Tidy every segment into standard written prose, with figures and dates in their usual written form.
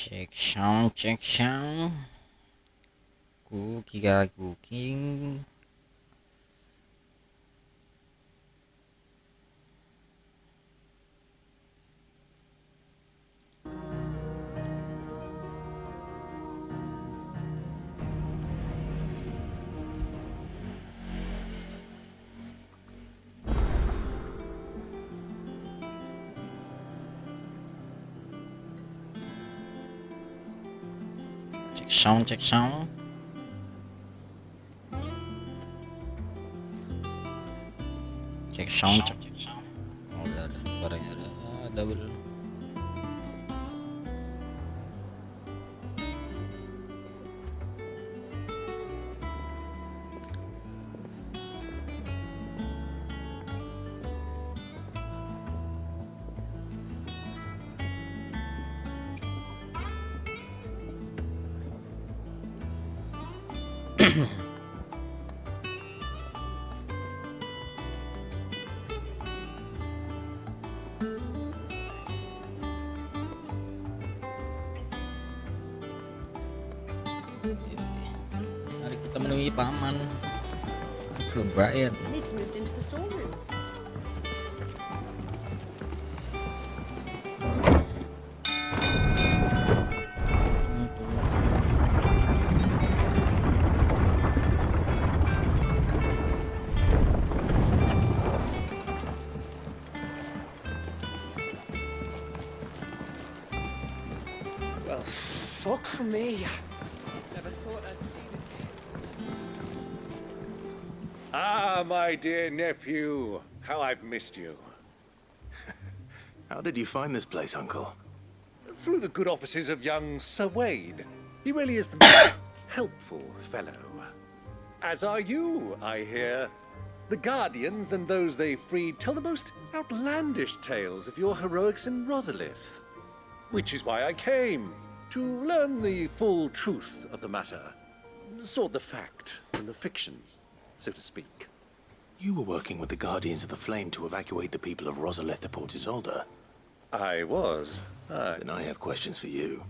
check sound. Cooking. Check sound. Check sound. Oh, udah ada barangnya ada double. Mari kita menemui paman ke Brian. It's moved into the storeroom. Well, fuck me. Never thought I'd see it. Ah, my dear nephew, how I've missed you. How did you find this place, Uncle? Through the good offices of young Sir Wade. He really is the most helpful fellow. As are you, I hear. The Guardians and those they freed tell the most outlandish tales of your heroics in Rosalith. Which is why I came, to learn the full truth of the matter. Sort the fact from the fiction, so to speak. You were working with the Guardians of the Flame to evacuate the people of Rosalith to Port Isolde. I was. Then I have questions for you.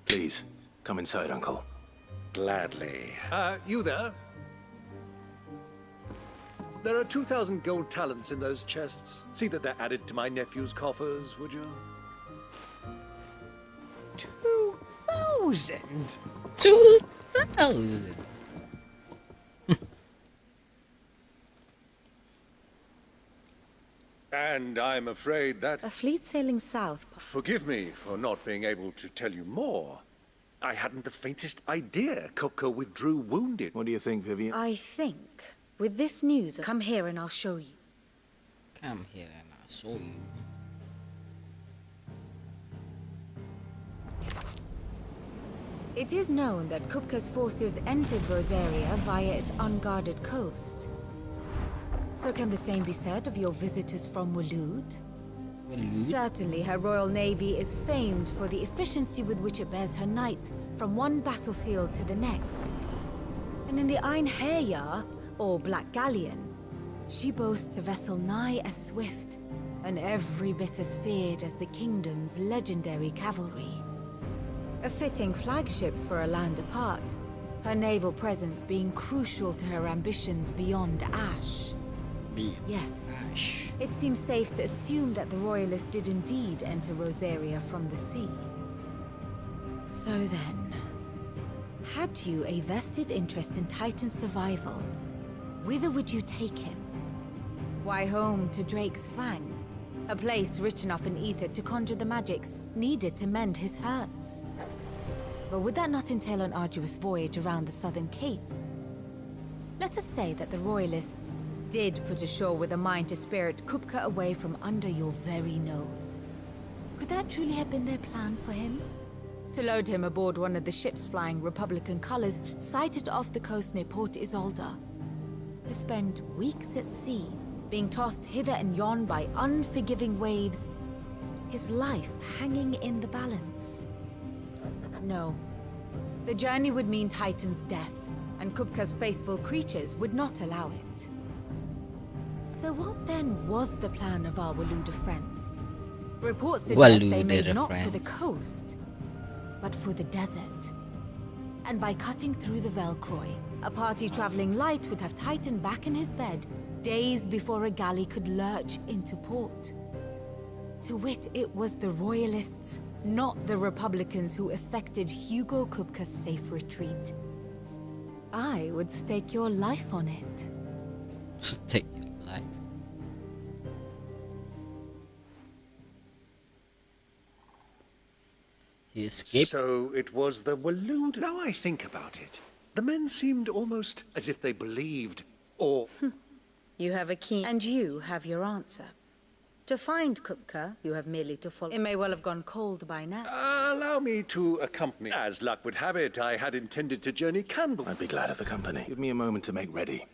Please, come inside, Uncle. Gladly. You there? There are 2,000 gold talents in those chests. See that they're added to my nephew's coffers, would you? 2,000? 2,000. And I'm afraid that... A fleet sailing south. Forgive me for not being able to tell you more. I hadn't the faintest idea Kupka withdrew wounded. What do you think, Vivian? I think, with this news, come here and I'll show you. Come here and I'll show you. It is known that Kupka's forces entered Rosaria via its unguarded coast. So can the same be said of your visitors from Waloed? Certainly her royal navy is famed for the efficiency with which it bears her knights from one battlefield to the next. And in the Einherjar, or Black Galleon, she boasts a vessel nigh as swift, and every bit as feared as the kingdom's legendary cavalry. A fitting flagship for a land apart, her naval presence being crucial to her ambitions beyond Ash. Yes, it seems safe to assume that the Royalists did indeed enter Rosaria from the sea. So then, had you a vested interest in Titan's survival, whither would you take him? Why, home to Drake's Fang, a place rich enough in ether to conjure the magics needed to mend his hurts. But would that not entail an arduous voyage around the southern cape? Let us say that the Royalists did put ashore with a mind to spirit Kupka away from under your very nose. Could that truly have been their plan for him? To load him aboard one of the ships flying Republican colors sighted off the coast near Port Isolde. To spend weeks at sea, being tossed hither and yon by unforgiving waves, his life hanging in the balance. No. The journey would mean Titan's death, and Kupka's faithful creatures would not allow it. So what then was the plan of our Waluda friends? Reports suggest they made not for the coast, but for the desert. And by cutting through the Velcroy, a party traveling light would have tightened back in his bed days before a galley could lurch into port. To wit, it was the Royalists, not the Republicans, who effected Hugo Kupka's safe retreat. I would stake your life on it. Stake your life. He escaped. So it was the Waloed. Now I think about it, the men seemed almost as if they believed, or... You have a key, and you have your answer. To find Kupka, you have merely to follow. It may well have gone cold by now. Allow me to accompany. As luck would have it, I had intended to journey Campbell. I'd be glad of the company. Give me a moment to make ready.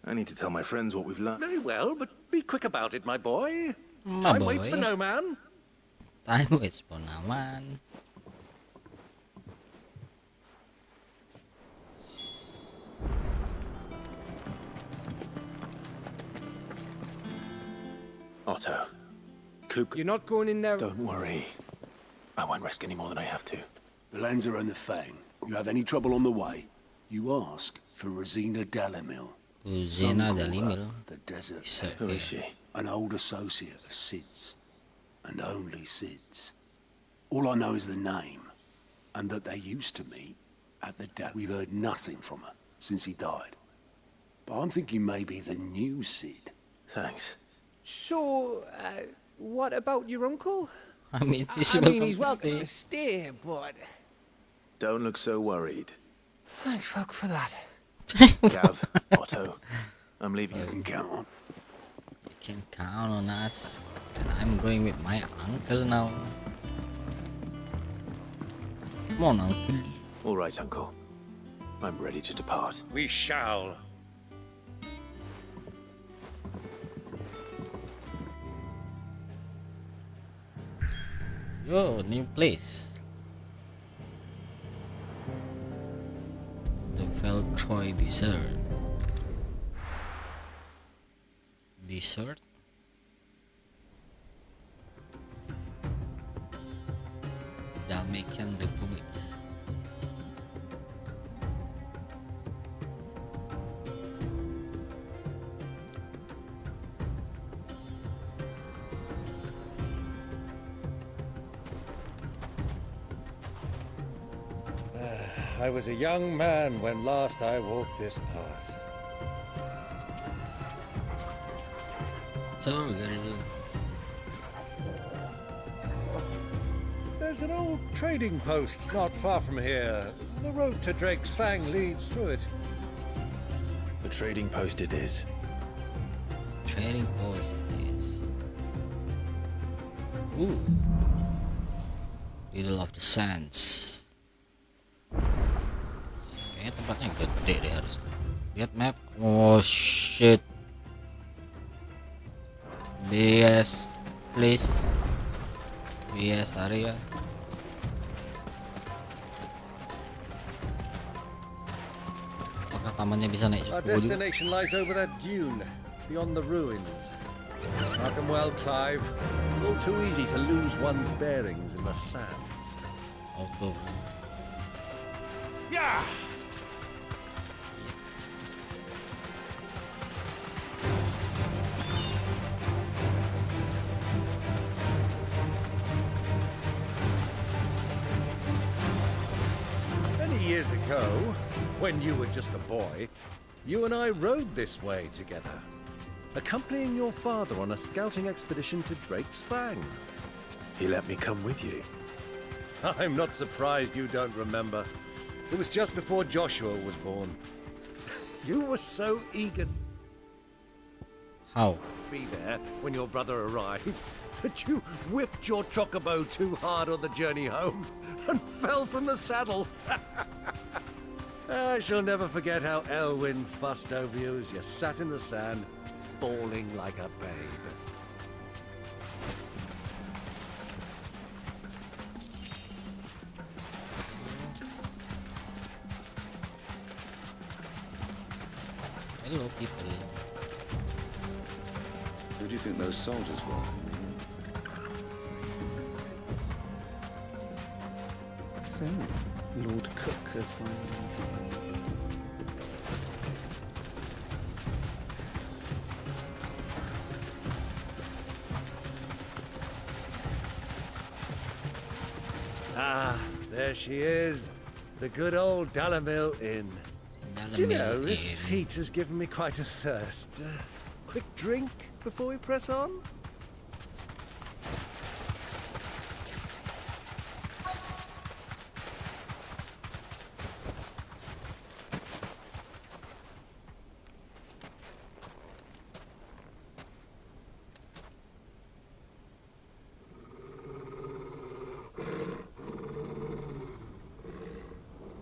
I need to tell my friends what we've learned. Very well, but be quick about it, my boy. My Time boy. waits for no man. Time waits for no man. Otto. Coop. You're not going in there. Don't worry. I won't risk any more than I have to. The Lanza and the Fang. You have any trouble on the way, you ask for Rosina Dalimil. Uzena Some call Dalimil. her the Desert So, Pet. Who is she? An old associate of Sid's. And only Sid's. All I know is the name, and that they used to meet at the Dal. We've heard nothing from her since he died. But I'm thinking maybe the new Sid. Thanks. So, what about your uncle? I mean, I he's mean, welcome he's to welcome stay. to stay, but Don't look so worried. thank fuck for that. Gav, Otto, I'm leaving You you. can count on. You can count on us. And I'm going with my uncle now. Come on, uncle. All right, Uncle. I'm ready to depart. We shall. Yo, new place. The Velcroy Desert. Desert? Dalmatian Republic. I was a young man when last I walked this path. So, girl. There's an old trading post not far from here. The road to Drake's Fang leads through it. The trading post it is. Trading post it is. Ooh. Middle of the Sands. Kayaknya tempatnya gede deh harusnya. Lihat map. Oh shit. BS place. BS area. Apakah tamannya bisa naik Our cukup juga? destination lies over that dune, beyond the ruins. Mark 'em well, Clive. It's all too easy to lose one's bearings in the sands. Auto. Yeah! Many years ago, when you were just a boy, you and I rode this way together, accompanying your father on a scouting expedition to Drake's Fang. He let me come with you. I'm not surprised you don't remember. It was just before Joshua was born. You were so eager to How? be there when your brother arrived that you whipped your chocobo too hard on the journey home and fell from the saddle. I shall never forget how Elwyn fussed over you as you sat in the sand, bawling like a babe. Hello people. Who do you think those soldiers were? So, Lord Cook has finally his own. Ah, there she is. The good old Dalamil Inn. Do you know, this heat has given me quite a thirst. Quick drink before we press on?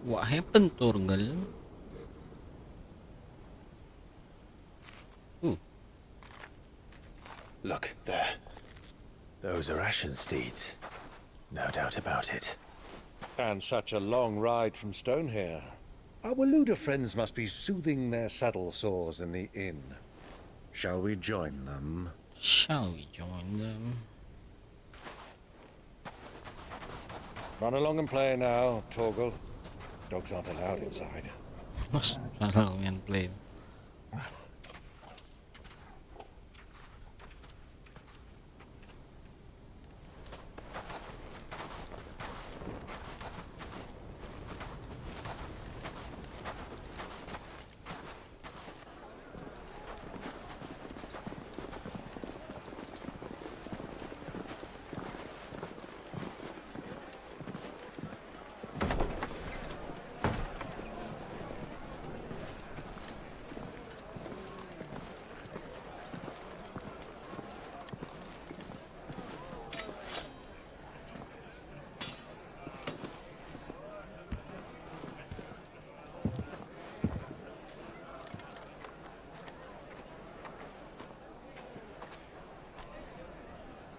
What happened, Torgal? Look, there. Those are Ashen steeds. No doubt about it. And such a long ride from Stonehair. Our Waluda friends must be soothing their saddle sores in the inn. Shall we join them? Shall we join them? Run along and play now, Torgal. Dogs aren't allowed inside. Run along and play.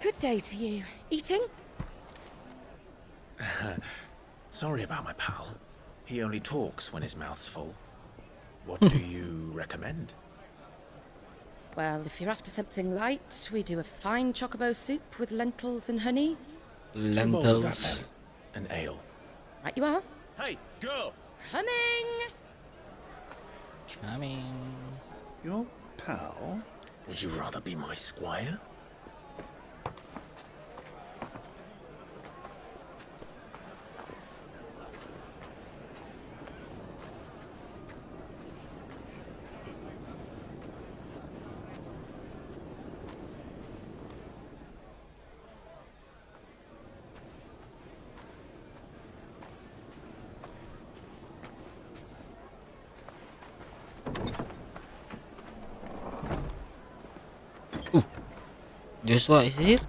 Good day to you. Eating? Sorry about my pal. He only talks when his mouth's full. What do you recommend? Well, if you're after something light, we do a fine chocobo soup with lentils and honey. 2 bowls of that, Lentils. then. An ale. Right you are. Hey, girl! Coming! Coming. Your pal? Would you rather be my squire? Joshua is here?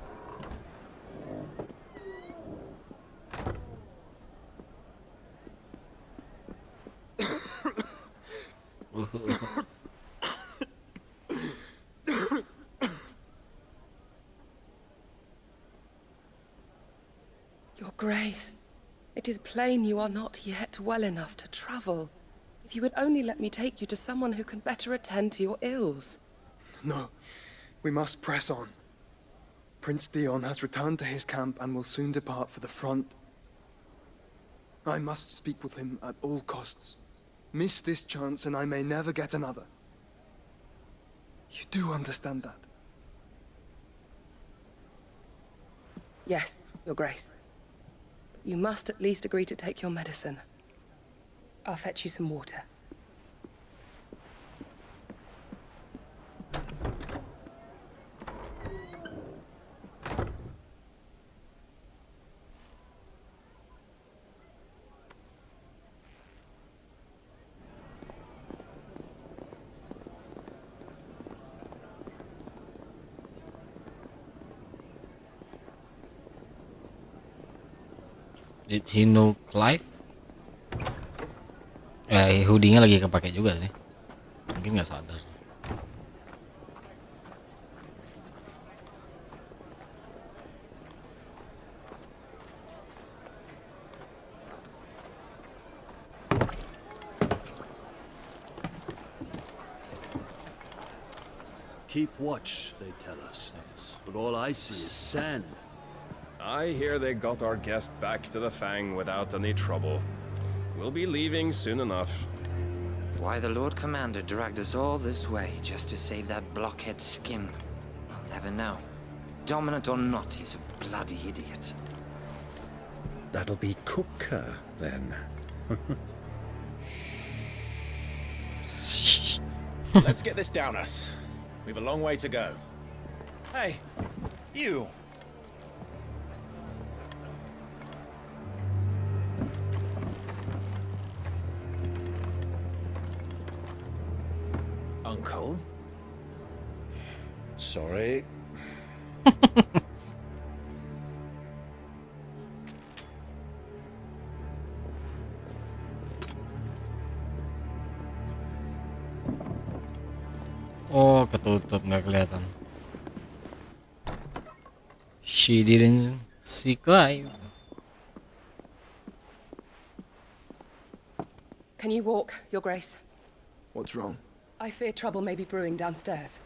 Your Grace, it is plain you are not yet well enough to travel. If you would only let me take you to someone who can better attend to your ills. No, we must press on. Prince Dion has returned to his camp and will soon depart for the front. I must speak with him at all costs. Miss this chance and I may never get another. You do understand that? Yes, Your Grace. But you must at least agree to take your medicine. I'll fetch you some water. Did he know Clive? Hoodie-nya lagi kepake juga sih. Mungkin nggak sadar. Keep watch, they tell us. But all I see is sand. I hear they got our guest back to the Fang without any trouble. We'll be leaving soon enough. Why the Lord Commander dragged us all this way just to save that blockhead's skin, I'll never know. Dominant or not, he's a bloody idiot. That'll be Cooker, then. Let's get this down us. We've a long way to go. Hey, you. Uncle? Sorry. Oh, ketutup nggak kelihatan. She didn't see Clive. Can you walk, Your Grace? What's wrong? I fear trouble may be brewing downstairs.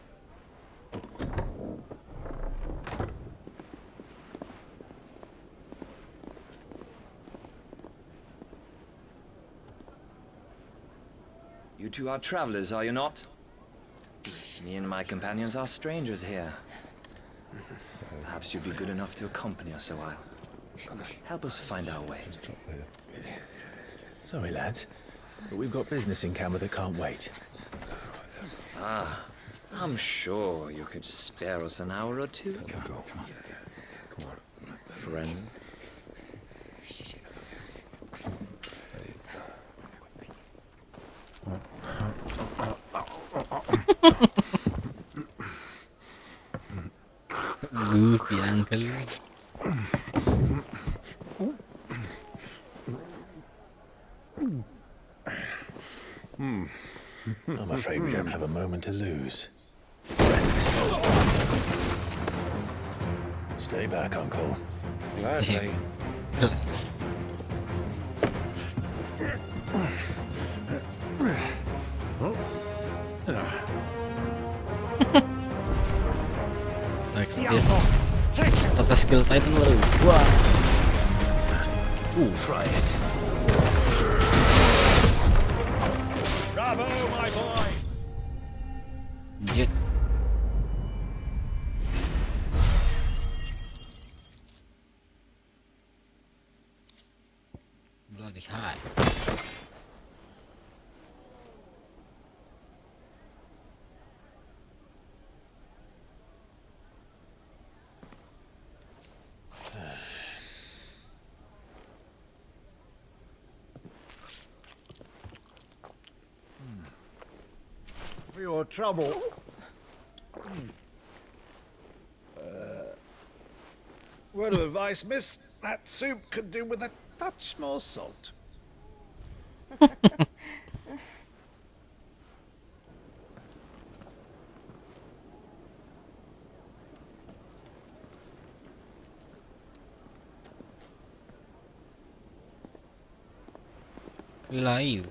You two are travelers, are you not? Me and my companions are strangers here. Perhaps you'd be good enough to accompany us a while. Help us find our way. Sorry, lads, but we've got business in camera that can't wait. Ah, I'm sure you could spare us an hour or two. Come on. Friend. Goofy uncle. I'm afraid we don't have a moment to lose. Stay back, Uncle. Gladly. Like skill. Tata skill Titan lu. Wah. Try it. Bravo, my boy! Jet. Bloody high. For your trouble. Word of advice, miss. That soup could do with a touch more salt. Clive.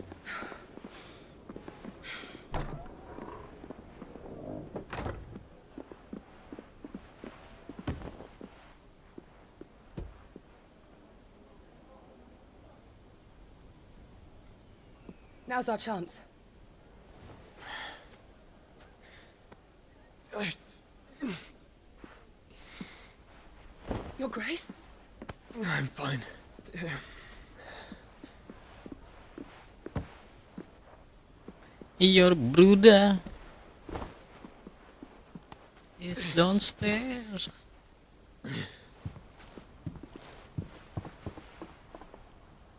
Now's our chance. Your Grace? I'm fine. Your brother is downstairs.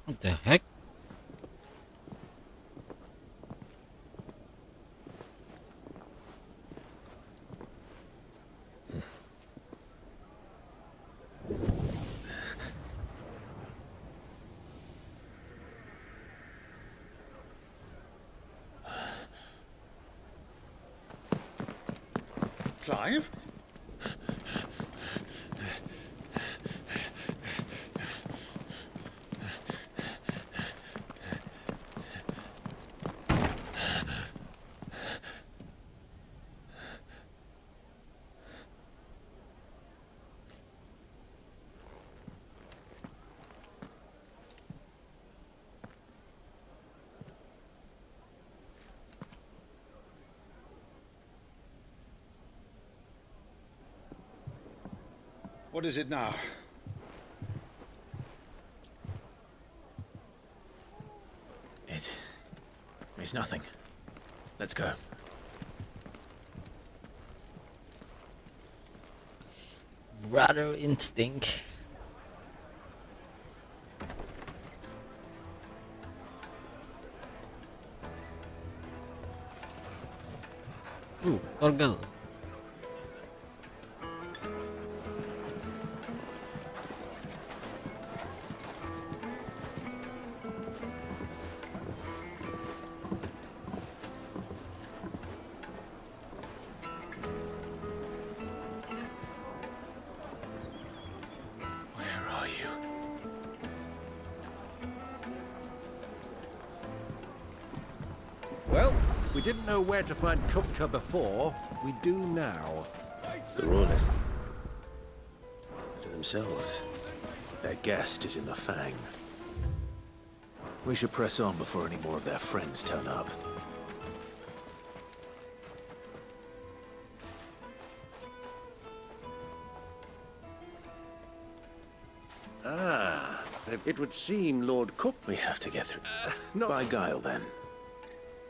What the heck? Clive? What is it now? It's nothing. Let's go. Brother instinct. Torgal. Where are you? Well, we didn't know where to find Kupka before. We do now. The Royalists. To themselves. Their guest is in the Fang. We should press on before any more of their friends turn up. Ah, it would seem Lord Kup... We have to get through. Not... By guile, then.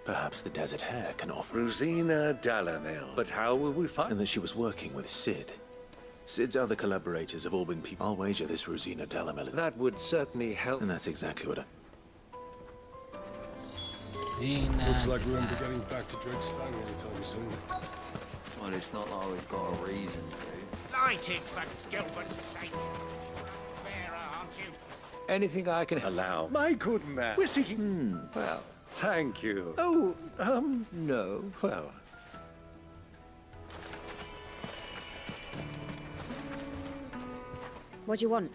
Perhaps the Desert Hare can offer... Rosina Dalamil. But how will we find... And that she was working with Sid. Sid's other collaborators have all been people... I'll wager this Rosina Dalamil... That would certainly help. And that's exactly what I... Looks like we won't be getting back to Drake's Fang anytime soon. Well, it's not like we've got a reason to. Light it, for Gilbert's sake. Bearer, aren't you? Anything I can allow. My good man. We're seeking... Well, thank you. Oh, no. Well... What do you want?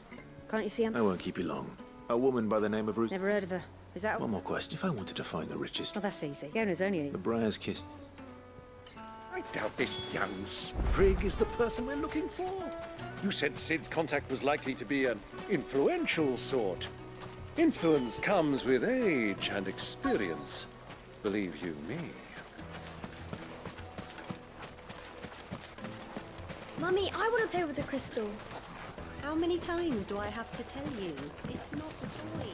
Can't you see him? I won't keep you long. A woman by the name of Rosina... Never heard of her. Is that... One more question. If I wanted to find the richest... Oh, that's easy. The owner's only... The Briar's Kiss... I doubt this young sprig is the person we're looking for. You said Sid's contact was likely to be an influential sort. Influence comes with age and experience. Believe you me. Mummy, I want to play with the crystal. How many times do I have to tell you? It's not a toy.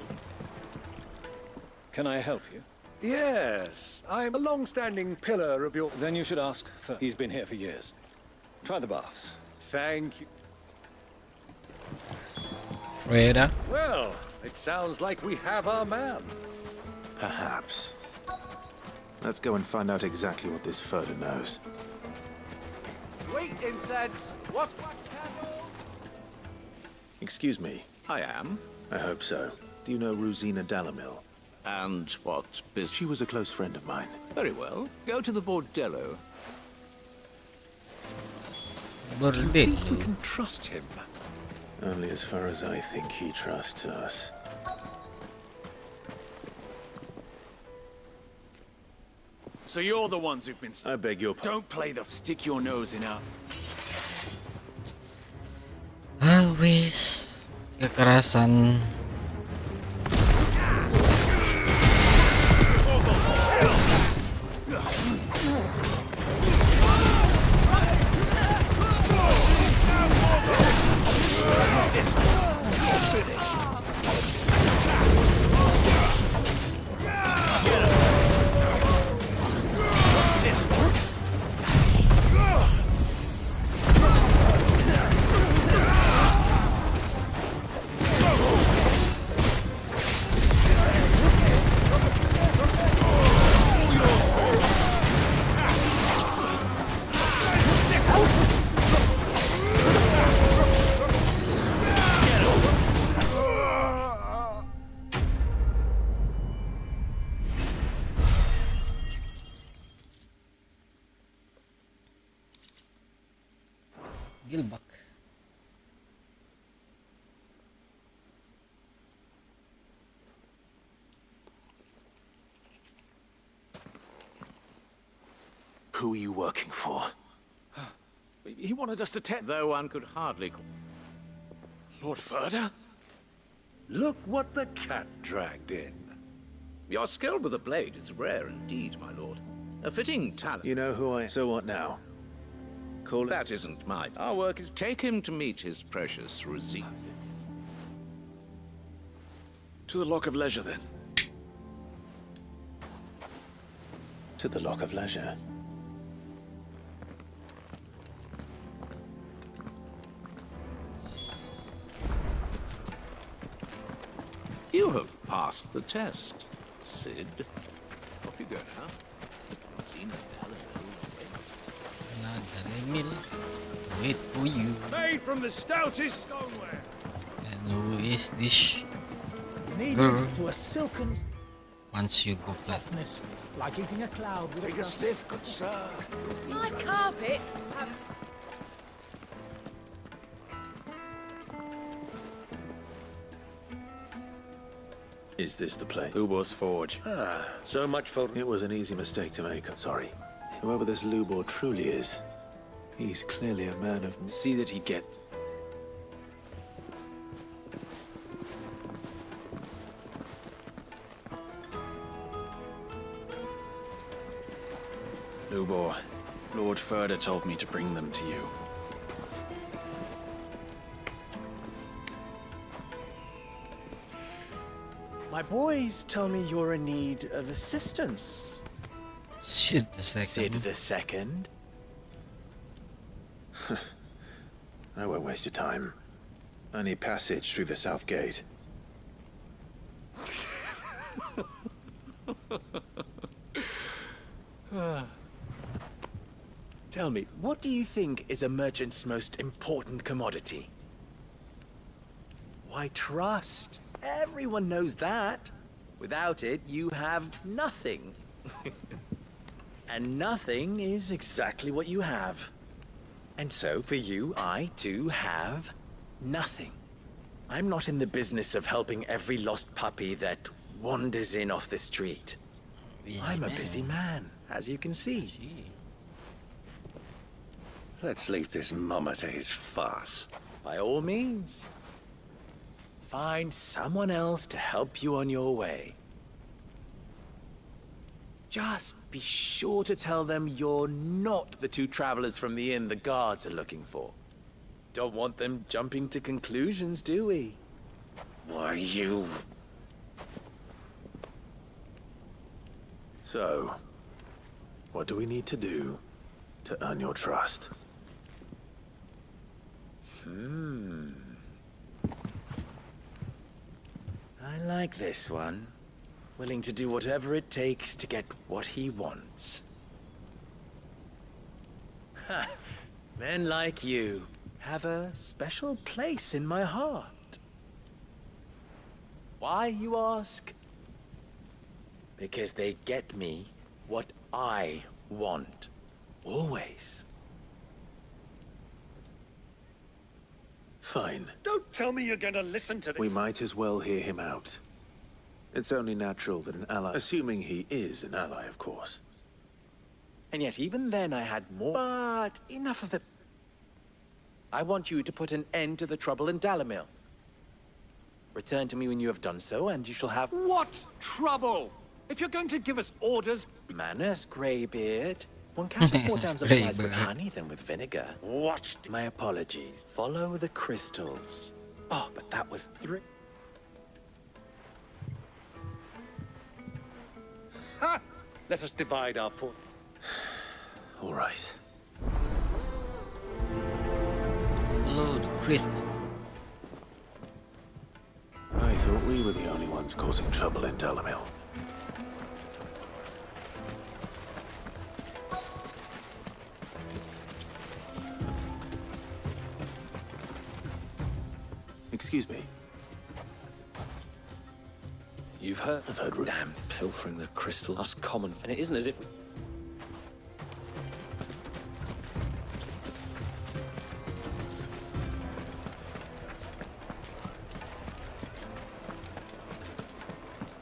Can I help you? Yes, I'm a long-standing pillar of your... Then you should ask for... He's been here for years. Try the baths. Thank you. Freda. Well, it sounds like we have our man. Perhaps. Let's go and find out exactly what this Ferda knows. Sweet incense. What's candle? Excuse me. I am. I hope so. Do you know Rosina Dalamil? And what business? She was a close friend of mine. Very well. Go to the bordello. Do you think we can trust him? Only as far as I think he trusts us. So you're the ones who've been... I beg your pardon. Don't play the... Stick your nose in our... Always kekerasan. Gilbak. Who are you working for? He wanted us to Though one could hardly... Lord Ferda? Look what the cat dragged in. Your skill with the blade is rare indeed, my lord. A fitting talent. You know who I... So what now? Call that isn't mine. Our work is take him to meet his precious Rosine. To the Lock of Leisure, then. To the Lock of Leisure. You have passed the test, Sid. Off you go now. Seen Another meal. Wait for you. Made from the stoutest stoneware. And who is this Kneaded girl? to a silken Once you go flat. softness, like eating a cloud with Take a crust. sniff, good sir. My carpets have... Is this the place? Lubor's Forge. So much for... It was an easy mistake to make, I'm sorry. Whoever this Lubor truly is, he's clearly a man of... See that he get... Lubor, Lord Furder told me to bring them to you. My boys tell me you're in need of assistance. Sid the Sid second. the Second? I won't waste your time. I need passage through the south gate. Tell me, what do you think is a merchant's most important commodity? Why, trust. Everyone knows that. Without it, you have nothing. And nothing is exactly what you have. And so, for you, I, too, have nothing. I'm not in the business of helping every lost puppy that wanders in off the street. I'm a busy man, as you can see. Let's leave this mummer to his farce. By all means. Find someone else to help you on your way. Just be sure to tell them you're not the two travelers from the inn the guards are looking for. Don't want them jumping to conclusions, do we? Why, you... So, what do we need to do to earn your trust? I like this one. Willing to do whatever it takes to get what he wants. Ha! Men like you have a special place in my heart. Why, you ask? Because they get me what I want. Always. Fine. Don't tell me you're gonna listen to this. We might as well hear him out. It's only natural that an ally, assuming he is an ally, of course. And yet even then I had more. But enough of the... I want you to put an end to the trouble in Dalamil. Return to me when you have done so, and you shall have... What trouble? If you're going to give us orders... Manners, Greybeard. One catches more damselflies with honey than with vinegar. What? My apologies. Follow the crystals. Oh, but that was three... Ha! Let us divide our fortune. All right. Lord Crystal. I thought we were the only ones causing trouble in Dalamil. Excuse me. You've heard? I've heard... Damn, pilfering the crystal. That's common, and it isn't as if...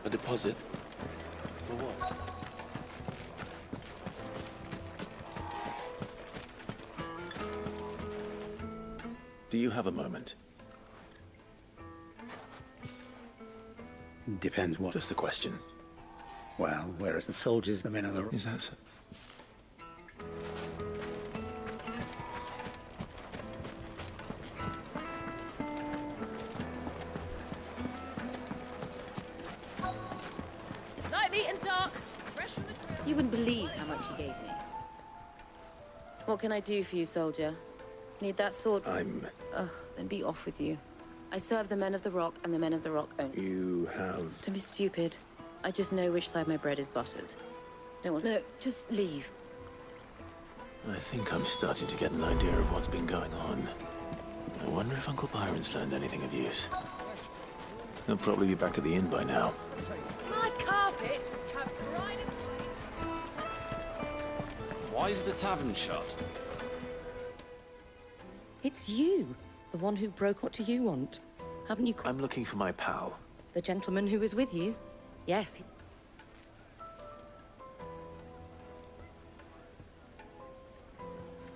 A deposit? For what? Do you have a moment? Depends what. Just a question. Well, whereas the soldiers, the men are the... Is that so? You wouldn't believe how much he gave me. What can I do for you, soldier? Need that sword? Ugh, then be off with you. I serve the men of the Rock and the men of the Rock only. You have... Don't be stupid. I just know which side my bread is buttered. Don't want... No, just leave. I think I'm starting to get an idea of what's been going on. I wonder if Uncle Byron's learned anything of use. He'll probably be back at the inn by now. My carpets have dried away. Why is the tavern shut? It's you. The one who broke. What do you want? Haven't you... I'm looking for my pal. The gentleman who was with you? Yes.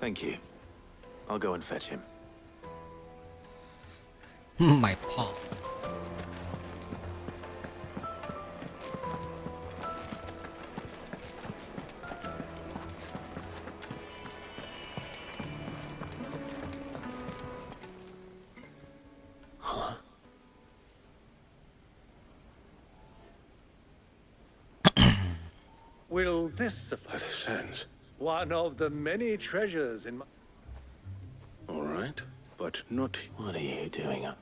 Thank you. I'll go and fetch him. My paw. Huh? Will this suffice? Sense. One of the many treasures in my... All right, but not... What are you doing up?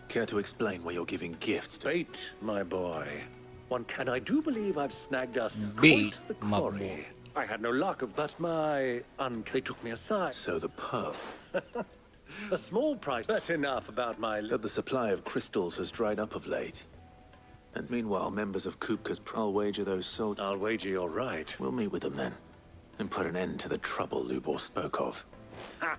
Care to explain why you're giving gifts to... Bait, my boy. I do believe I've snagged us Bait, quite the my quarry. boy. I had no luck of, but they took me aside. So the pearl. A small price, but enough about my... That the supply of crystals has dried up of late. And meanwhile, members of Kupka's... I'll wager those soldiers... I'll wager you're right. We'll meet with them then. And put an end to the trouble Lubor spoke of. Ha!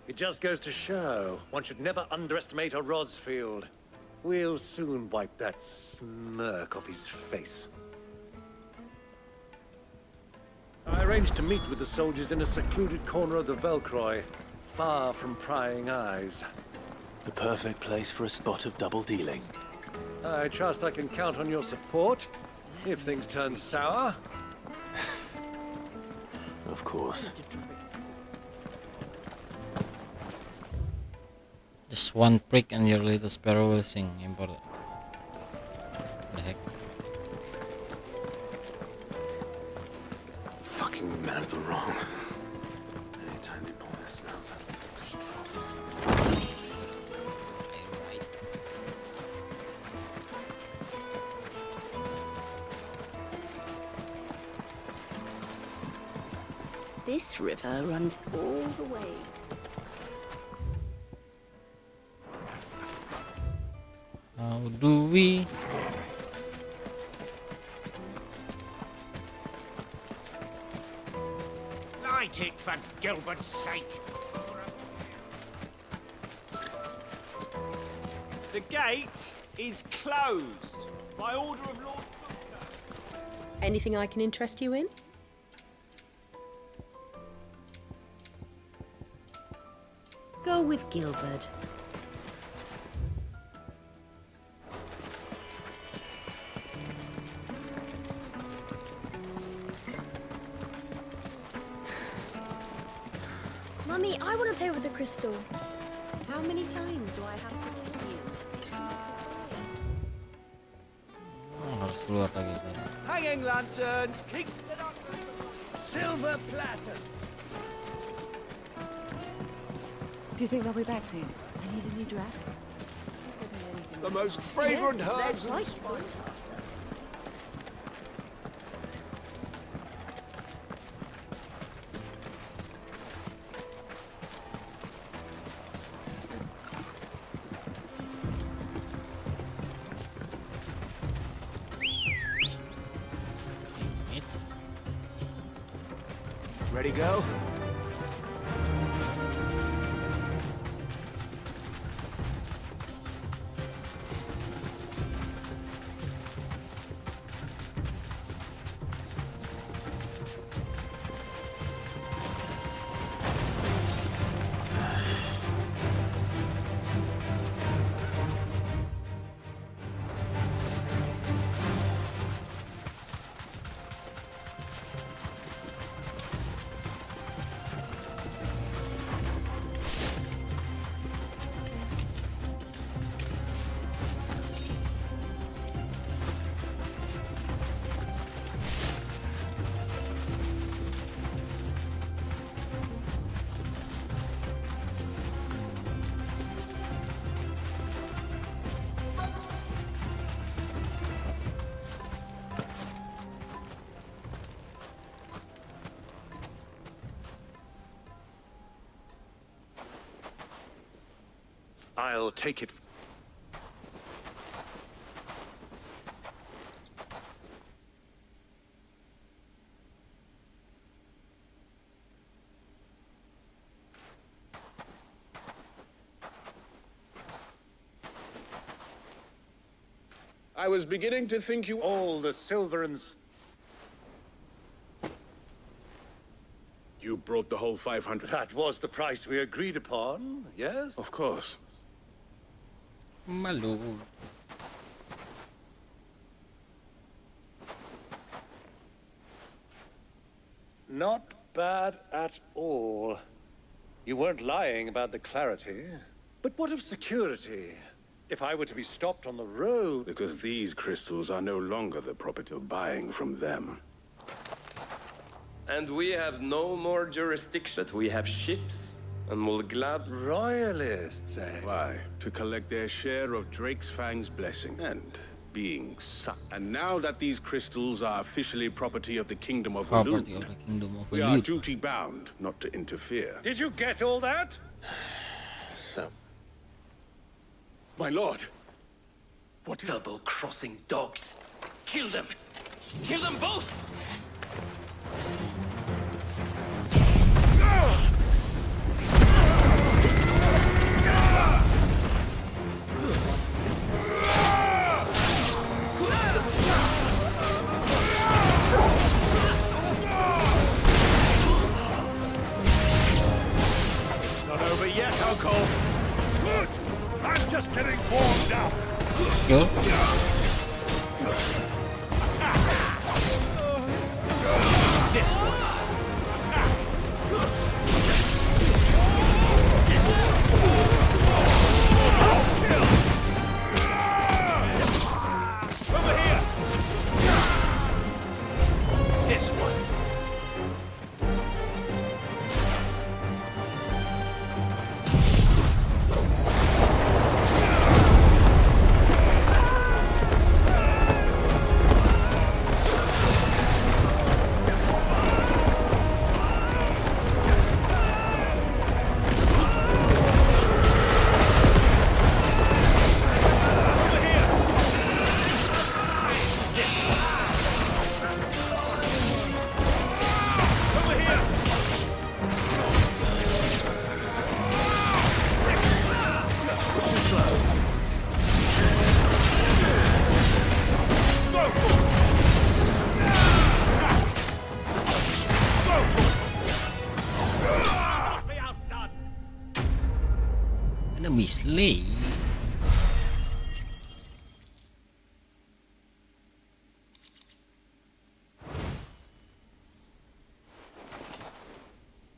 It just goes to show, one should never underestimate a Rosfield. We'll soon wipe that smirk off his face. I arranged to meet with the soldiers in a secluded corner of the Velcroy, far from prying eyes. The perfect place for a spot of double dealing. I trust I can count on your support, if things turn sour. Of course. Just one prick and your little sparrow will sing. Important. The heck? Fucking men of the wrong. Anytime they pull their snouts out of the trophies. Right. This river runs all the way to the How do we? Light it for Gilbert's sake. The gate is closed by order of Lord. Anything I can interest you in? Go with Gilbert. Mummy, I want to play with the crystal. How many times do I have to tell you? It's not a toy. Oh, harus keluar lagi kan. Hanging lanterns, keep silver platters. Do you think they'll be back soon? I need a new dress. The most fragrant Yes, herbs they're and quite spices. Ready, go? I'll take it. I was beginning to think you... All the silver and... You brought the whole 500. That was the price we agreed upon, yes? Of course. Malu. Not bad at all. You weren't lying about the clarity. But what of security? If I were to be stopped on the road... Because these crystals are no longer the property of buying from them. And we have no more jurisdiction. But we have ships, and will glad... Royalists, eh? Why? To collect their share of Drake's Fang's blessing and being sucked. And now that these crystals are officially property of the Kingdom of Walud, we are duty-bound not to interfere. Did you get all that? So... My lord! What double-crossing dogs? Kill them! Kill them both! It's not over yet, Uncle. Good! I'm just getting warmed up. Go. This one. Over here. This one. Enemy slay.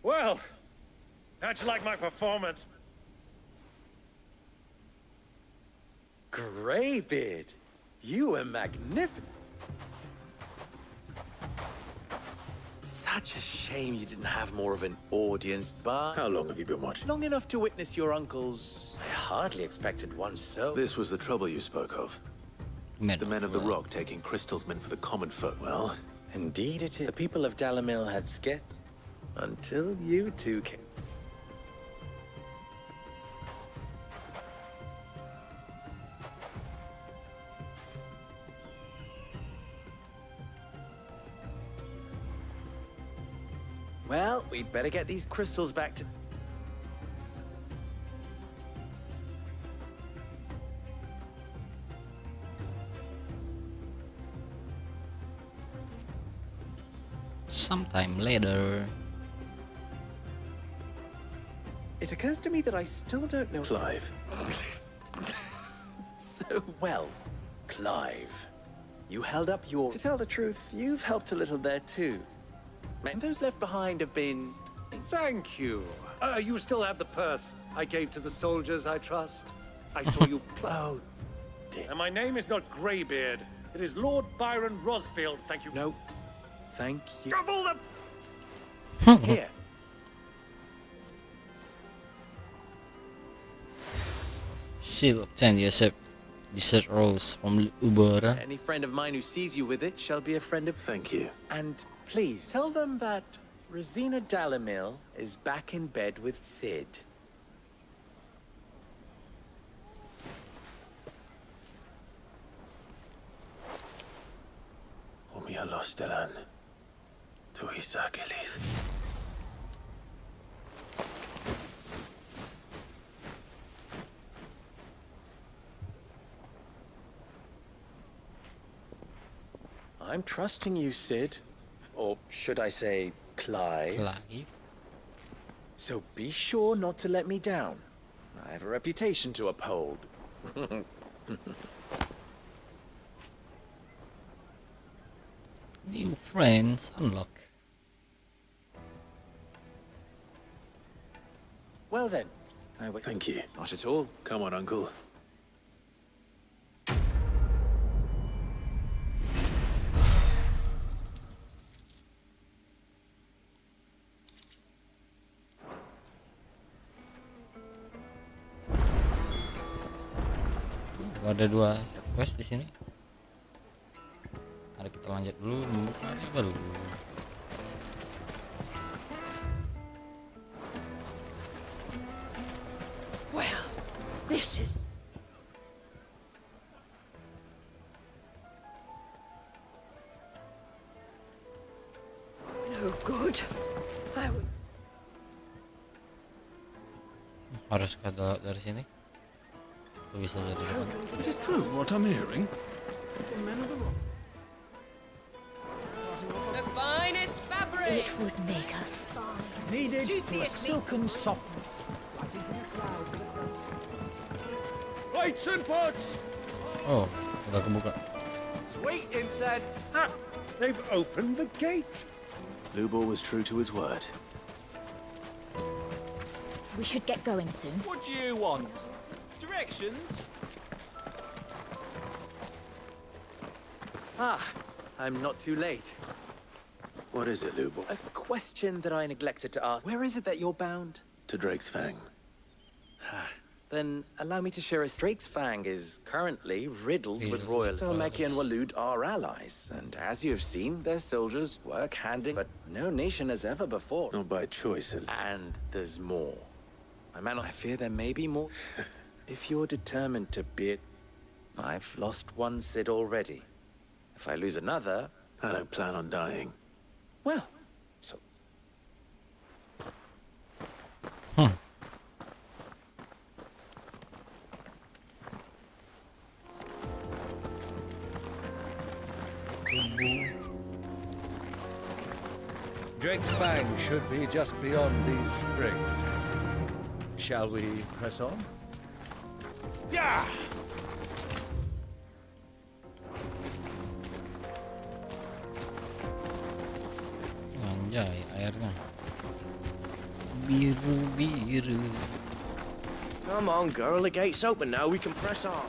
Well, how'd you like my performance? Greybeard, you were magnificent. Such a shame you didn't have more of an audience, but... How long have you been watching? Long enough to witness your uncle's... I hardly expected one so... This was the trouble you spoke of. The men of the Rock taking crystals meant for the common folk. Well, indeed it is. The people of Dalamil had scared... until you two came. Well, we'd better get these crystals back to... Sometime later. It occurs to me that I still don't know... Clive. So well, Clive. You held up your... To tell the truth, you've helped a little there too. And those left behind have been... Thank you. You still have the purse I gave to the soldiers, I trust. I saw you... Oh, dear. And my name is not Greybeard. It is Lord Byron Rosfield, thank you. No, thank you. Double the... Here. Seal obtained the desert rose from Uber. Any friend of mine who sees you with it shall be a friend of... Thank you. And please, tell them that Rosina Dalamil is back in bed with Sid. Mia Lostelan. Tuisakelis. I'm trusting you, Sid. Or should I say, Clive? Clive? So be sure not to let me down. I have a reputation to uphold. New friends unlock. Well then, Thank you. Not at all. Come on, Uncle. Ada 2 set quest di sini. Mari kita lanjut dulu membuka area baru. Well, this is... no good. Haruskah dari sini? Itu bisa jadi depan. Is it true what I'm hearing? The men of the rock. The finest fabric! It would make a fine. Needed for a silken softness. Lights and pots! Oh, udah kebuka. Sweet incense. Ah, they've opened the gate. Lubor was true to his word. We should get going soon. What do you want? Directions? Ah, I'm not too late. What is it, Lubor? A question that I neglected to ask. Where is it that you're bound? To Drake's Fang. Then allow me to share a Drake's Fang is currently riddled with royalists. Solmeki and Walud are allies, and as you have seen, their soldiers work hand in, but no nation has ever before. Not by choice. And there's more. My man, I fear there may be more. If you're determined to be it, I've lost one Sid already. If I lose another... I don't plan on dying. Well, so... Drake's Fang should be just beyond these springs. Shall we press on? Yeah! Anjay, airnya biru-biru. Come on, girl. The gate's open now. We can press on.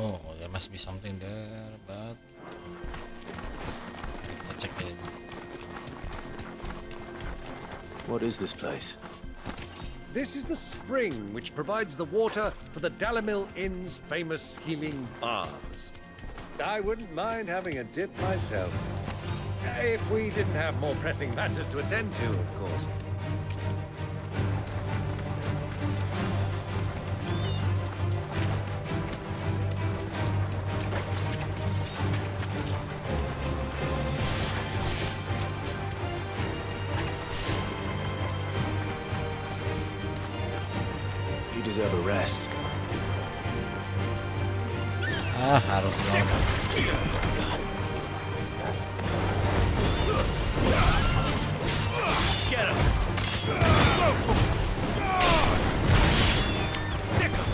Oh, there must be something there, but kita cek aja dulu. What is this place? This is the spring which provides the water for the Dalimil Inn's famous healing baths. I wouldn't mind having a dip myself. If we didn't have more pressing matters to attend to, of course. You deserve a rest. Harus ngomong. Get him! Sick him!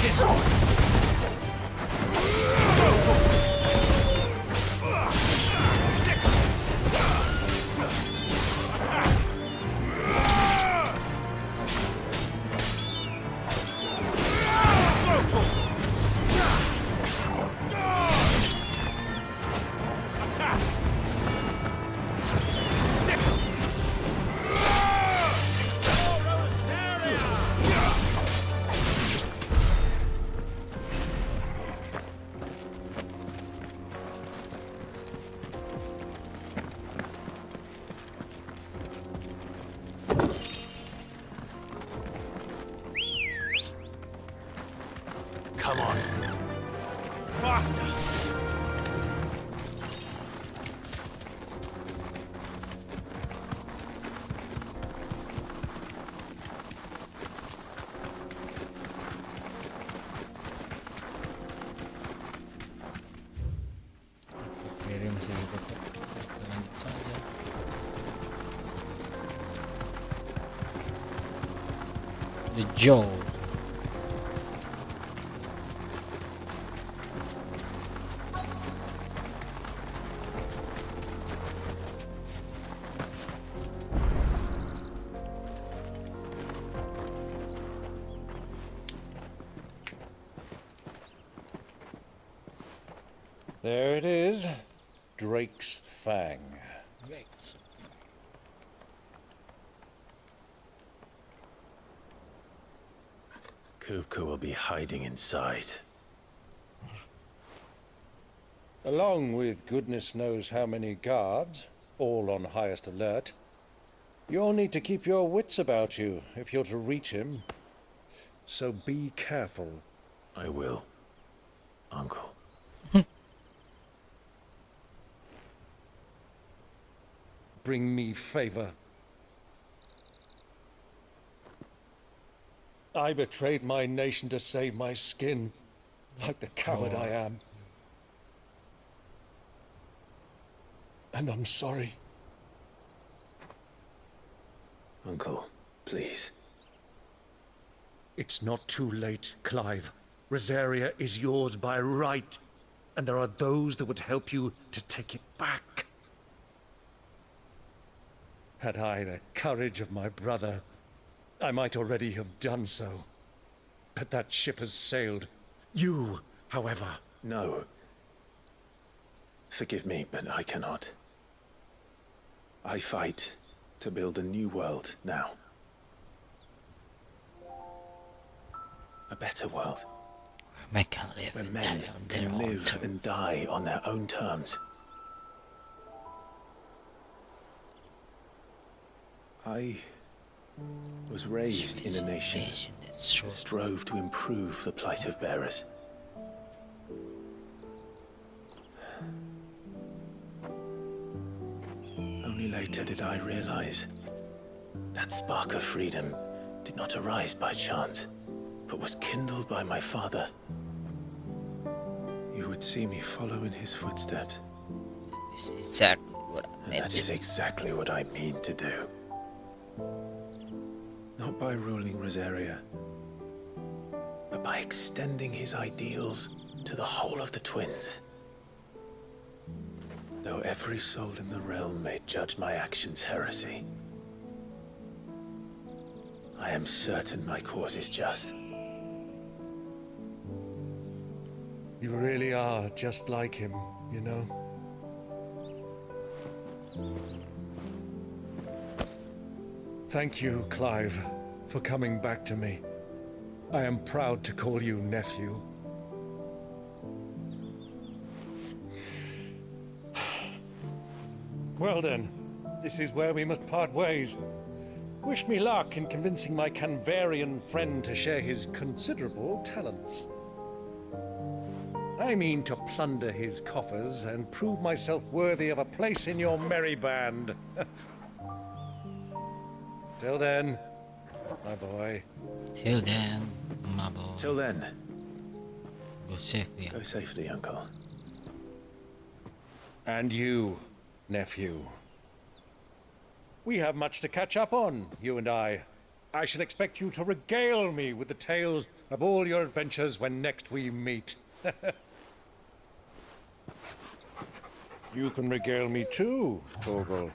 This one! Sick him! Attack! Come on. Faster! Kiri masih hidup. Kita lanjut saja. The Joe. There it is. Drake's Fang. Drake's. Kupka will be hiding inside. Along with goodness knows how many guards, all on highest alert. You'll need to keep your wits about you if you're to reach him. So be careful. I will, Uncle. Bring me favor. I betrayed my nation to save my skin, like the coward I am. And I'm sorry. Uncle, please. It's not too late, Clive. Rosaria is yours by right, and there are those that would help you to take it back. Had I the courage of my brother, I might already have done so. But that ship has sailed. You, however... No. Forgive me, but I cannot. I fight to build a new world now. A better world. Men can live where and men die on can their own live terms. and die on their own terms. I was raised in a nation that strove to improve the plight of bearers. Only later did I realize that spark of freedom did not arise by chance, but was kindled by my father. You would see me follow in his footsteps. This is exactly what I meant. That is exactly what I mean to do. Not by ruling Rosaria, but by extending his ideals to the whole of the twins. Though every soul in the realm may judge my actions heresy, I am certain my cause is just. You really are just like him, you know? Thank you, Clive, for coming back to me. I am proud to call you nephew. Well then, this is where we must part ways. Wish me luck in convincing my Canvarian friend to share his considerable talents. I mean to plunder his coffers and prove myself worthy of a place in your merry band. Till then, my boy. Till then, my boy. Till then. Go safely. Go safely, Uncle. And you, nephew. We have much to catch up on, you and I. I shall expect you to regale me with the tales of all your adventures when next we meet. You can regale me too, Torgal.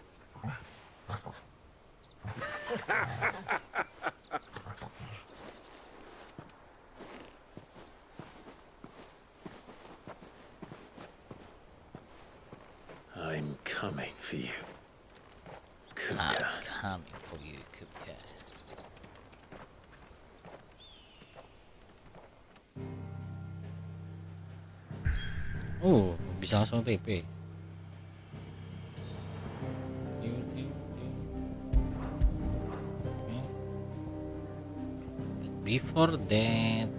I'm coming for you, Kupka. I'm coming for you, Kupka. Oh, bisa langsung TP. But before that,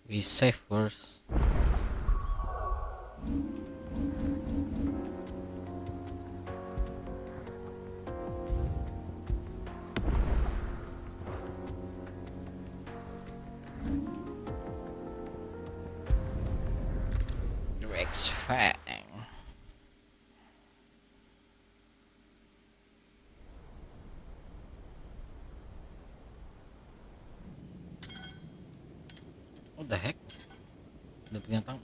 We save first. Rex Fang. What the heck? Udah punya tang.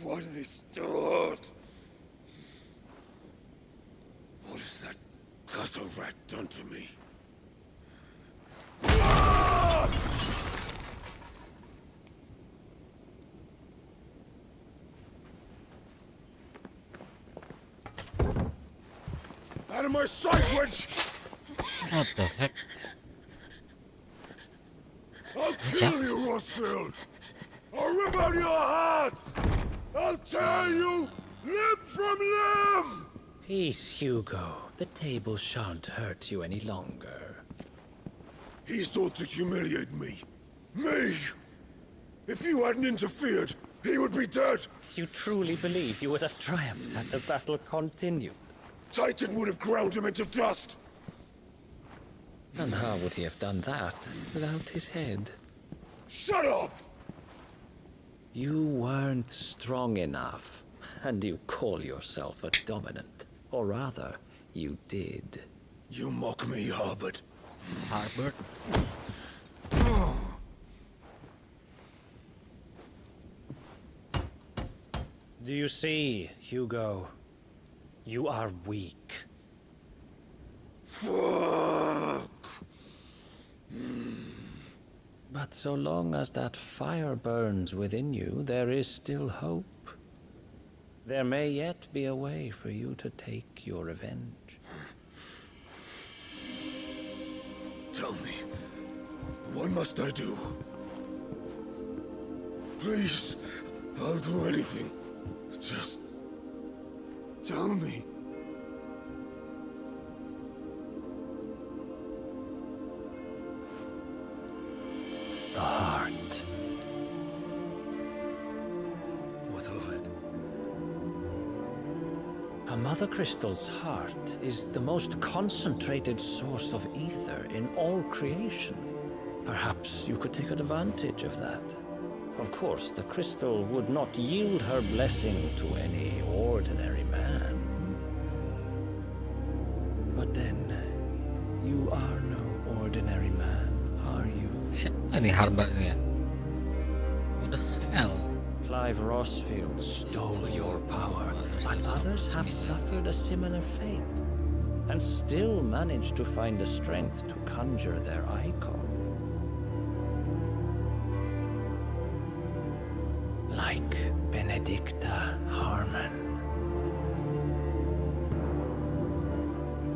Why do they start? What has that gutter rat done to me? Out of my sight, witch! What the heck? I'll kill you, Rossfield! I'll rip out your heart! I'll tear you limb from limb! Peace, Hugo. The table shan't hurt you any longer. He sought to humiliate me. Me! If you hadn't interfered, he would be dead! You truly believe you would have triumphed had the battle continued? Titan would have ground him into dust! And how would he have done that without his head? Shut up! You weren't strong enough, and you call yourself a dominant. Or rather, you did. You mock me, Harbert. Harbert? Do you see, Hugo? You are weak. Fuck! But so long as that fire burns within you, there is still hope. There may yet be a way for you to take your revenge. Tell me, what must I do? Please, I'll do anything. Just tell me. The heart. What of it? A Mother Crystal's heart is the most concentrated source of ether in all creation. Perhaps you could take advantage of that. Of course, the crystal would not yield her blessing to any ordinary man. But then, you are no ordinary man, are you? Siapa nih Harbert ini ya? What the hell? Clive Rossfield stole your power, but others have suffered a similar fate, and still managed to find the strength to conjure their icon. Like Benedicta Harmon.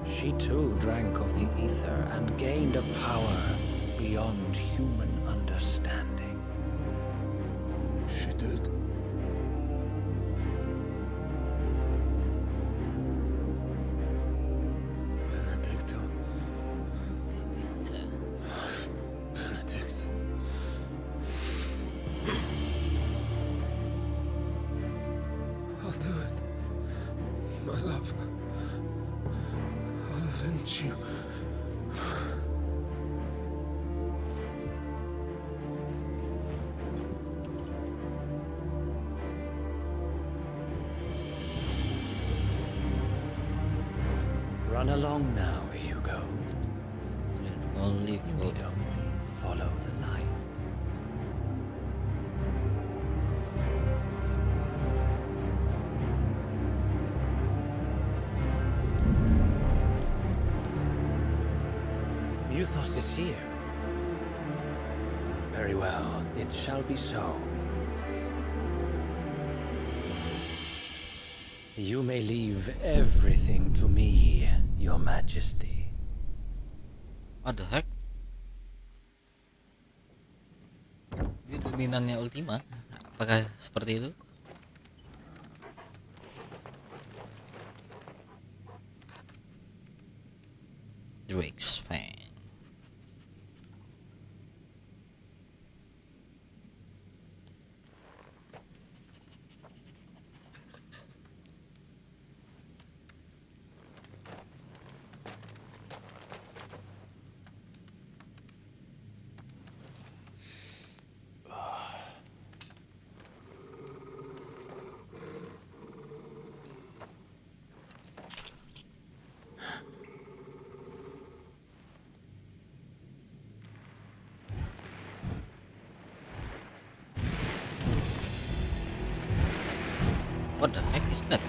She too drank of the ether and gained a power beyond human understanding. She did. Benedicta. Benedict. I'll do it. My love. I'll avenge you. Run along now, Hugo. Only You need only follow the light. Muthos is here. Very well, it shall be so. You may leave everything to me, Your Majesty. What the heck? Ini dominannya Ultima. Apakah seperti itu? Drake's Fang. What the heck is that?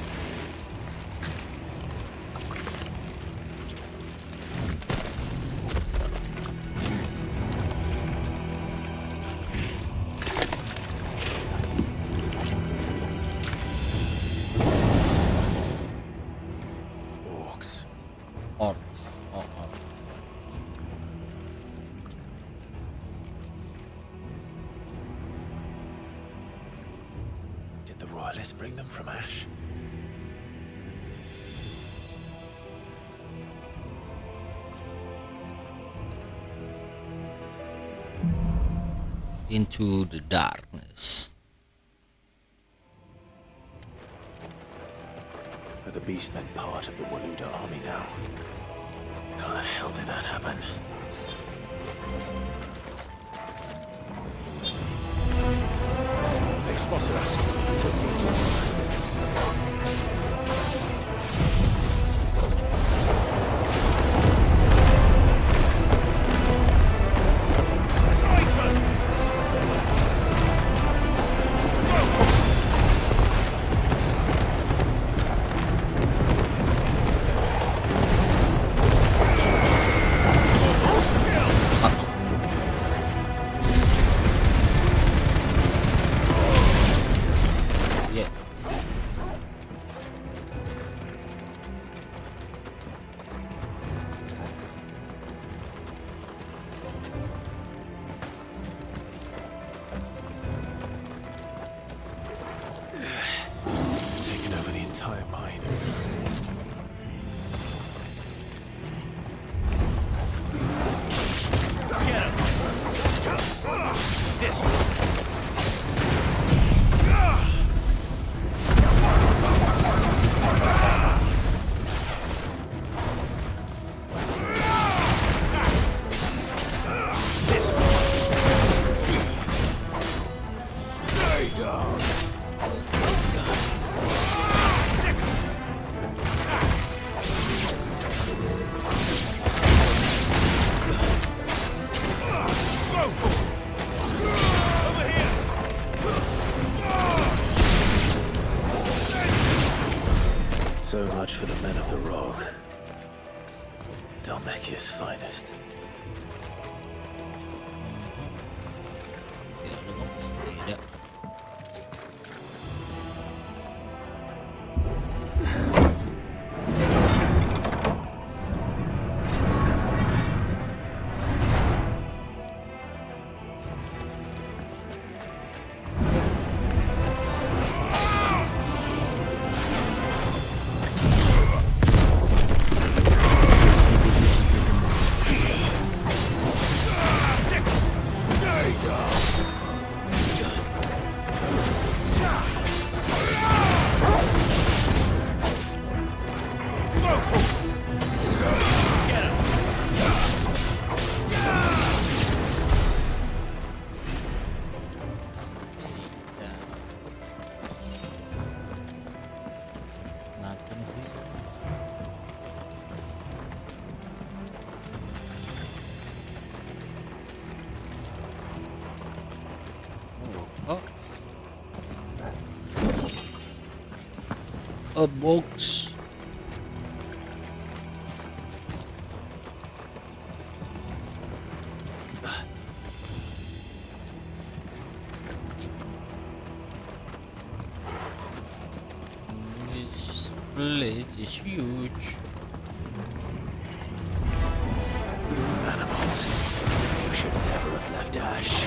Orcs. Orcs. Oh. Did the royalists bring them from Ash? Into the darkness. Are the beastmen part of the Waluda army now? How the hell did that happen? They've spotted us. Yeah. Taken over the entire mine. Get him! This one. This one. Stay down. So much for the men of the Rock. Dalmekia's finest. Tidak. A box. This place is huge. Animals. You should never have left Ash.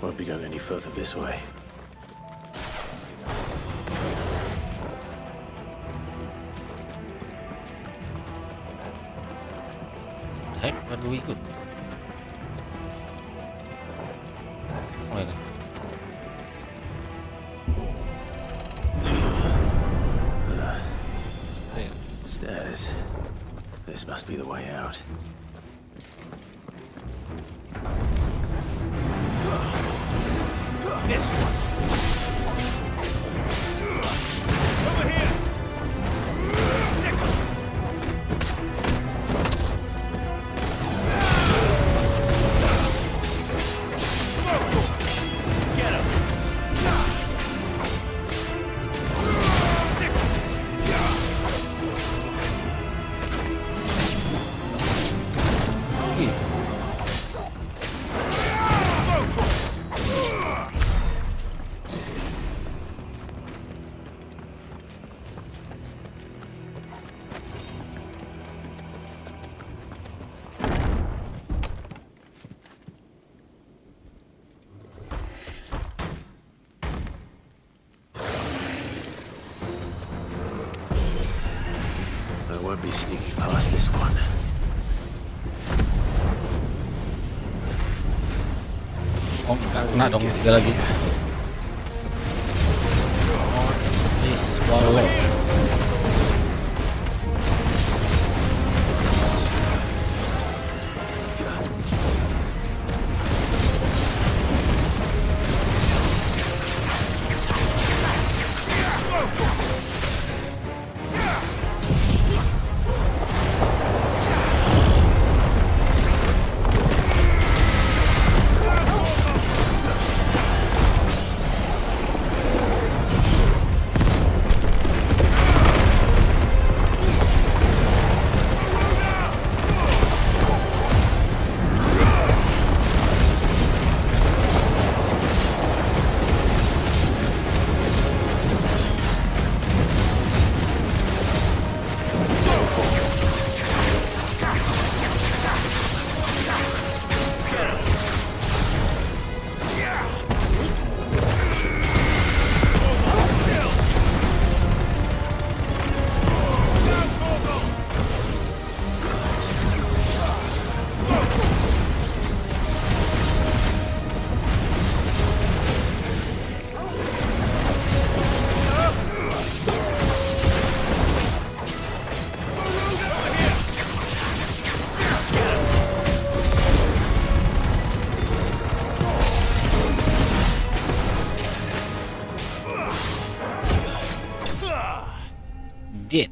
Won't be going any further this way. Heck, where do we go? Wait. Stairs. This must be the way out. This one. Over here. Get him. I won't be sneaking past this one. Oh, kena dong, tiga lagi. Oh, please, swallow. Did.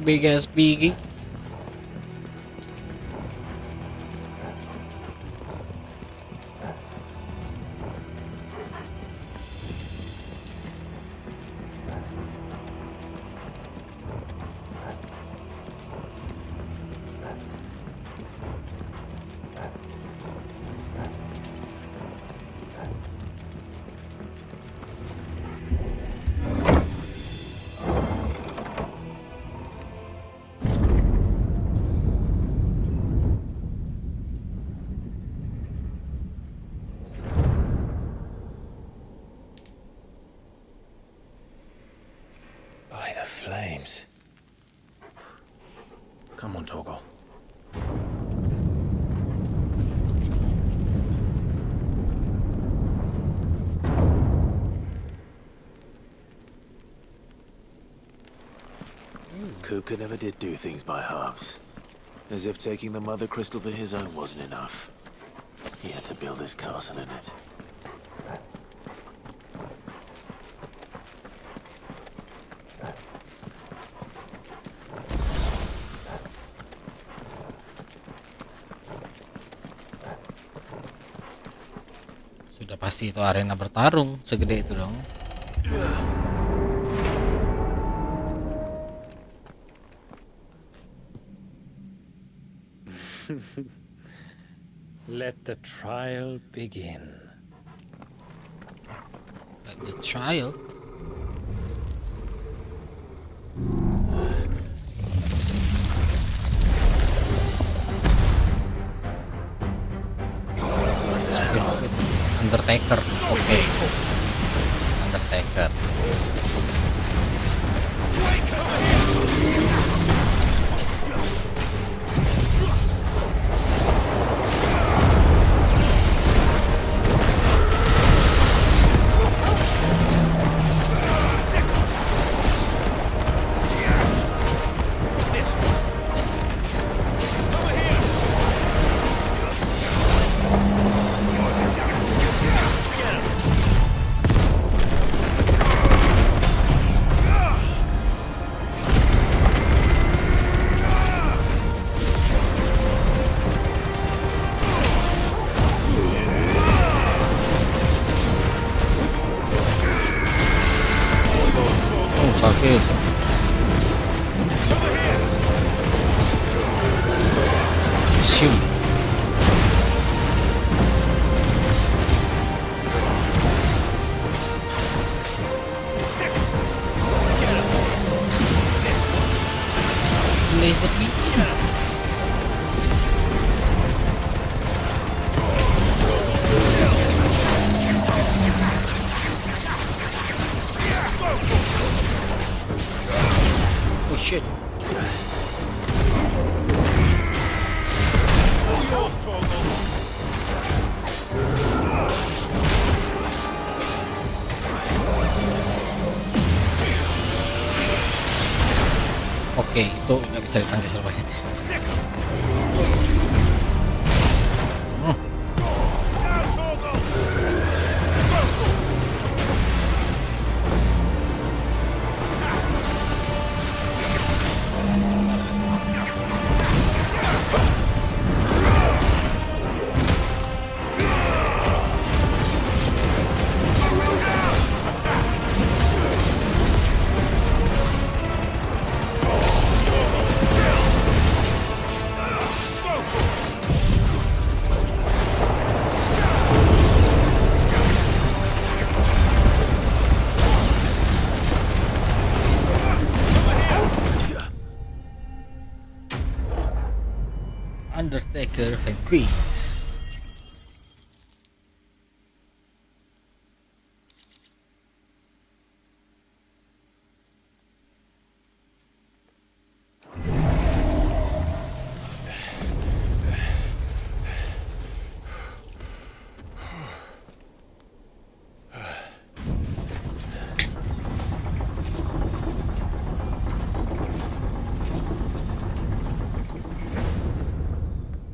Big ass piggy. By the flames. Come on, Torgal. Kupka never did do things by halves. As if taking the Mother Crystal for his own wasn't enough. He had to build his castle in it. Sudah pasti itu arena bertarung segede itu dong. Let the trial begin. Let the trial. Undertaker, oke. Undertaker. Sakit. Shoot. Laser beam. Oh shit. Oke, itu nggak bisa ditangkis rupanya. Undertaker vanquished.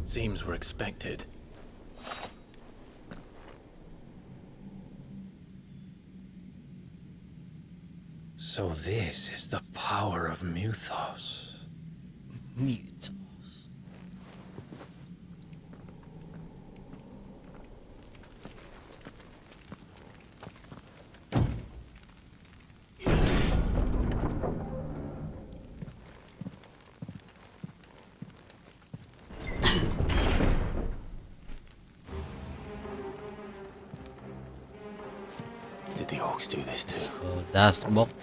Seems we're expected. So this is the power of Mythos. Mythos. Did the orcs do this too? So that's box.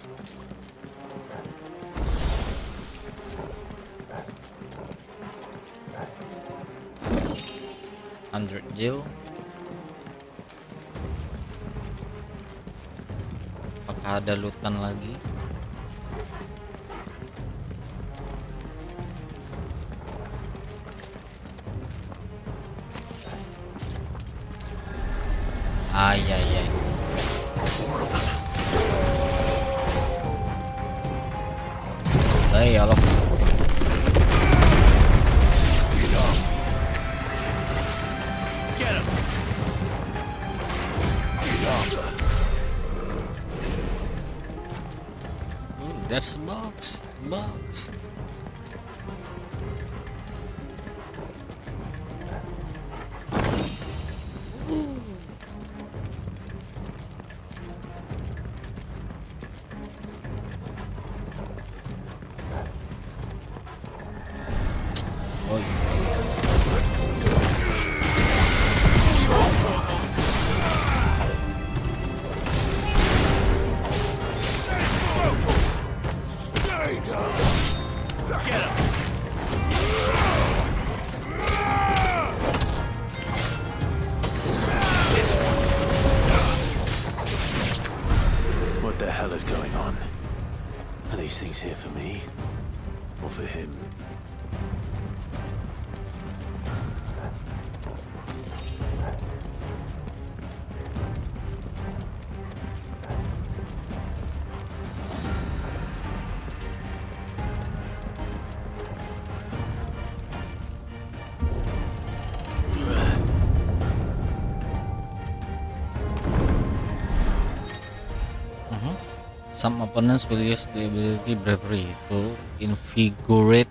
Jill. Apakah ada lootan lagi? Ay. Ay, Allah. That's a box. Oh, for him. Some opponents will use the ability Bravery to invigorate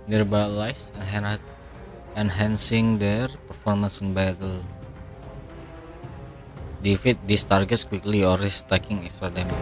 nearby allies, enhancing their performance in battle. Defeat these targets quickly or risk taking extra damage.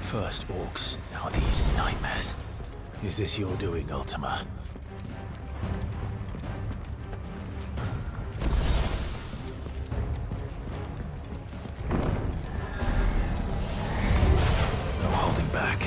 First orcs, now these nightmares. Is this your doing, Ultima? No holding back.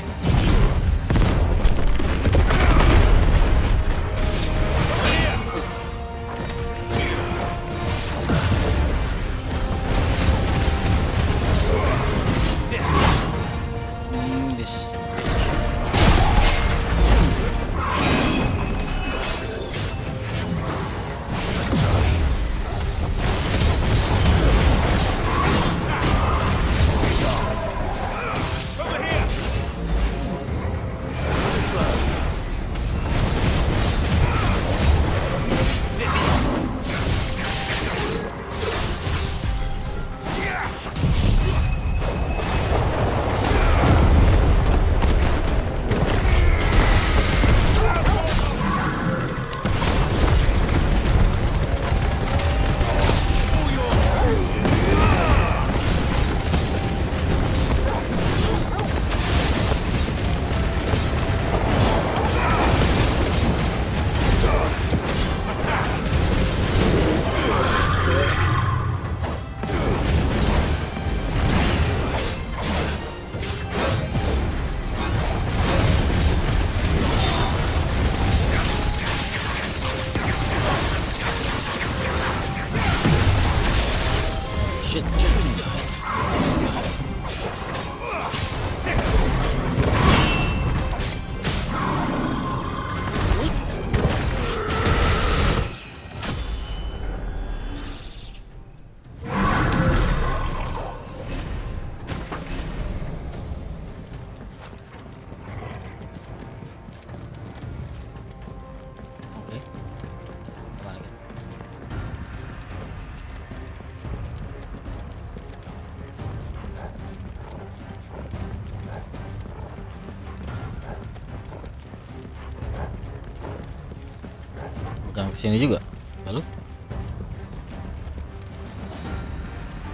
Bukan kesini juga. Lalu?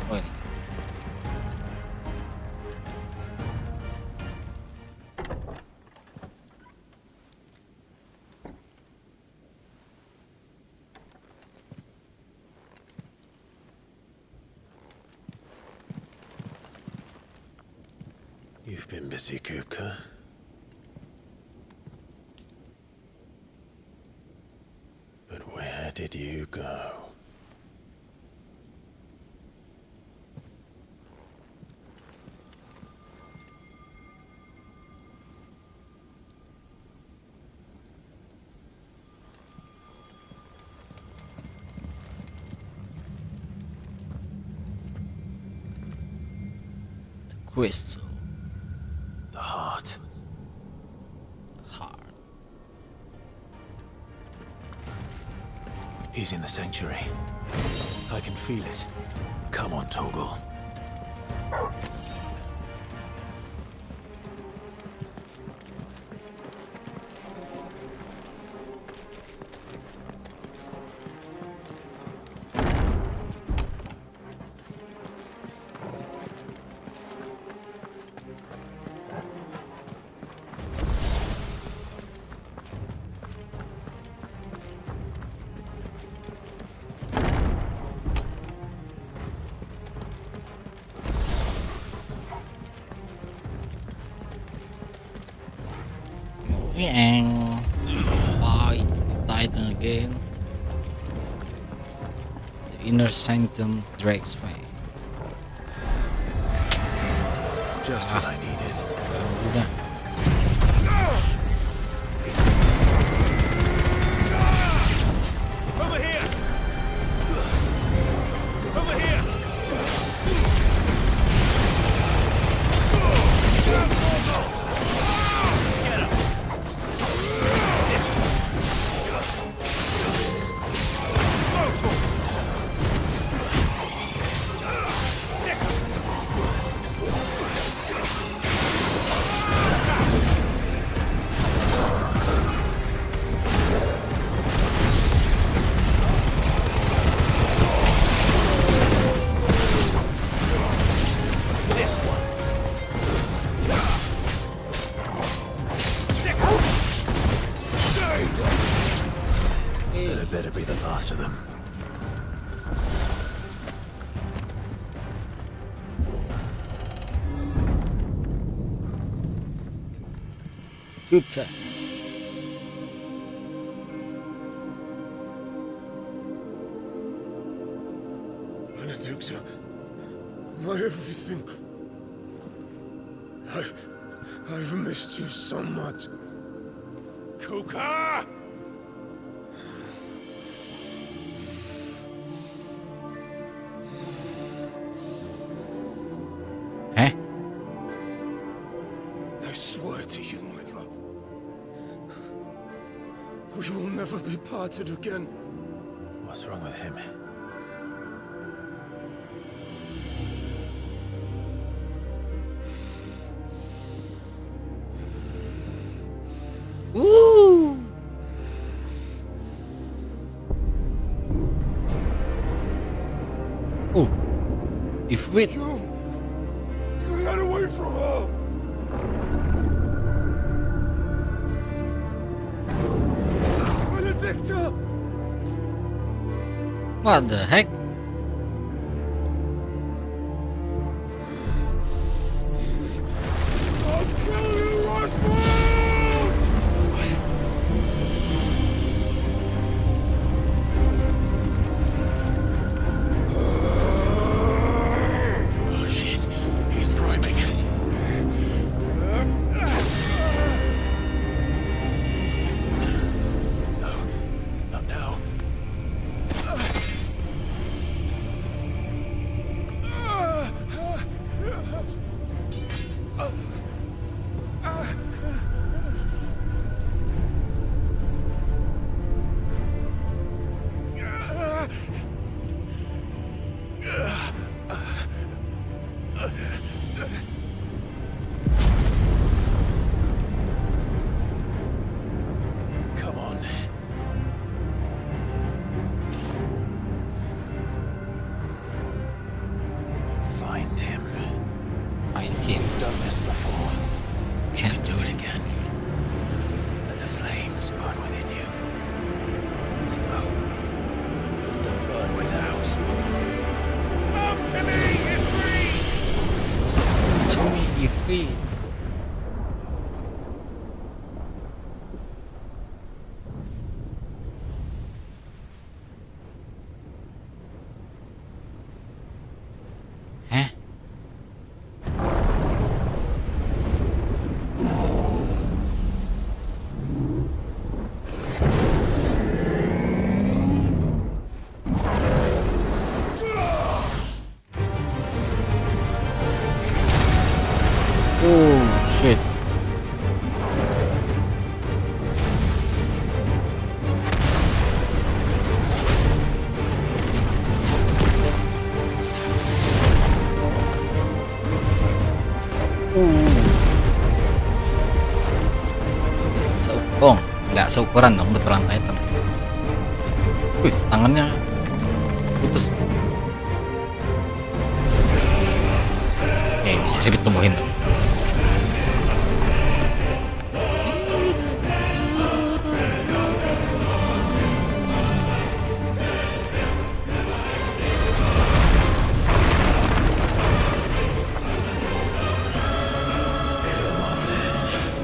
Oh ini. You've been busy, Kupka. But where did you go? crystal. The heart. Heart. He's in the sanctuary. I can feel it. Come on, Toggle. And fight Titan again. The inner sanctum Drake's way. Just what I needed. Udah. Over here! Over here! Get up! This That better be the last of them. Super. Benedicta, my everything. I've missed you so much. Kuka! Huh? I swear to you, my love, we will never be parted again. What's wrong with him? Ooh. Oh, if we You got away from her. Benedicta! what the heck? I'll kill you, Roswell! Oh shit, he's priming. No, not now. Come on. Find him. Find him. You've done this before. Can't Do it again. Let the flames burn within you. No. Let them burn without. Come to me, Ifrit! To me, if we huh? Shit. Nggak seukuran dong, betulan Titan. Wih, tangannya putus. Oke, bisa ditumbuhin dong.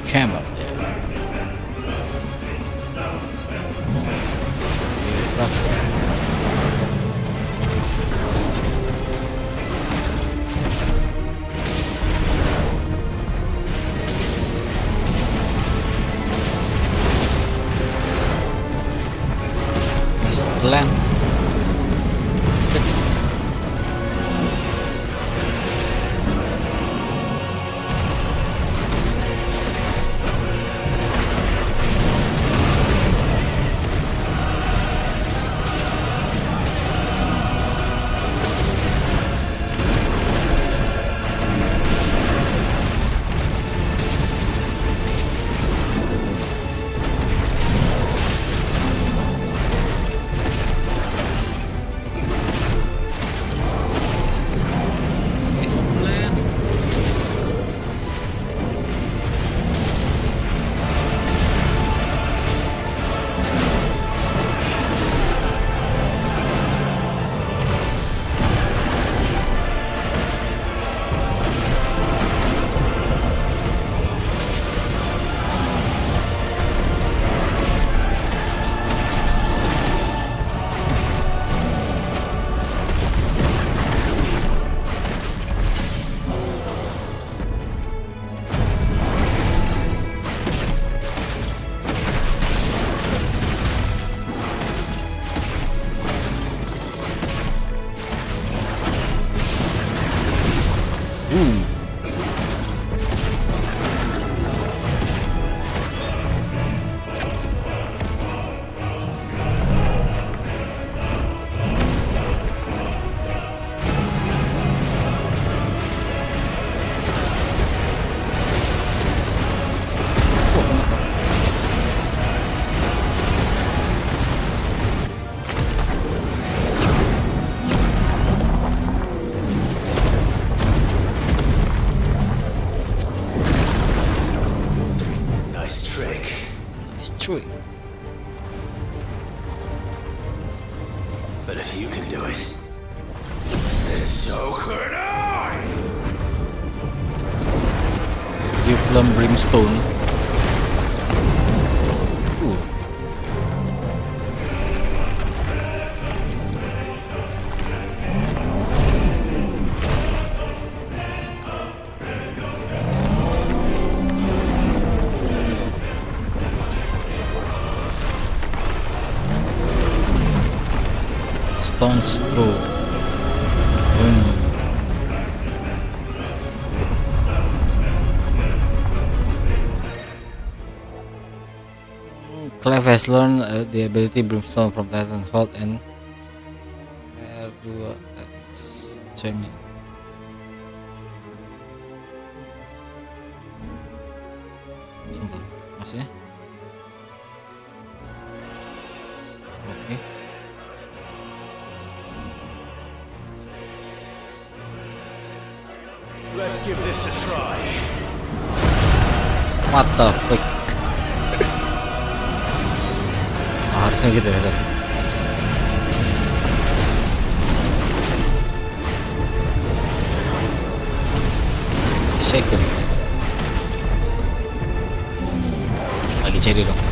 Come on. Land. Stick. But if you can do it, then so could I! Give them brimstone. Stone's throw. Clive has learned the ability Brimstone from Titanfall and R2X Jamming. Sumpah, maksudnya? Oke. Let's give this a try. What the fuck? Harusnya gitu ya tadi. Shake lagi ceri dong.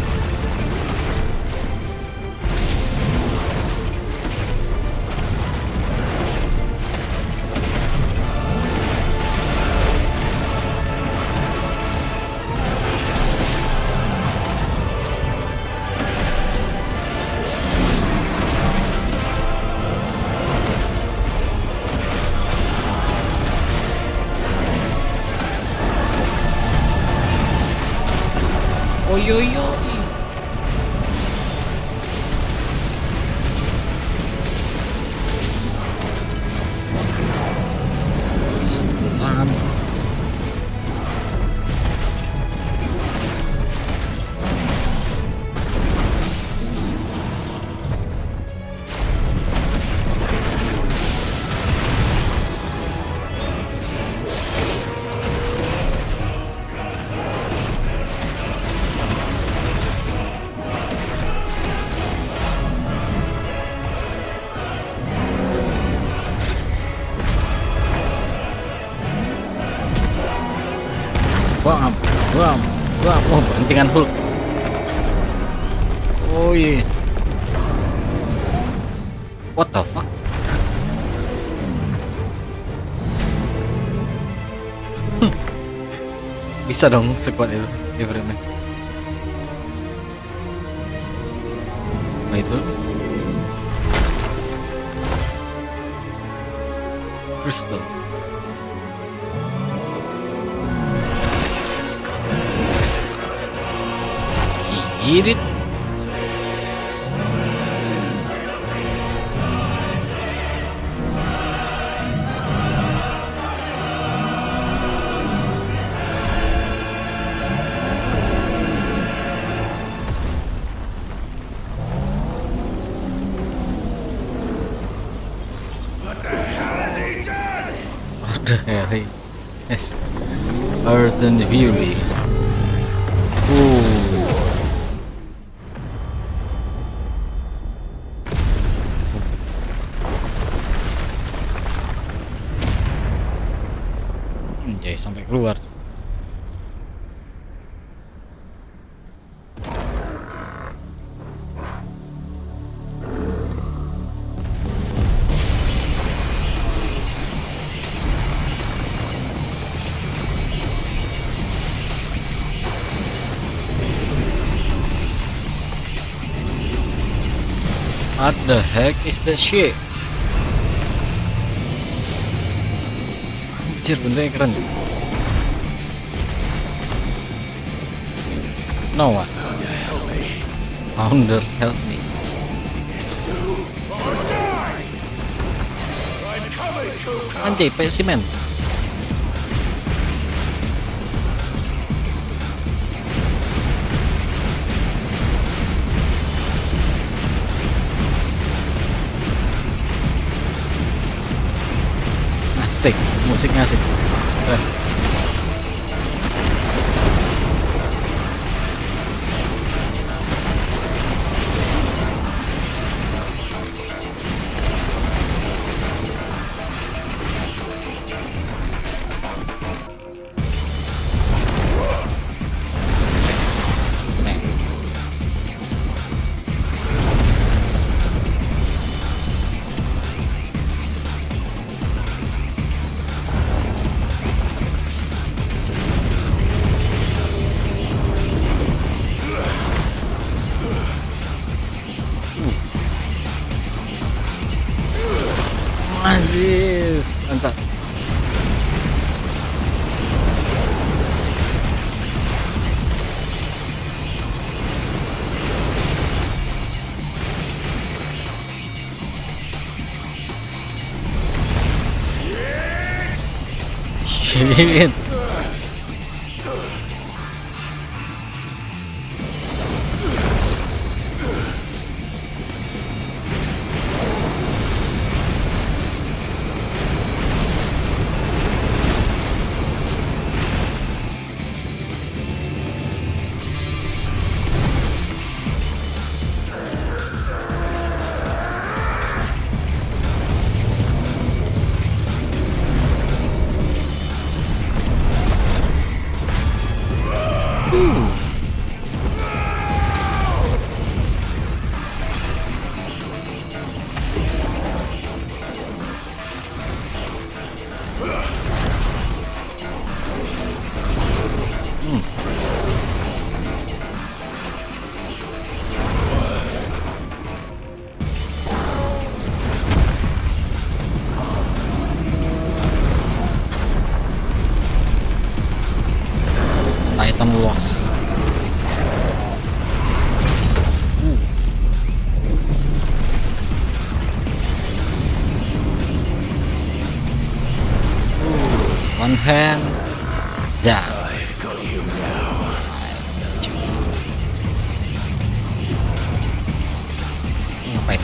Oi oi oi. Sebulan. Bam, bam, bam. Oh, bantingan Hulk. Oh iya. What the fuck? Bisa dong sekuat itu differentnya. Apa itu? Crystal. Eat it. What the hell has he done? What the hell? Yes. Earthen Fury. Ooh. Jadi sampai keluar. What the heck is that shit? Anjir, bentuknya keren. No one. Founder, help me. Anjay, spesimen. Asik, musiknya asik. Anjir, mantap. Shit. Titan loss. one hand. Down. I've got you now. Ngapain?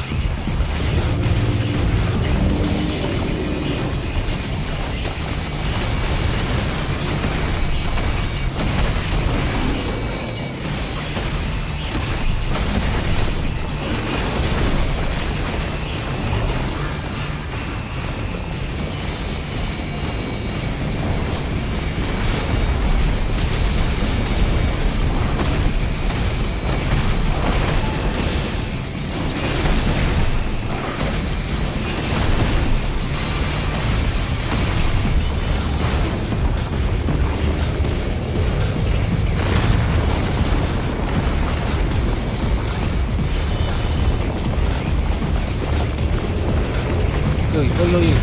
Yoi.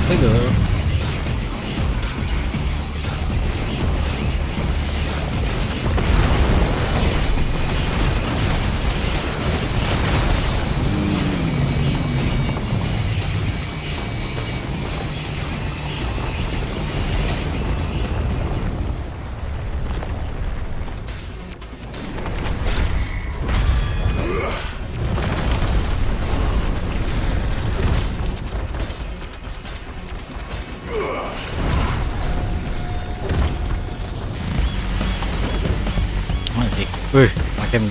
Bigger. Wih, makin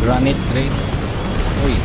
granite drain. Wih.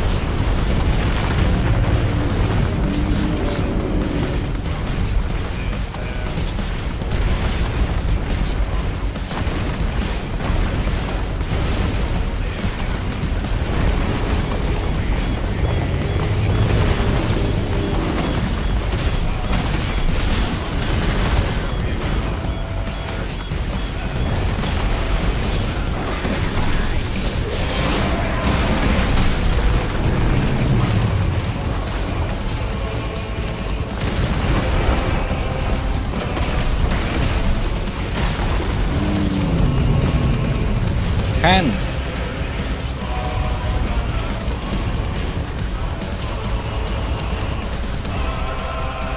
Hands.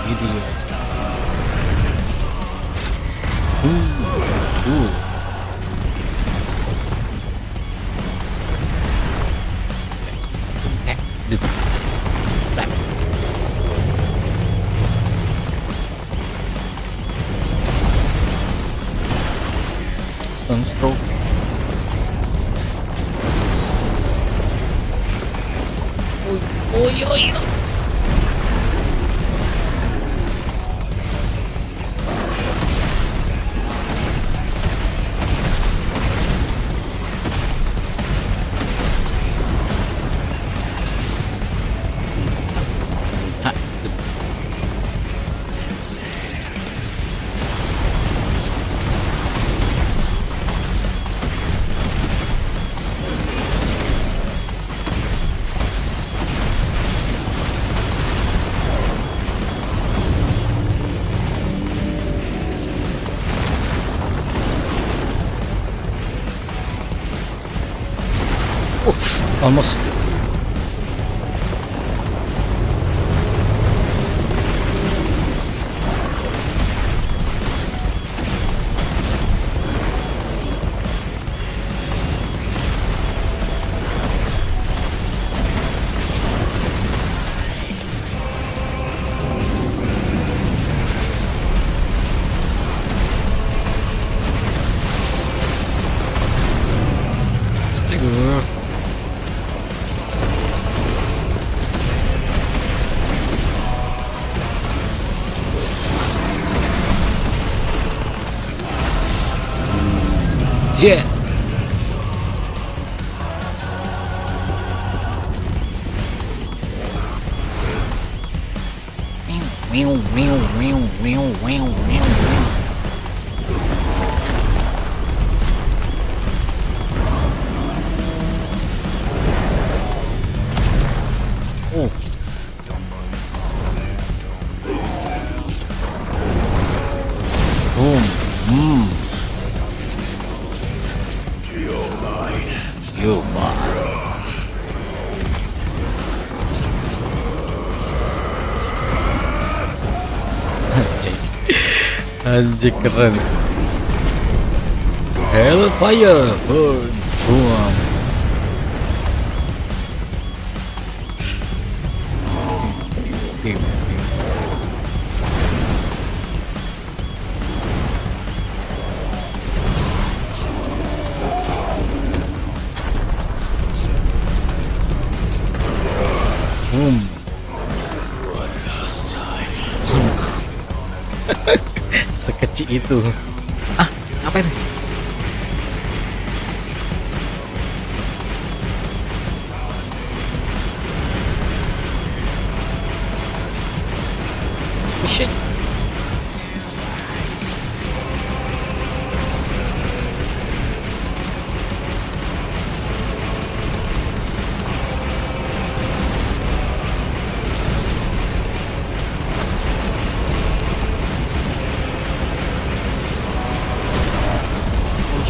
Idiot. Ooh. Stone stroke. Oi. Almost. Astaga. Yeah. Oh. Boom. You're mine. You're mine. Anjing keren. Hellfire burn. Boom. Sekecil itu. Ah, ngapain? Oh, shit.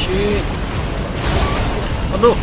Shit. Aduh.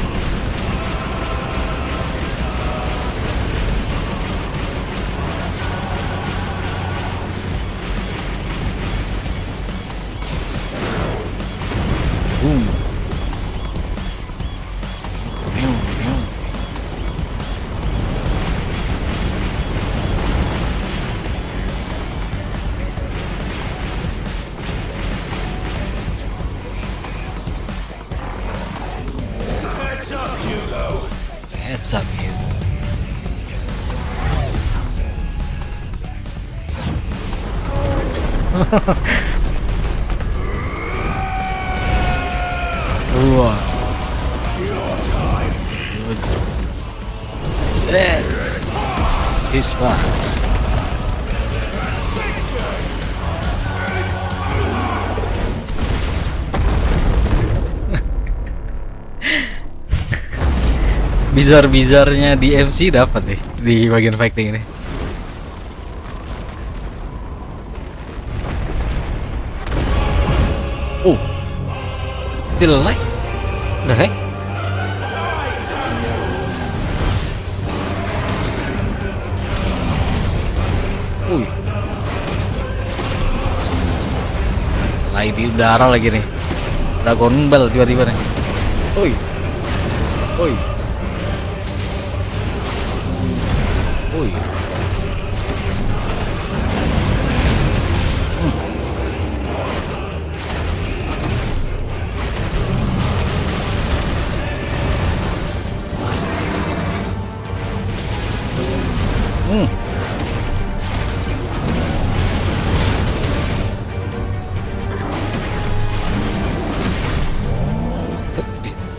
Heads up, you. Wow. Set. This pass. Bizar-bizarnya di MC dapat sih di bagian fighting ini. Oh, still alive? The heck? Lagi di udara lagi nih. Dragon Ball tiba-tiba nih. Oi. Oi. Oi.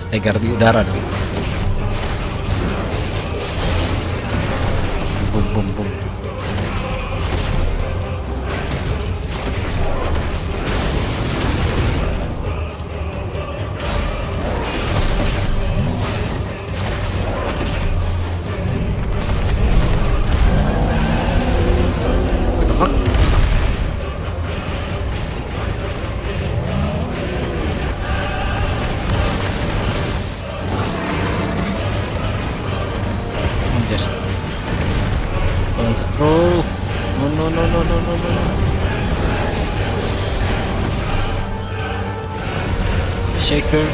Stegar di udara dong. Bum bum bum. What the fuck? Shaker.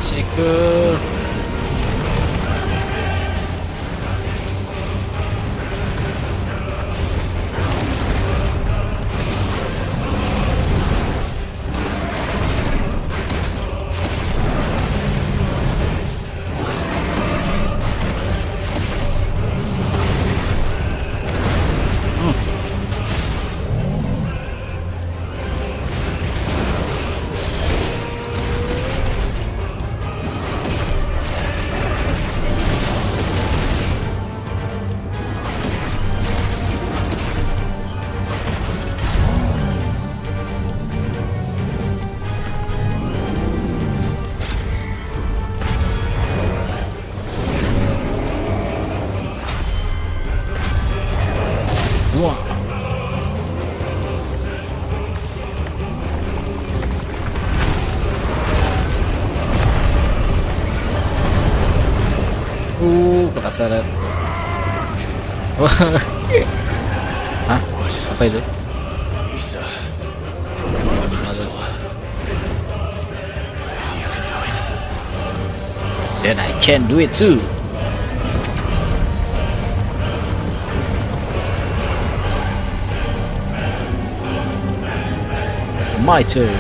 Shaker. Penasaran. Hah? Apa itu? Then I can do it too. My turn.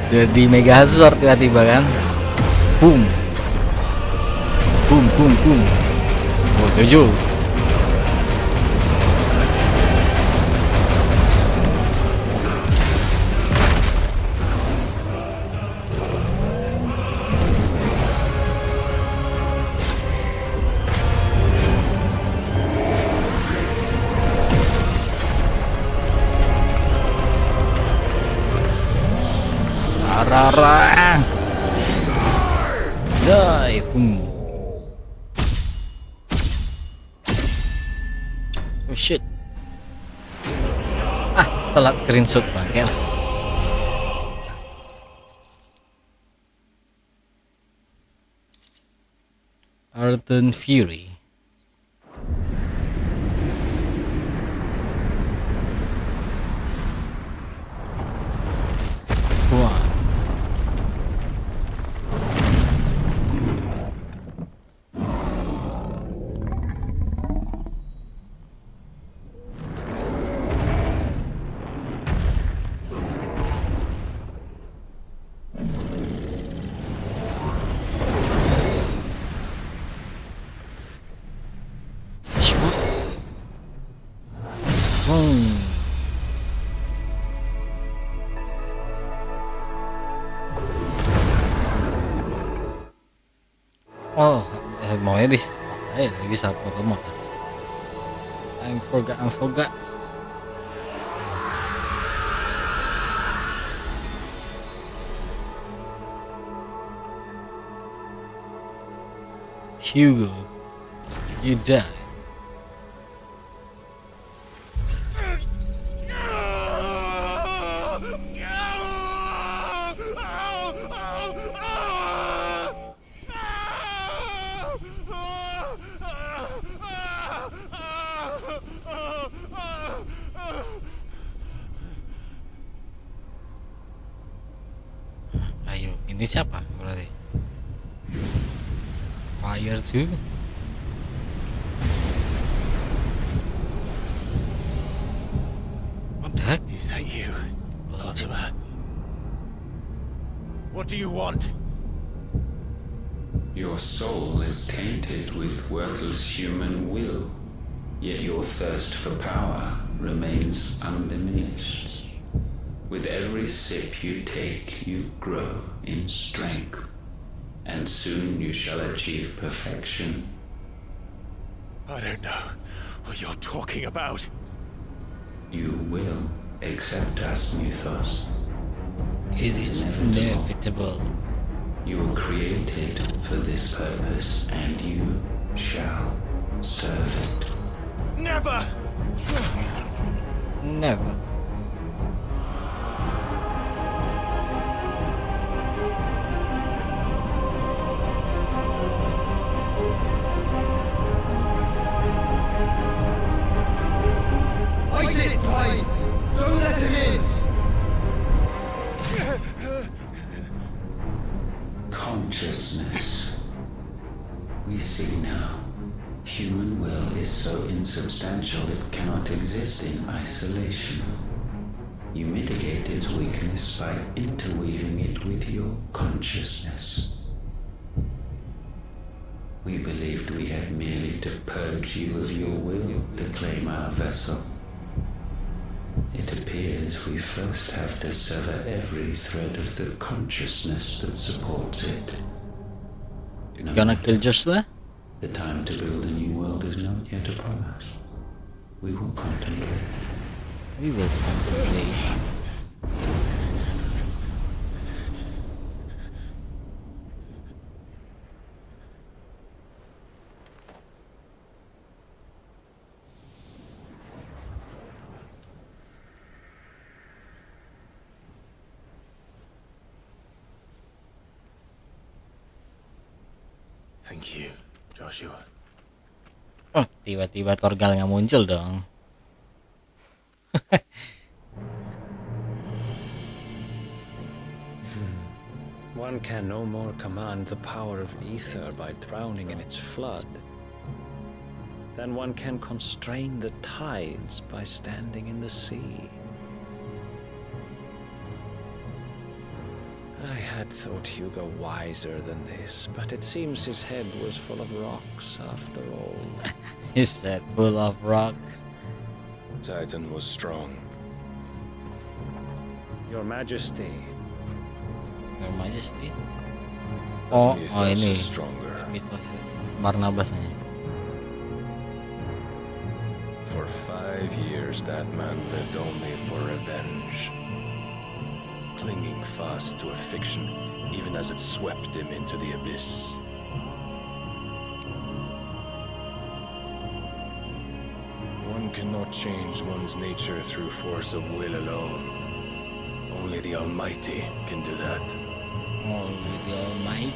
Jadi mega sword tiba-tiba kan. Boom. Boom boom boom. Oh, 7. Rara. Die. Boom. Oh shit. Telat screenshot bangke lah. Ardent Fury. Wah. Oh, maunya bisa foto mod. I forgot. Hugo, you die. Ayo, ini siapa berarti? Fire too? What the heck? Is that you, Ultima? What do you want? Your soul is tainted with worthless human will, yet your thirst for power remains undiminished. With every sip you take, you grow in strength, and soon you shall achieve perfection. I don't know what you're talking about. You will accept us, Mythos. It is inevitable. You were created for this purpose, and you shall serve it. Never! Never. Fight it, Clive! Don't let him in! Consciousness. We see now. Human will is so insubstantial it cannot exist in isolation. You mitigate its weakness by interweaving it with your consciousness. We believed we had merely to purge you of your will to claim our vessel. It appears we first have to sever every thread of the consciousness that supports it. You gonna kill Joshua? The time to build a new world is not yet upon us. We will contemplate. We will contemplate. Thank you, Joshua. Oh, tiba-tiba Torgal nggak muncul dong. One can no more command the power of ether by drowning in its flood than one can constrain the tides by standing in the sea. I had thought Hugo wiser than this, but it seems his head was full of rocks after all. His head full of rock. Titan was strong. Your Majesty. Your Majesty. Oh, ini. Stronger. Mythos. Barnabasnya. For 5 years, that man lived only for revenge. Clinging fast to a fiction, even as it swept him into the abyss. One cannot change one's nature through force of will alone. Only the Almighty can do that. Only the Almighty.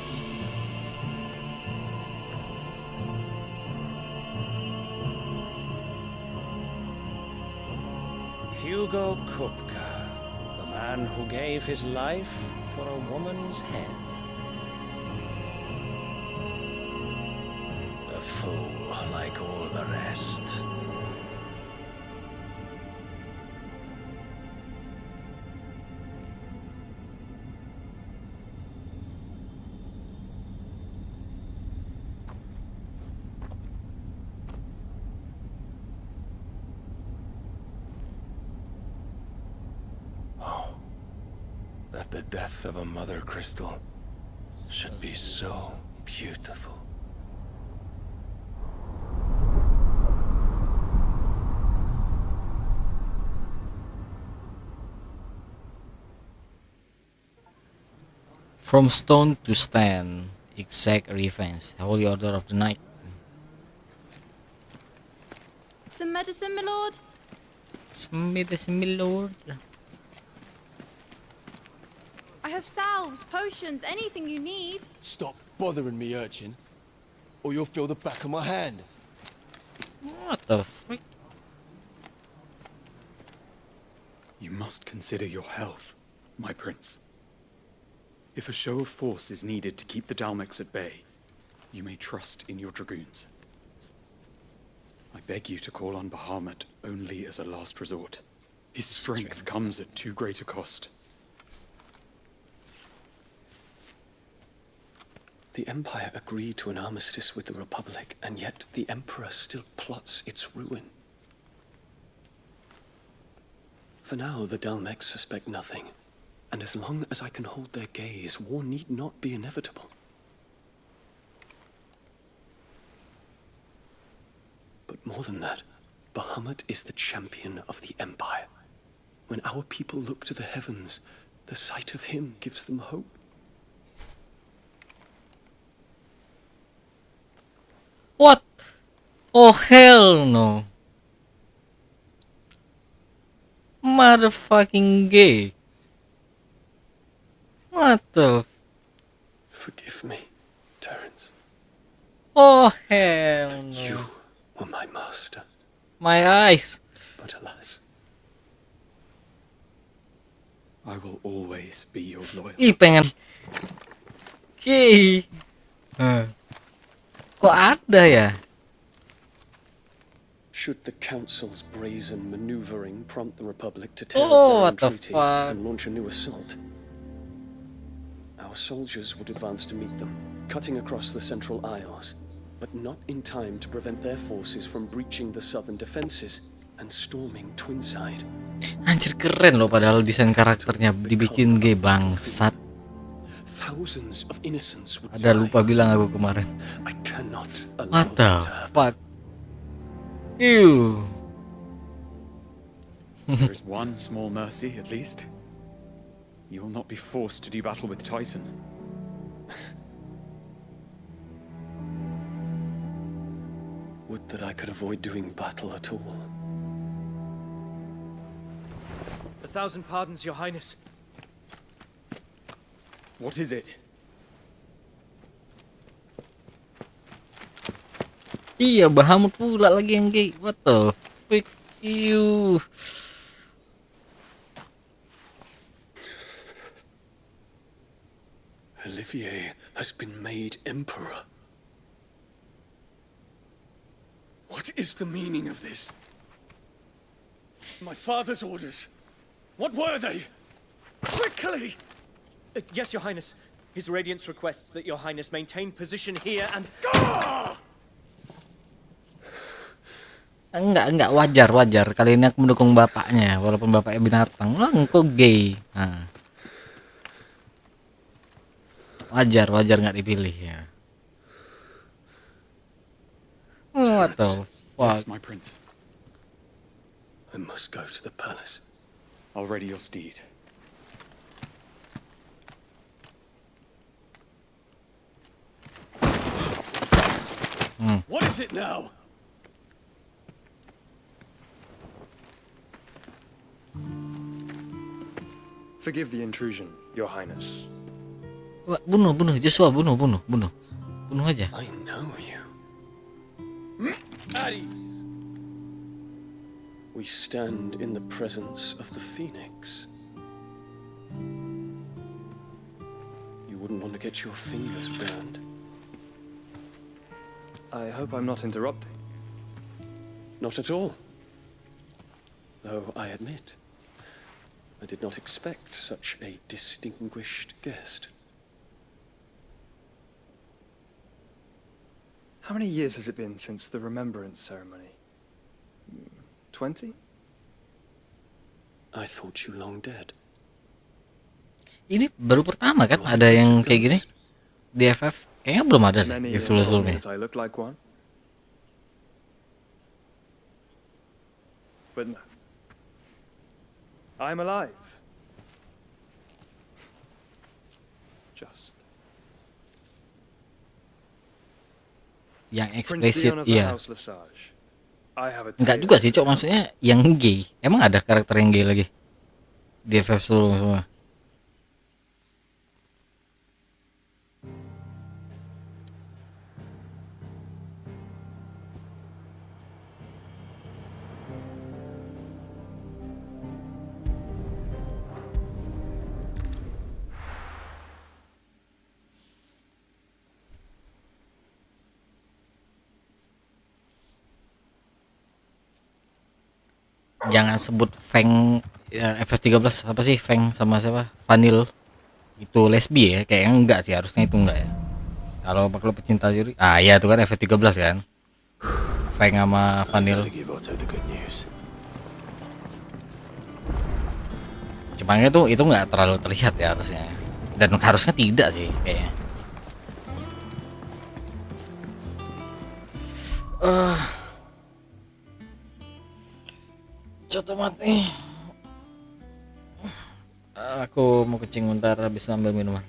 Hugo Kupka. The man who gave his life for a woman's head. A fool like all the rest. That the death of a mother crystal should be so beautiful. From stone to stand, exact revenge. Holy Order of the Night. Some medicine, my lord? Some medicine, my lord. I have salves, potions, anything you need. Stop bothering me, urchin, or you'll feel the back of my hand. What the freak? You must consider your health, my prince. If a show of force is needed to keep the Dalmex at bay, you may trust in your dragoons. I beg you to call on Bahamut only as a last resort. His strength comes at too great a cost. The Empire agreed to an armistice with the Republic, and yet the Emperor still plots its ruin. For now, the Dalmex suspect nothing. And as long as I can hold their gaze, war need not be inevitable. But more than that, Bahamut is the champion of the Empire. When our people look to the heavens, the sight of him gives them hope. What? Oh hell no. Motherfucking gay. What the? Forgive me, Terence. Oh hell no. You were my master. My eyes. But alas. I will always be your loyal. Ih pengen. Gay. Kok ada ya? Should the Council's brazen maneuvering prompt the Republic to tear What up the their treaty fuck? and launch a new assault, our soldiers would advance to meet them, cutting across the Central Isles, but not in time to prevent their forces from breaching the southern defenses and storming Twinside. Anjir keren loh padahal desain karakternya dibikin gay bangsat. Thousands of innocents would Ada lupa bilang aku kemarin. I cannot allow What the that to happen. fuck? Ew. There is one small mercy, at least. You will not be forced to do battle with Titan. Would that I could avoid doing battle at all. 1,000 pardons, Your Highness. What is it? Iya, Bahamut pula lagi yang gay. What the fuck you? Olivier has been made emperor. What is the meaning of this? My father's orders. What were they? Quickly! Yes, Your Highness. His Radiance requests that Your Highness maintain position here and... Enggak wajar. Kali ini aku mendukung bapaknya walaupun bapaknya binatang. Wah, engkau gay. Nah. Wajar nggak dipilih ya. What the fuck? Yes, my prince. I must go to the palace. I'll ready your steed. What is it now? Forgive the intrusion, Your Highness. Bunuh Joshua, bunuh aja. I know you. At ease. We stand in the presence of the Phoenix. You wouldn't want to get your fingers burned. I hope I'm not interrupting. Not at all. Though I admit, I did not expect such a distinguished guest. How many years has it been since the remembrance ceremony? 20? I thought you long dead. Ini baru pertama kan ada yang kayak gini di FF. Kayaknya belum ada deh Many di sebelum-sebelumnya. that I look like one. But no. I'm alive. Just. Yang Prince eksplisit Dion of the iya. House Lesage. I have a Enggak tale juga of sih, Cok, maksudnya yang gay. Emang ada karakter yang gay lagi di FF sebelum semua. Jangan sebut Feng ya, FF13 apa sih Feng sama siapa? Vanil itu lesbi ya? Kayaknya enggak sih, harusnya itu enggak ya. Kalau bakal pecinta juri, ya itu kan FF13 kan. Feng sama Vanil. Cuma itu nggak terlalu terlihat ya harusnya. Dan harusnya tidak sih kayaknya. Jatuh mati. Aku mau kencing bentar habis ambil minuman.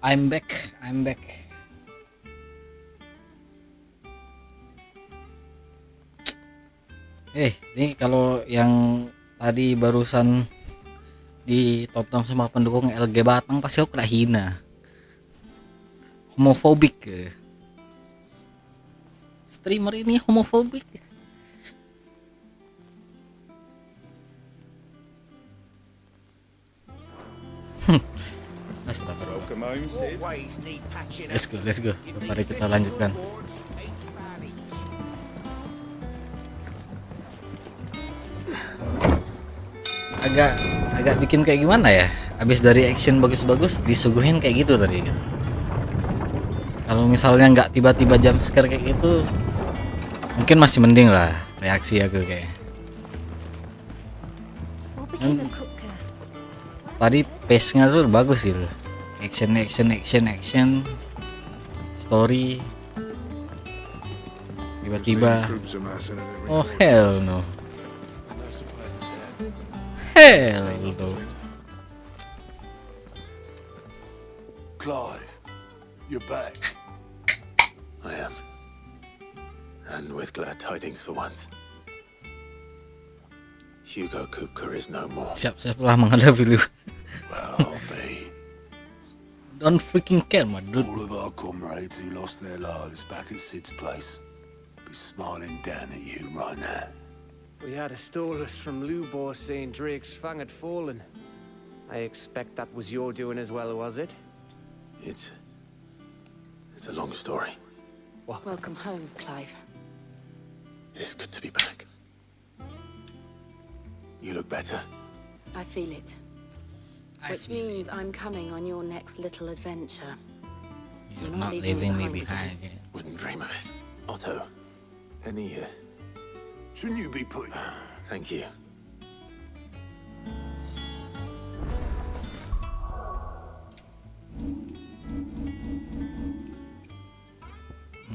I'm back. Ini kalau yang tadi barusan ditonton sama pendukung LG Batang pasti aku kena hina. Homofobik. Streamer ini homofobik. Astagfirullah. Let's go. Mari kita lanjutkan. Agak bikin kayak gimana ya? Abis dari action bagus-bagus disuguhin kayak gitu tadi. Kalau misalnya nggak tiba-tiba jump scare kayak gitu, mungkin masih mending lah reaksi aku kayak. Tadi pace-nya tuh bagus gitu. Action, story. Tiba-tiba, oh hell no. Clive, you're back. I am. And with glad tidings for once. Hugo Kupka is no more. Siap-siap lah menghadapi lu. Well, me. Don't freaking care, my dude. All of our comrades who lost their lives back at Sid's place be smiling down at you right now. We had a stolus from Lubor saying Drake's fang had fallen. I expect that was your doing as well, was it? It's a long story. Welcome home, Clive. It's good to be back. You look better. I feel it. Which means I'm coming on your next little adventure. You're not leaving me behind. Wouldn't dream of it. Otto, any shouldn't you be put? Thank you.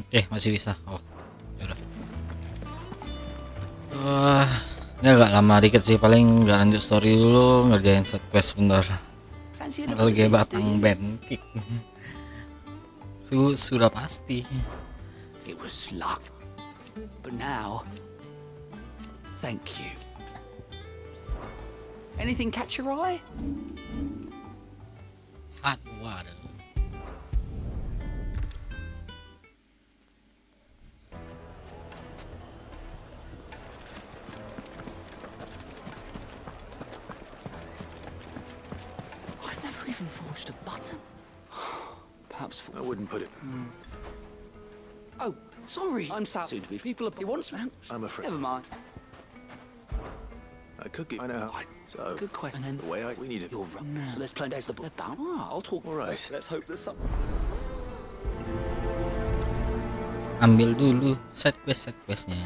Oke, masih bisa. Oh, yaudah. Ini agak lama dikit sih, paling nggak lanjut story dulu, ngerjain set quest bentar. LG Batang band kick. Sudah pasti. It was luck, but now, thank you. Anything catch your eye? Hot water. I've never even forged a button. Perhaps I wouldn't put it. Oh, sorry. I'm soon to be people. He wants me. I'm afraid. Never mind. I could get. I know. So Good question. And then the way we need it. you're right. No. Let's play days the book. All right, I'll talk. All right. Let's hope there's some. Ambil dulu set questnya.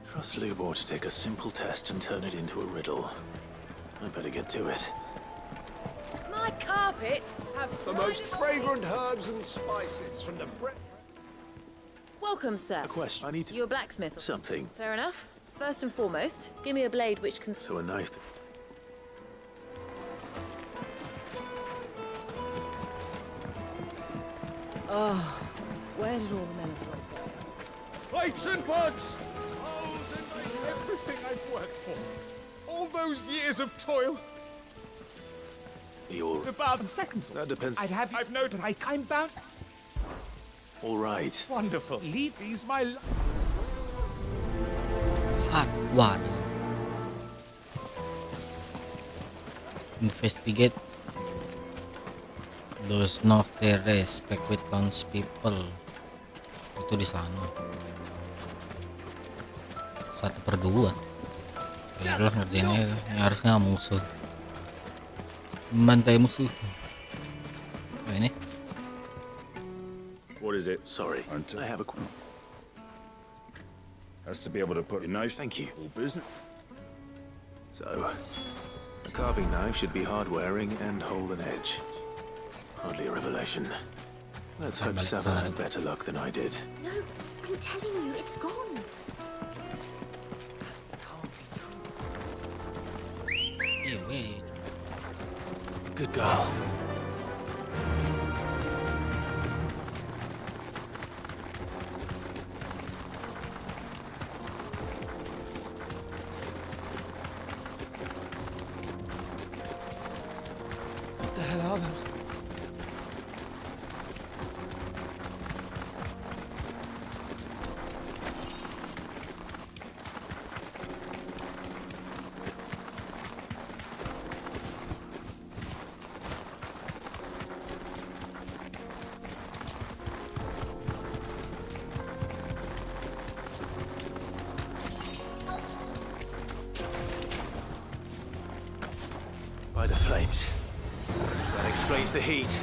Trust Lubor to take a simple test and turn it into a riddle. I better get to it. My carpets have The most fragrant herbs and spices from the Welcome, sir. A question. I need to. You're a blacksmith. Something. Fair enough. First and foremost, give me a blade which can... So a knife. Oh, where did all the men of the rock go? Plates and pots! Holes and everything I've worked for. All those years of toil. You're The bath and second thought. That depends. I've noted I'm bound. all right. Wonderful. Leave these my Hot water. Investigate those not respect with townspeople. Itu di sana. 1/2. Ya udah ngerjainnya ini harusnya musuh. Membantai musuh. Oh, ini. What is it? Sorry. I have a. Has to be able to put a knife. Thank you. All business. So, a carving knife should be hard-wearing and hold an edge. Hardly a revelation. Let's hope Savannah had better luck than I did. No, I'm telling you, it's gone. Good girl. What the hell are those? By the flames. That explains the heat.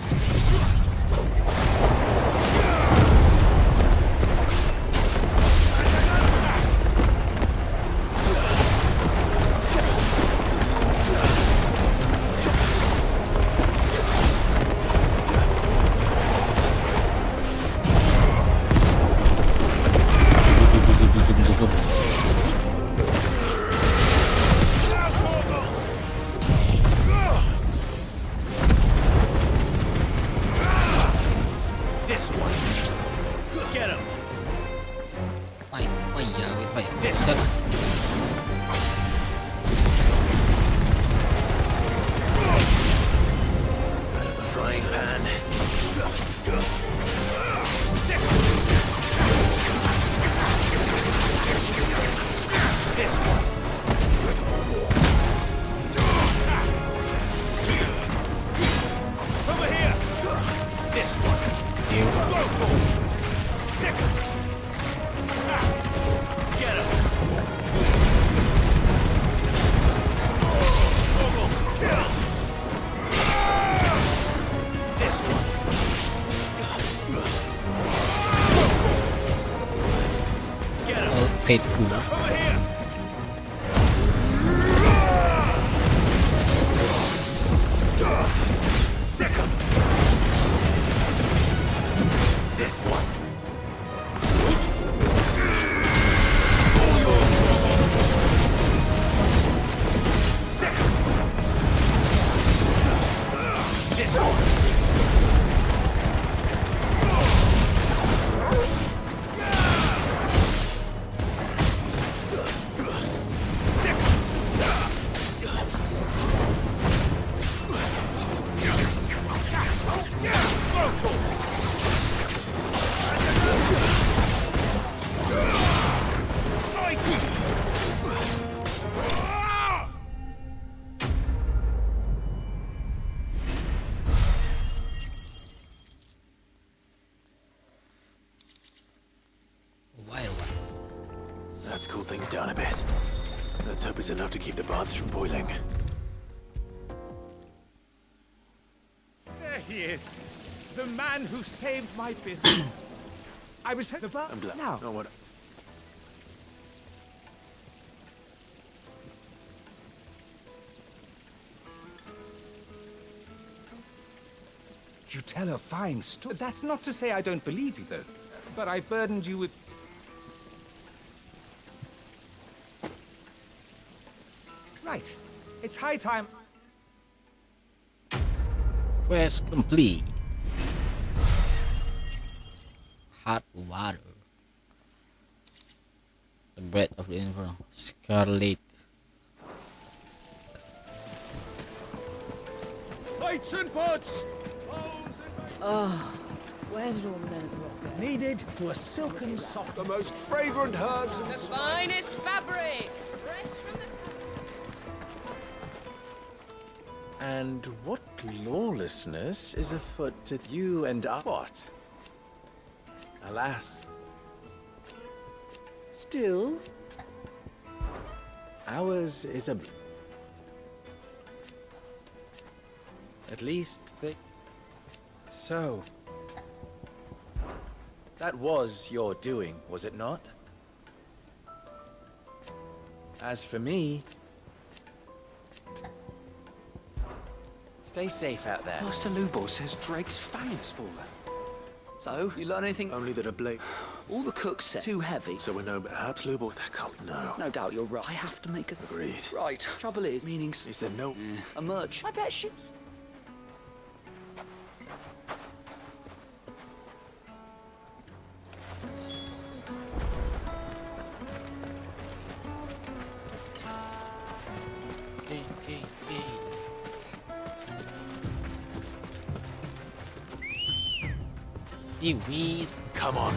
Faithful. Let's cool things down a bit. Let's hope it's enough to keep the baths from boiling. There he is. The man who saved my business. I was at the bar. I'm glad. Now. No, what? You tell a fine story. That's not to say I don't believe you, though. But I burdened you with... Right. It's high time... Quest complete. Hot water. The breath of the inferno. Scarlet. Lights and pots! Oh, where did all the men of the rock go? Needed to a silken soft... The most fragrant herbs and... The finest fabrics! Fresh from the... And what lawlessness is afoot at you and I? What? Alas. Still, ours is a... At least they... So... That was your doing, was it not? As for me... Stay safe out there. Master Lubor says Drake's fang has fallen. So, you learn anything? Only that a blade... All the cooks said too heavy. So we know perhaps Lubor... That can't... No. No doubt you're right. I have to make a... Agreed. Right. Trouble is, meaning... Is there no... A merch. I bet she... Seaweed. Come on.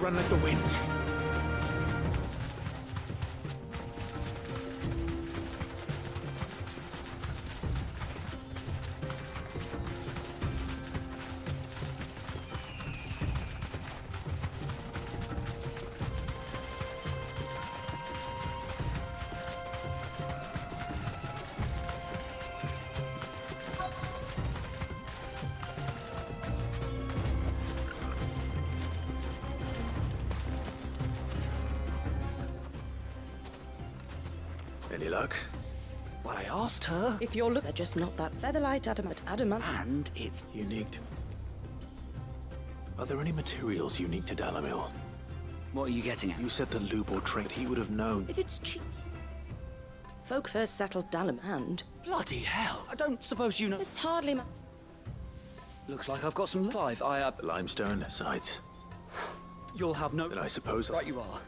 Run like the wind. Any luck? Well, I asked her. If you're they're just not that featherlight adamant. And it's Unique. Are there any materials unique to Dalamil? What are you getting at? You said the Lubor trade. He would have known. If it's cheap. Folk first settled Dalam and... Bloody hell! I don't suppose you know... It's hardly Looks like I've got some live. Limestone sites. You'll have no... Then I suppose... Right you are.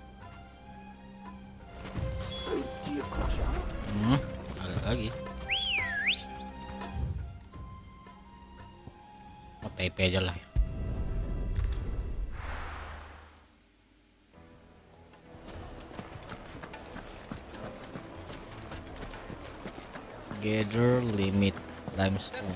Ada lagi. Oh, TP aja lah. Gather limit limestone.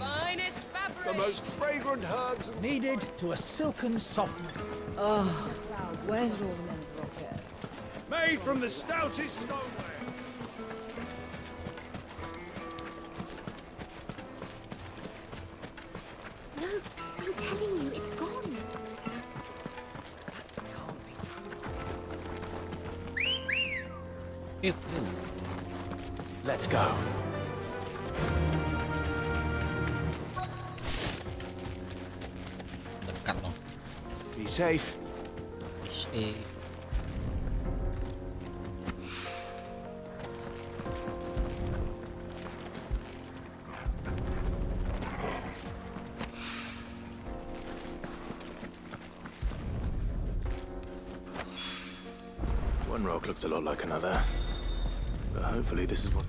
The most fragrant herbs needed to a silken softness. Oh, wow. Where did all the men of the rock go? Made from the stoutest stoneware. No, I'm telling you, it's gone. Let's go. Dekat dong. Be safe. Be safe. One rock looks a lot like another. But hopefully this is what...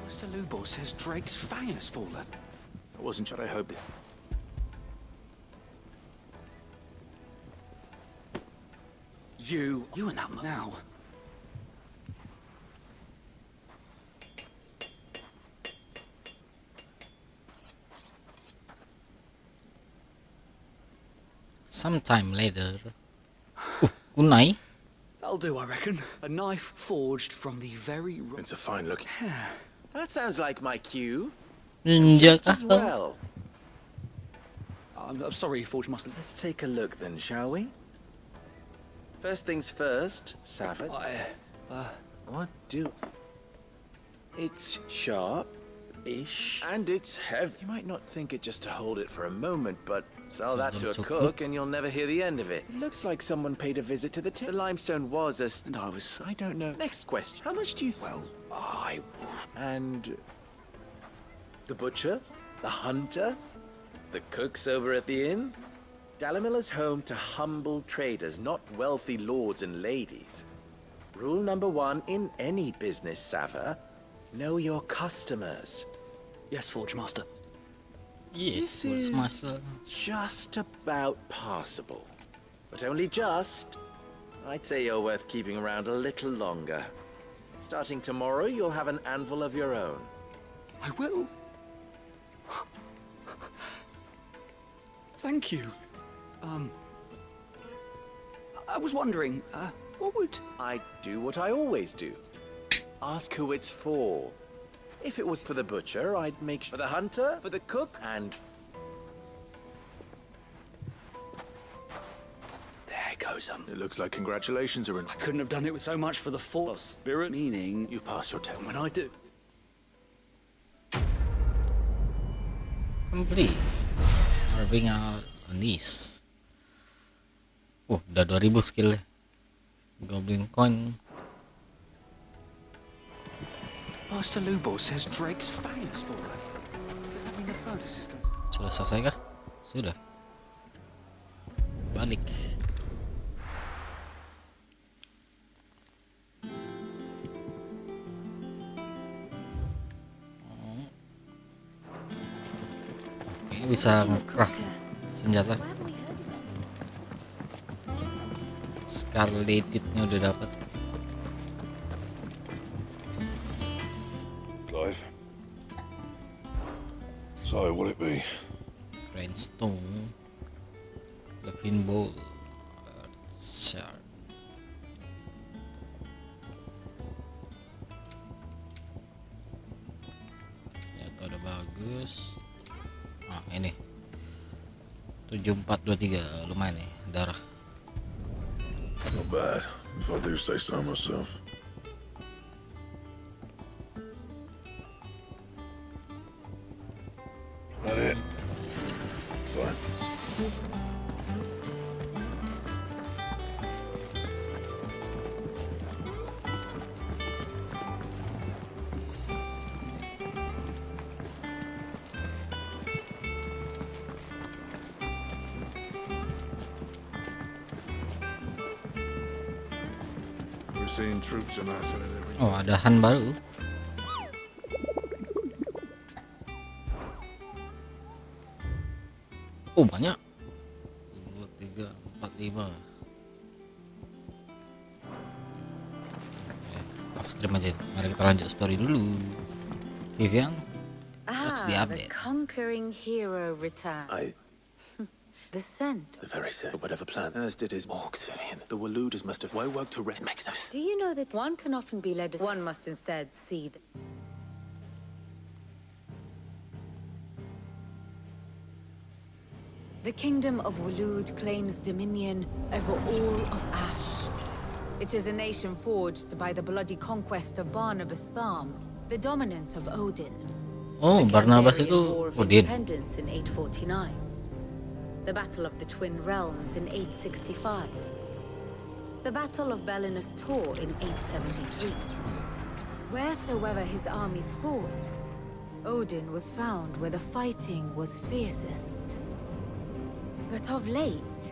Mr. Lubor says Drake's fang has fallen. I wasn't sure. I hoped... You and that now. Sometime later. Kunai. That'll do, I reckon. A knife forged from the very... It's a fine look. That sounds like my cue. Ninja Just as well. I'm sorry, Forge Master. Let's take a look then, shall we? First things first, Savage. What do... It's sharp-ish, and it's heavy. You might not think it just to hold it for a moment, but sell that to a cook and you'll never hear the end of it. It looks like someone paid a visit to the The limestone was a... And I don't know. Next question. How much do you... Well, And... The butcher? The hunter? The cooks over at the inn? Dalamil is home to humble traders, not wealthy lords and ladies. Rule number 1 in any business, Sava. Know your customers. Yes, Forge Master. Yes, This Forge is Master. just about passable. But only just. I'd say you're worth keeping around a little longer. Starting tomorrow, you'll have an anvil of your own. I will. Thank you. I was wondering, what would... I'd do what I always do. Ask who it's for. If it was for the butcher, I'd make sure... For the hunter, for the cook, and... There goes It looks like congratulations are in... I couldn't have done it with so much for the force spirit, meaning... You've passed your test. When I do... Complete. Carving out a niece. Oh, udah 2000 skill ya. Goblin coin. Master Lubor says Drake's fang has fallen. Does that mean the furnace is going... Sudah selesai kah? Sudah. Balik. Oke, Bisa nge-craft senjata. Scarletednya udah dapat. Clive. So, what'll it be? Rainstone, Levin Bowl, Shard. Ya, itu udah bagus. Ah, ini 7423 lumayan nih darah. Not bad, if I do say so myself. That it? Fine. We're seeing troops amassing at every... Oh, ada Han baru. Oh, banyak. 2, 3, 4, 5. Upstream aja. Mari kita lanjut story dulu. Vivian, what's the The update? conquering hero returns. The scent. The very same. Whatever plan. As did his orcs, Vivian. The Waluders must have worked to red. Makes those. Do you know that one can often be led as one must instead see the... The kingdom of Walud claims dominion over all of Ash. It is a nation forged by the bloody conquest of Barnabas Tharm, the dominant of Odin. Oh, Barnabas War itu of Odin. Independence in 849. The Battle of the Twin Realms in 865. The Battle of Belinus Tor in 873. Wheresoever his armies fought, Odin was found where the fighting was fiercest. But of late,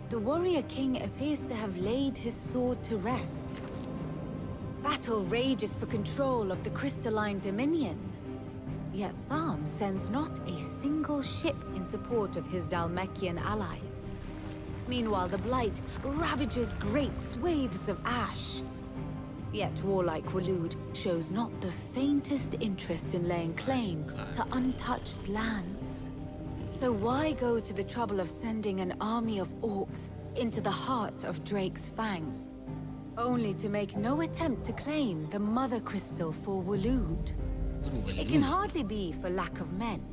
the warrior king appears to have laid his sword to rest. Battle rages for control of the crystalline dominion. Yet Tharm sends not a single ship in support of his Dalmekian allies. Meanwhile, the Blight ravages great swathes of Ash. Yet warlike Walud shows not the faintest interest in laying claim to untouched lands. So why go to the trouble of sending an army of orcs into the heart of Drake's Fang, only to make no attempt to claim the Mother Crystal for Walud? It can hardly be for lack of men.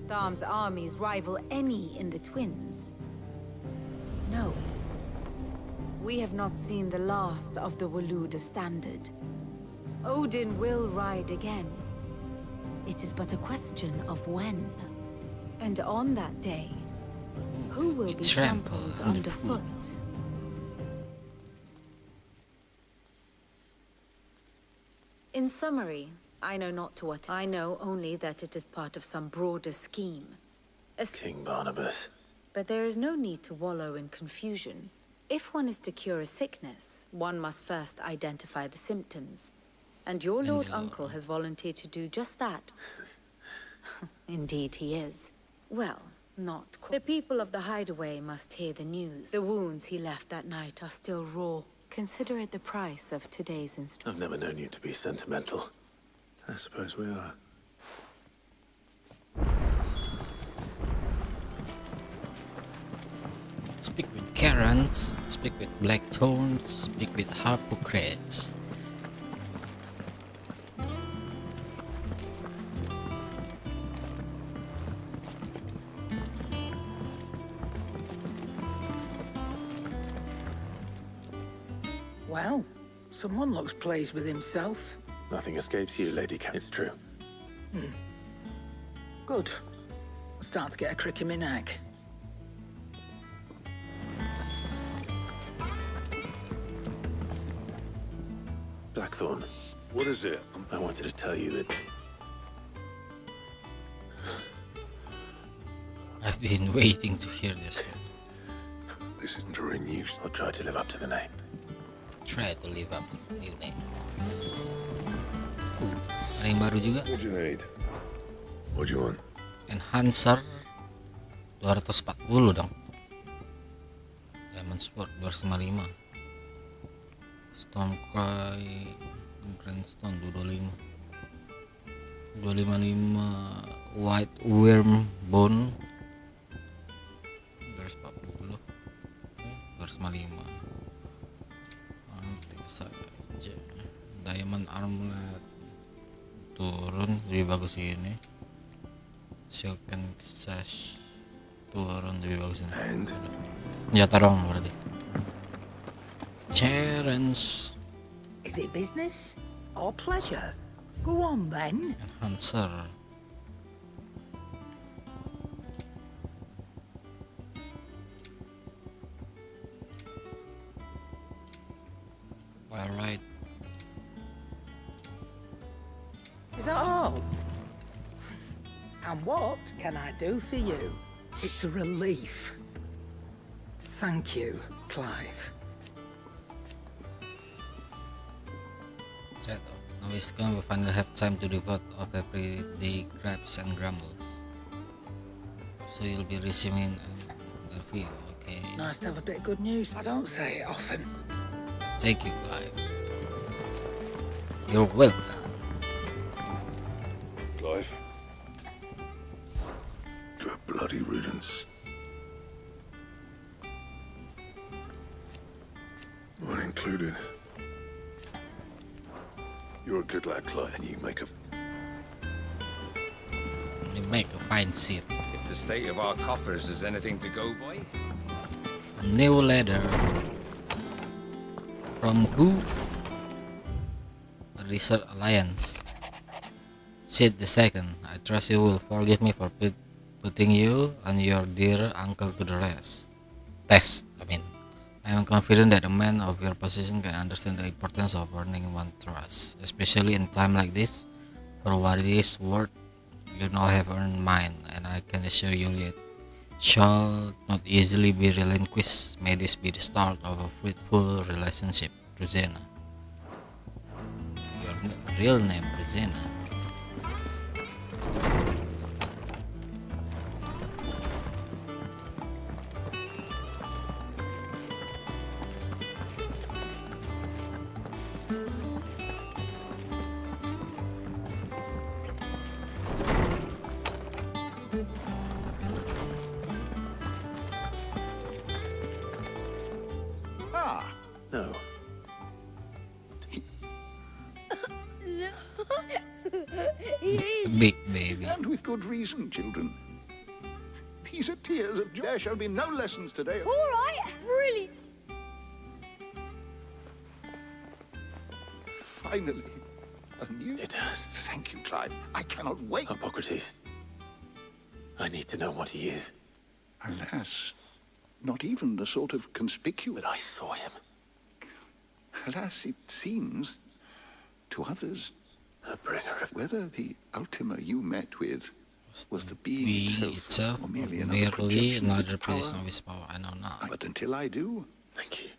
Tharm's armies rival any in the Twins. No. We have not seen the last of the Waluda standard. Odin will ride again. It is but a question of when. And on that day, who will be trampled underfoot? In summary, I know not to what I know, only that it is part of some broader scheme. King Barnabas. But there is no need to wallow in confusion. If one is to cure a sickness, one must first identify the symptoms. And your Lord Uncle has volunteered to do just that. Indeed he is. Well, not quite. The people of the Hideaway must hear the news. The wounds he left that night are still raw. Consider it the price of today's installment. I've never known you to be sentimental. I suppose we are. Speak with Karens, speak with Blackthorn, speak with Harpocrates. Well, someone looks pleased with himself. Nothing escapes you, Lady Cat. It's true. Good. I'm starting to get a crick in my neck. Blackthorn. What is it? I wanted to tell you that I've been waiting to hear this one. This isn't a news. I'll try to live up to the name. Try to live up to the new name. Ada yang baru juga. What do you need? What do you want? Enhancer 240 dong. Diamond Sword 255. Stormcry Grandstone 225. 255 White Worm Bone 240. 255. Nanti saja. Diamond Armlet turun, lebih bagus ini. Silken Sash turun, lebih bagus ini. Senjata dong berarti. Challenge. Is it business or pleasure? Go on then. Enhancer. Alright. Is that all? And what can I do for you? It's a relief. Thank you, Clive. Set now is come, we finally have time to devote of everyday grabs and grumbles. So you'll be receiving the review, okay? Nice to have a bit of good news. I don't say it often. Thank you, Clive. You're welcome. Clive. Good bloody riddance. Mine included. You're a good lad, Clive, and you make a fine seat. If the state of our coffers is anything to go by. New letter. From who? Research Alliance. Sid the Second, I trust you will forgive me for putting you and your dear uncle to the test. I am confident that a man of your position can understand the importance of earning one's trust, especially in time like this. For what it is worth, you now have earned mine, and I can assure you it shall not easily be relinquished. May this be the start of a fruitful relationship, Rosena. Your real name, Rosena. No. Big baby. And with good reason, children. These are tears of joy. There shall be no lessons today. All right, really. Finally, a new... It does. Thank you, Clive. I cannot wait. Hippocrates. I need to know what he is. Alas, not even the sort of conspicuous... But I saw him. Alas, it seems, to others, a bringer of... whether the Ultima you met with was the being itself or merely another projection of his power, I know not. But until I do... Thank you.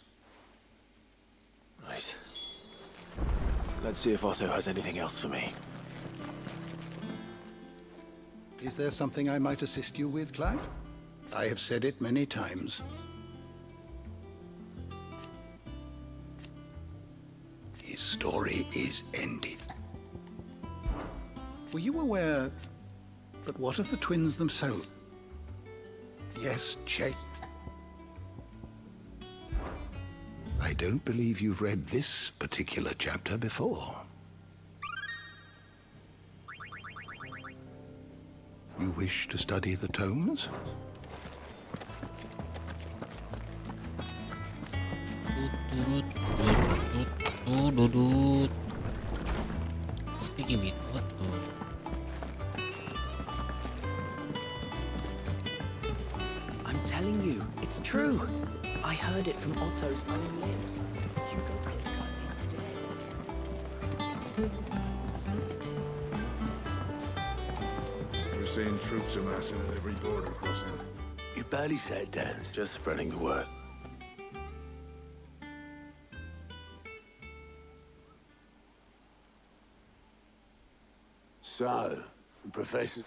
Right. Let's see if Otto has anything else for me. Is there something I might assist you with, Clive? I have said it many times. His story is ended. Were you aware... But what of the twins themselves? Yes, check. I don't believe you've read this particular chapter before. You wish to study the tomes? Speaking with Otto. I'm telling you, it's true. I heard it from Otto's own lips. Hugo Kupka is dead. We're seeing troops amassing at every border crossing. You barely said, Dan. Just spreading the word. So, Professor...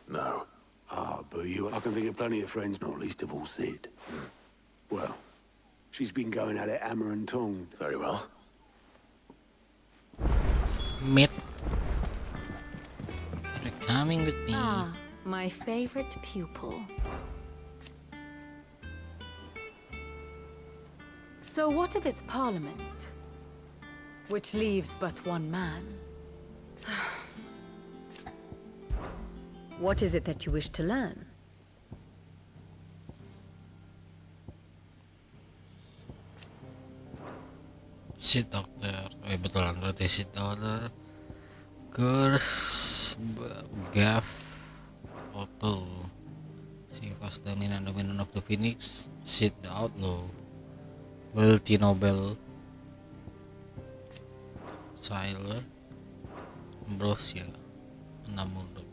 No. Ah, but you. I can think of plenty of friends, not least of all Sid. Well, she's been going at it hammer and tongue. Very well. Meet. You're coming with me. Ah, my favorite pupil. So what of its parliament? Which leaves but one man. What is it that you wish to learn? Shit Doctor. Betulan berarti Shit Doctor. Curse, Gaff, Otto, Sivas dominant of the Phoenix, Shit the Outlaw, Wealthy Nobel, Siler, Ambrosia, Namurdok.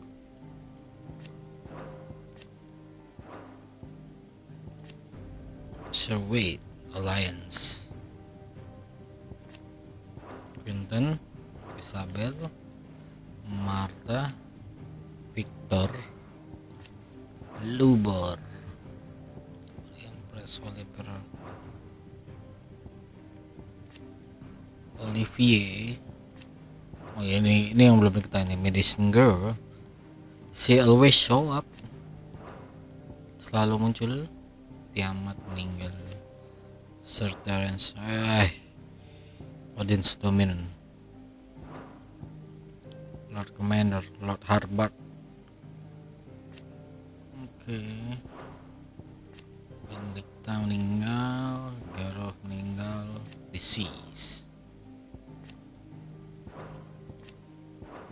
Survey Alliance, Quinton, Isabel, Martha, Victor, Lubor, Empress Oliver, Olivier. Oh ya, ini yang belum kita ini Medicine Girl. She always show up. Selalu muncul. Tiamat meninggal. Sir Terence. Audience Dominant. Lord Commander, Lord Harbard. Oke. Benedicta meninggal, Geralt meninggal, Disease.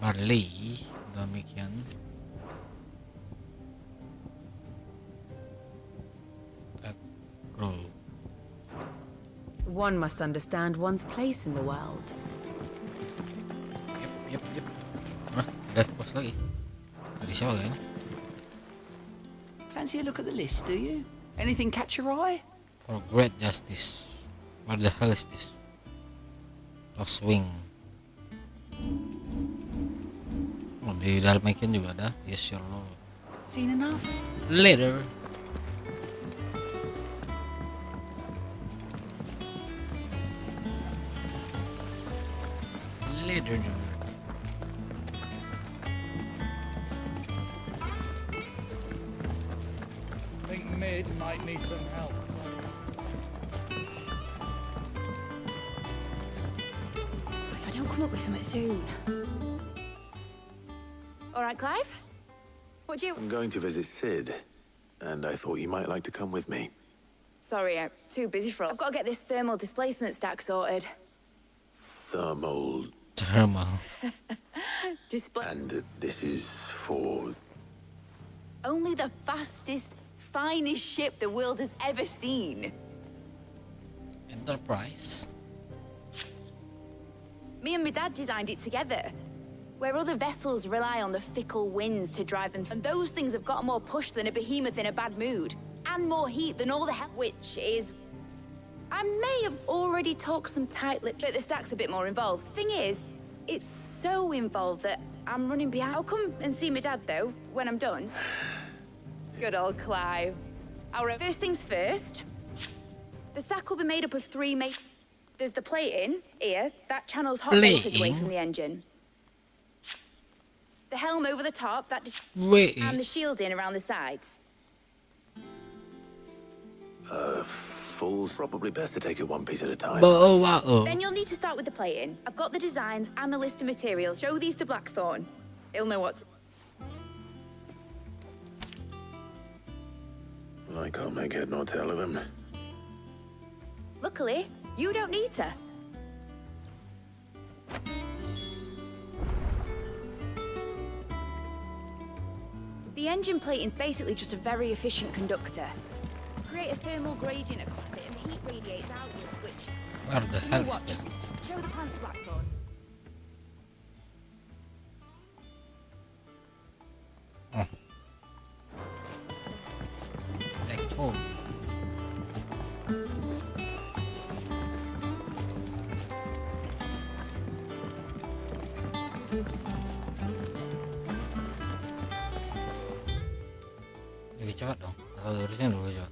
Barley, demikian. Ted Crow. One must understand one's place in the world. Yep. Ada pos lagi. Tadi siapa kan? Fancy a look at the list, do you? Anything catch your eye? For great justice. What the hell is this? Lost Wing. Oh, di dalam ikan juga ada. Yes, your lord. Seen enough? Later. Later. Think Mid might need some help. If I don't come up with something soon. All right, Clive. What do you... I'm going to visit Sid, and I thought you might like to come with me. Sorry, I'm too busy for all. I've got to get this thermal displacement stack sorted. Thermal. Display... And this is for... Only the fastest, finest ship the world has ever seen. Enterprise. Me and my dad designed it together. Where other vessels rely on the fickle winds to drive them. And those things have got more push than a behemoth in a bad mood. And more heat than all the hell, which is... I may have already talked some tight lips, but the stack's a bit more involved. Thing is, it's so involved that I'm running behind. I'll come and see my dad, though, when I'm done. Good old Clive. First things first. The stack will be made up of three main... There's the plating, here. That channels hot vapors away from the engine. The helm over the top, that and the shielding around the sides. Fools, probably best to take it one piece at a time. Then you'll need to start with the plating. I've got the designs and the list of materials. Show these to Blackthorn. He'll know what to... I can't make head nor tail of them. Luckily, you don't need to. The engine plating's basically just a very efficient conductor. Create a thermal gradient across it and the heat radiates outwards, which... Where the hell is Just show the plans to Blackthorn. Blackthorn. Lebih cepat dong. Asal lurusnya dulu cepat.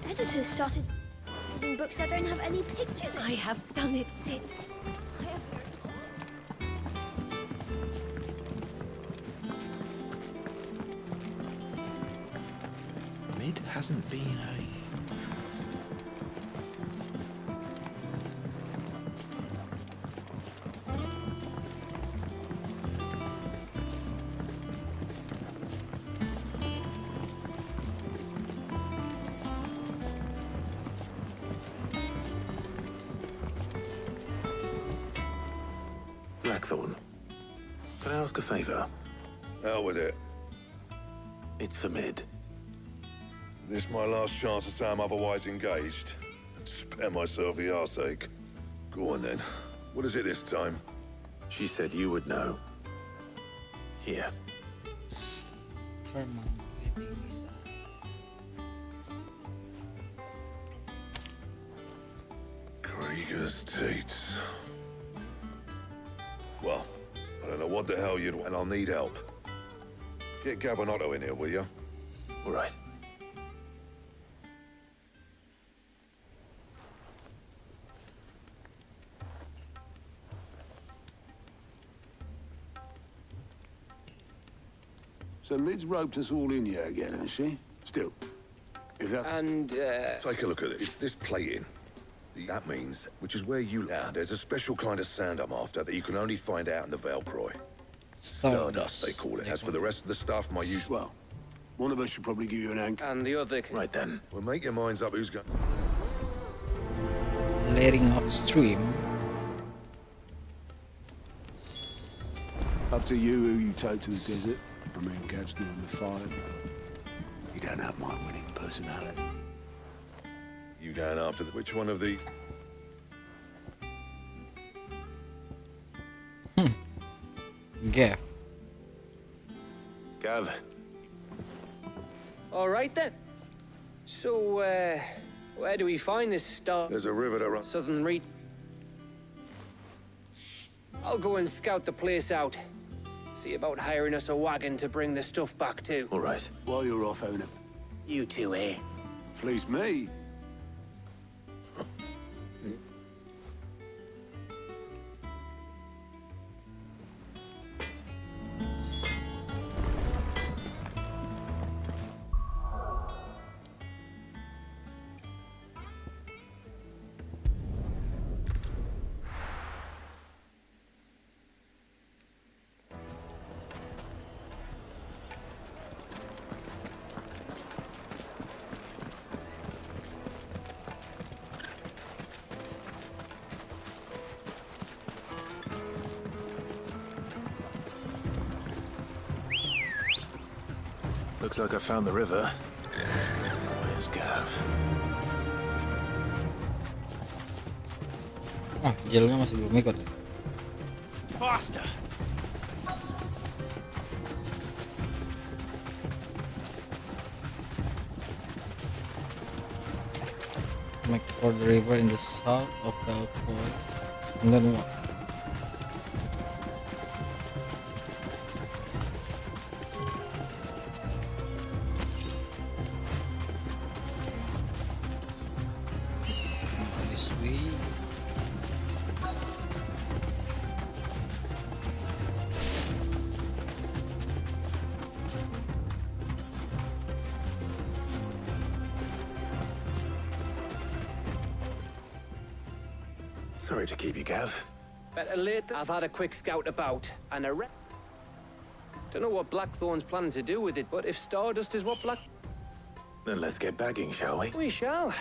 Editors started reading books that don't have any pictures in. I have done it, Sid. I have heard Mid hasn't been a... Blackthorn, can I ask a favor? Hell with it. It's for Mid. This my last chance to say I'm otherwise engaged. Spare myself the arseache. Go on then. What is it this time? She said you would know. Here. Krieger's teats. Well, I don't know what the hell you'd want, and I'll need help. Get Gavin Otto in here, will you? All right. So Mid's roped us all in here again, has she? Still, if that... And, Take a look at it. It's this plating. That means, which is where you land, there's a special kind of sand I'm after that you can only find out in the Valcroy. Stardust, they call it. As for the rest of the stuff, my usual... Well, one of us should probably give you an anchor. And the other can... Right then. Well, make your minds up who's going... Layering upstream. Up to you who you take to the desert. I mean, Gav's doing the fighting. You don't have my winning personality. You going after the... Which one of the... Gav. Gav. All right then. So, where do we find this star? There's a river that runs... Southern Reach. I'll go and scout the place out. See about hiring us a wagon to bring the stuff back to. All right. While you're off, having a... You two, eh? Fleece me. Looks like I found the river. Where's Gav? Ah, Jillnya masih belum ikut ya. Faster! Make for the river in the south of Valcroy. And then what? This way. Sorry to keep you, Gav. Better late. I've had a quick scout about, and don't know what Blackthorn's planning to do with it, but if Stardust is what Black... Then let's get bagging, shall we? We shall.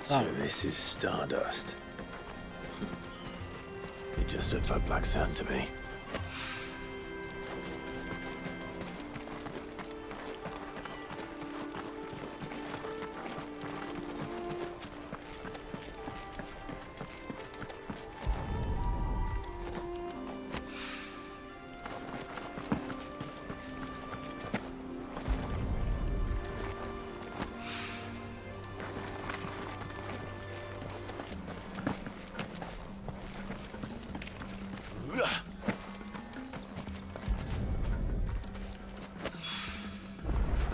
So this is Stardust. just looked like black sand to me.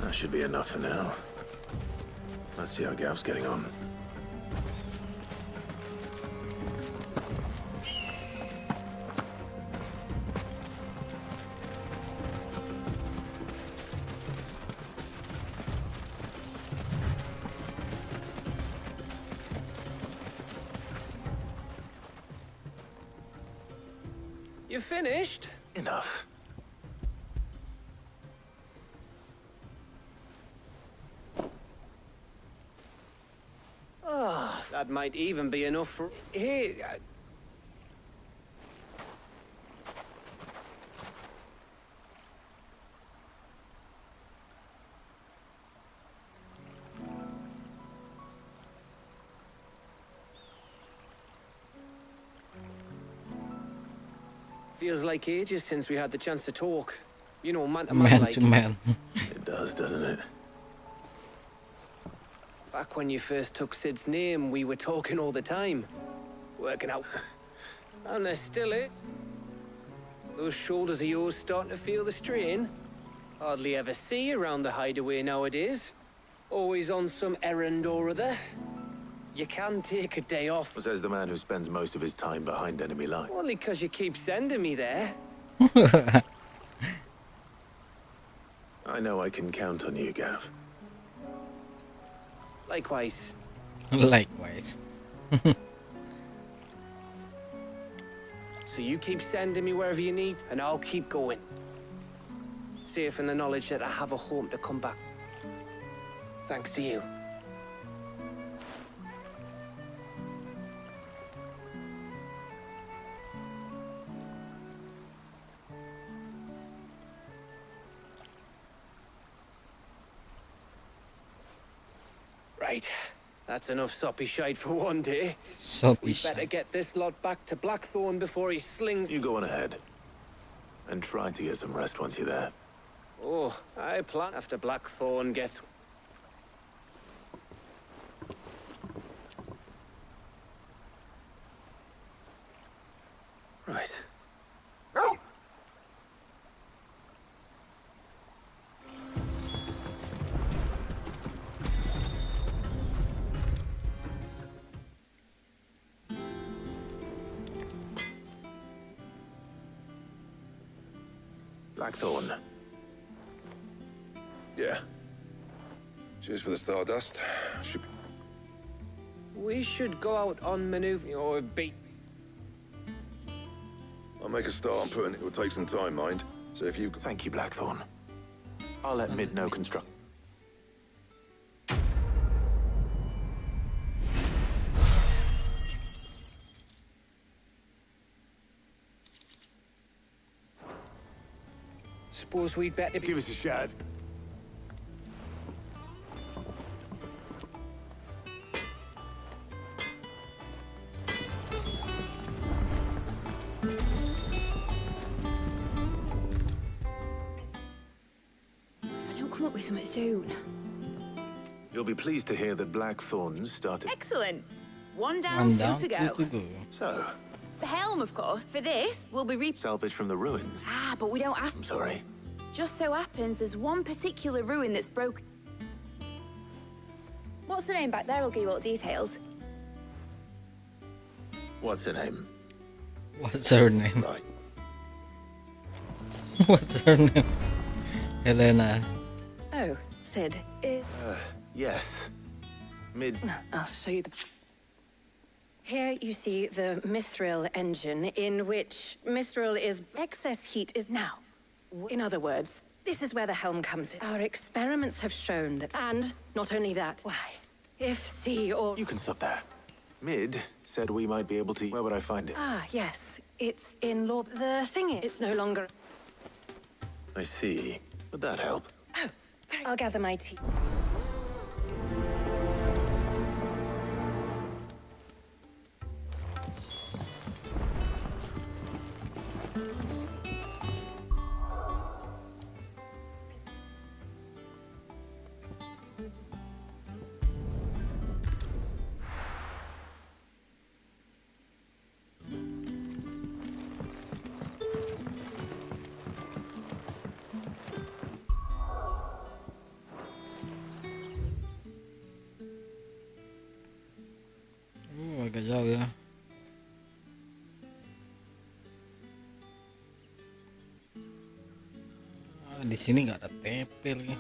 That should be enough for now. Let's see how Gav's getting on. You finished? Enough. Oh, that might even be enough for... Here... Feels like ages since we had the chance to talk. You know, man to man, Man like. to man. It does, doesn't it? Back when you first took Sid's name, we were talking all the time. Working out. And they're still it. Those shoulders of yours starting to feel the strain. Hardly ever see you around the hideaway nowadays. Always on some errand or other. You can take a day off. Says the man who spends most of his time behind enemy lines. Only 'cause you keep sending me there. I know I can count on you, Gav. Likewise. Likewise. So you keep sending me wherever you need, and I'll keep going. Safe in the knowledge that I have a home to come back. Thanks to you. Right. That's enough soppy shite for one day. Soppy We better get this lot back to Blackthorn before he slings... You go on ahead. And try to get some rest once you're there. Oh, I plan after Blackthorn gets... Right. Blackthorn. Yeah. Cheers for the stardust. Should be... We should go out on maneuver or beat. I'll make a start on putting it. It'll take some time, mind. So if you... Thank you, Blackthorn. I'll let Mid know construct. Suppose we'd better give us a shout. If I don't come up with something soon. You'll be pleased to hear that Blackthorn's started. Excellent. One down, two to go. two to go. So, The helm, of course. For this, will be salvage from the ruins. Ah, but we don't have... I'm sorry. Just so happens there's one particular ruin that's broken. What's the name back there? I'll give you all the details. What's her name? What's her name? Right. What's her name? Helena. Oh, Sid. Yes. Mid. I'll show you the... Here you see the Mithril engine, in which Mithril is... excess heat is now. In other words, this is where the helm comes in. Our experiments have shown that... And not only that, why, if sea or... You can stop there. Mid said we might be able to... Where would I find it? Ah, yes. It's in law. The thing is, it's no longer. I see. Would that help? Oh, I'll gather my tea. Agak jauh ya. Di sini nggak ada TP lagi.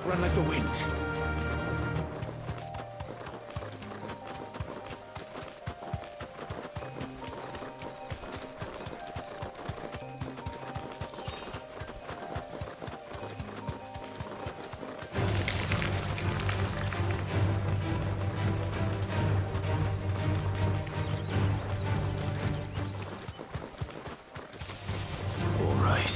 Run like the wind. All right.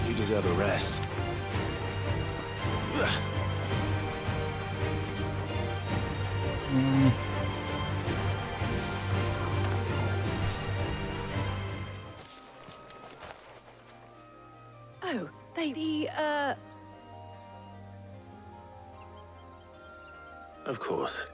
You deserve a rest. Oh, Of course.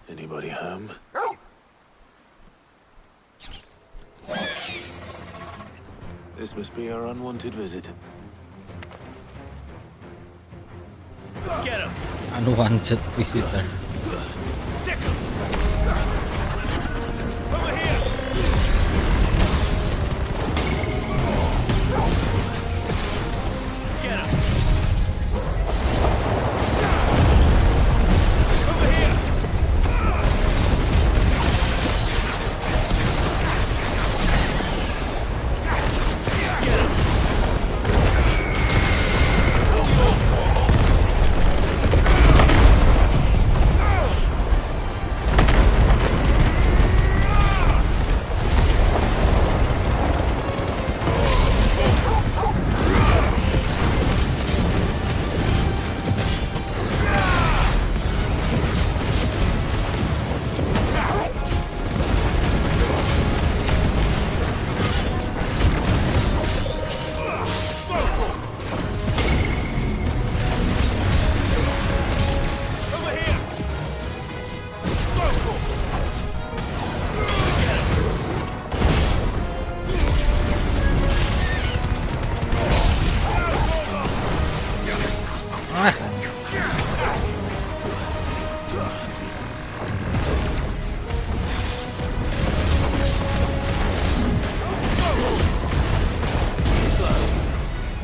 Anybody home? This must be our unwanted visitor. Get him! Unwanted visitor. Sick him! Over here! Get him! Over here!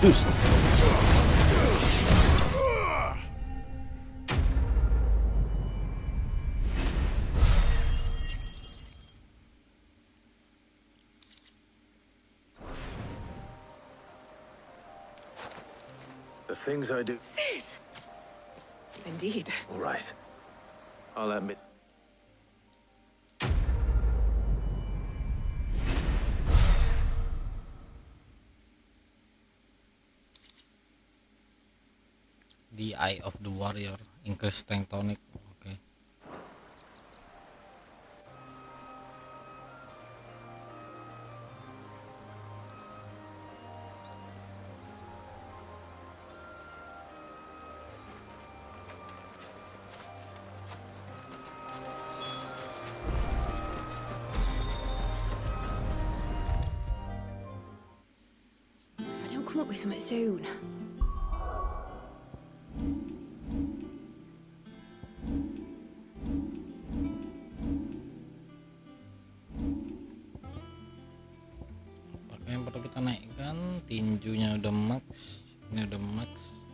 Just. The things I do... Sid! Indeed. All right. I'll admit... Eye of the Warrior, increase strength tonic. Oke. If I don't come up with something soon. Apakah yang perlu kita naikkan? Tinjunya udah max, ini udah max,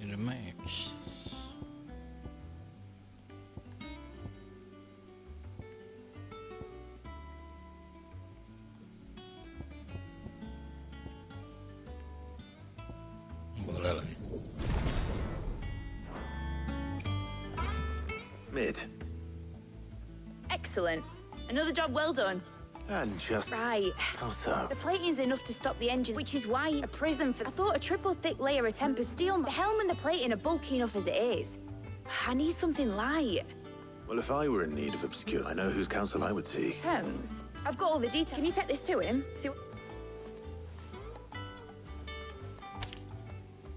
ini udah max. Boleh lah. Mid. Excellent. Another job well done. And just... Right. How so? The plating's enough to stop the engine, which is why a prism for... I thought a triple thick layer of tempered steel. The helm and the plating are bulky enough as it is. I need something light. Well, if I were in need of obscure, I know whose counsel I would seek. Terms? I've got all the details. Can you take this to him? See what...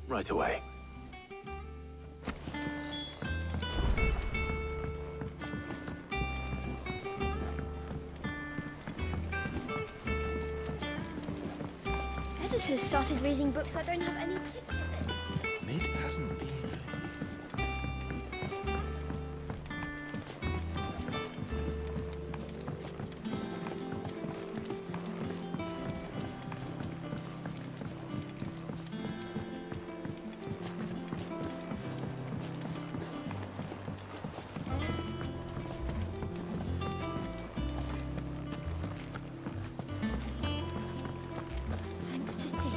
Right away. Editors started reading books that don't have any pictures in. Mid hasn't been. Thanks to Sid.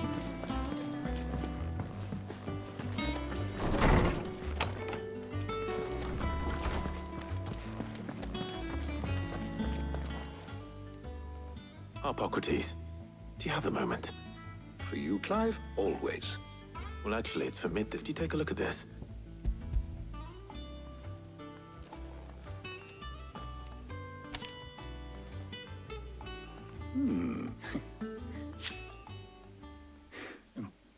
Hippocrates, do you have a moment? For you, Clive? Always. Well, actually, it's for Mid. Did you take a look at this?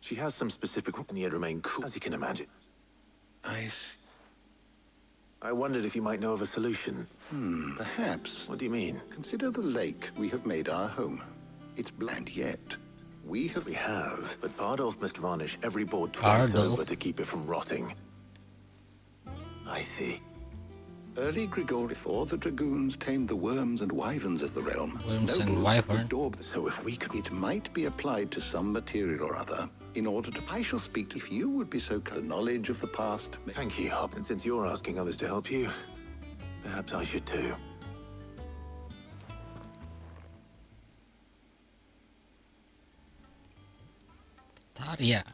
She has some specific and yet remain cool, as you can imagine. I wondered if you might know of a solution. Perhaps. What do you mean? Consider the lake we have made our home. It's bland yet. We have, but Bardolph must varnish every board twice Bardolph? over to keep it from rotting. I see. Early Grigor, before the dragoons tamed the worms and wyverns of the realm. Worms and nobles wyvern? adored. So if we could, it might be applied to some material or other in order to. I shall speak to, if you would be so kind, knowledge of the past. Thank you, Hop. And since you're asking others to help you, perhaps I should too. Tarya.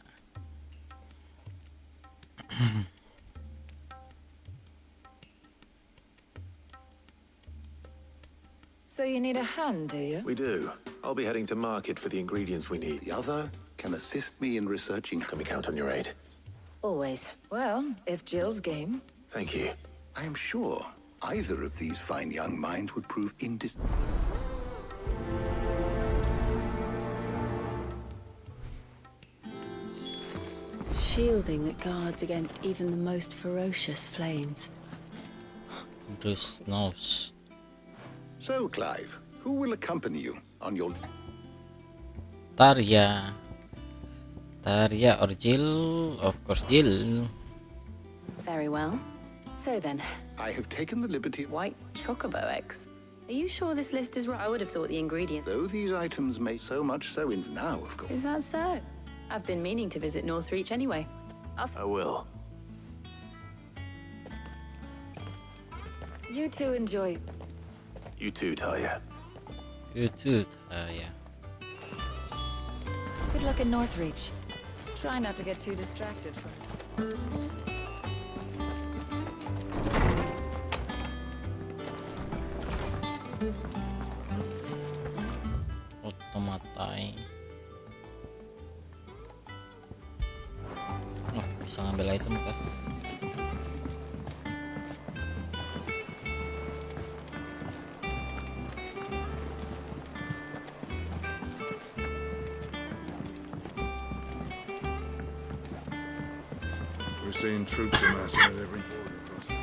So you need a hand, do you? We do. I'll be heading to market for the ingredients we need. The other can assist me in researching. Can we count on your aid? Always. Well, if Jill's game. Thank you. I am sure either of these fine young minds would prove Shielding that guards against even the most ferocious flames. Bruce knows. So, Clive, who will accompany you on your... Tarya. Tarya or Jill? Of course, Jill. Very well. So then. I have taken the liberty... White chocobo eggs. Are you sure this list is right? I would have thought the ingredient. Though these items may so much so in now, of course. Is that so? I've been meaning to visit Northreach anyway. I will. You two enjoy. You too, Talia. You too, Tarya. Good luck in Northreach. Try not to get too distracted from it. Otomatai. Oh, bisa Bisa ngambil item kah? We're seeing troops amassing at every border crossing.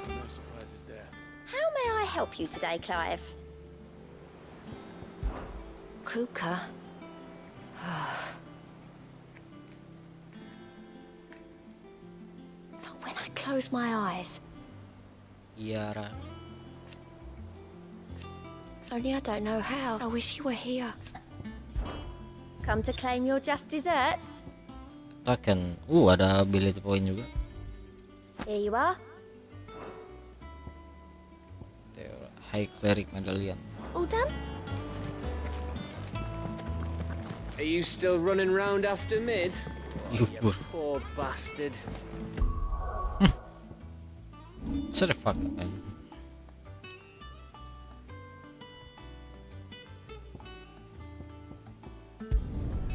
No surprises there. How may I help you today, Clive? Kuka. When I close my eyes, Yara. only I don't know how. I wish you were here. Come to claim your just desserts? Token. Ada ability point juga. Here you are. High cleric medallion. All done? Are you still running round after mid? You poor bastard. Shut the fuck up, man.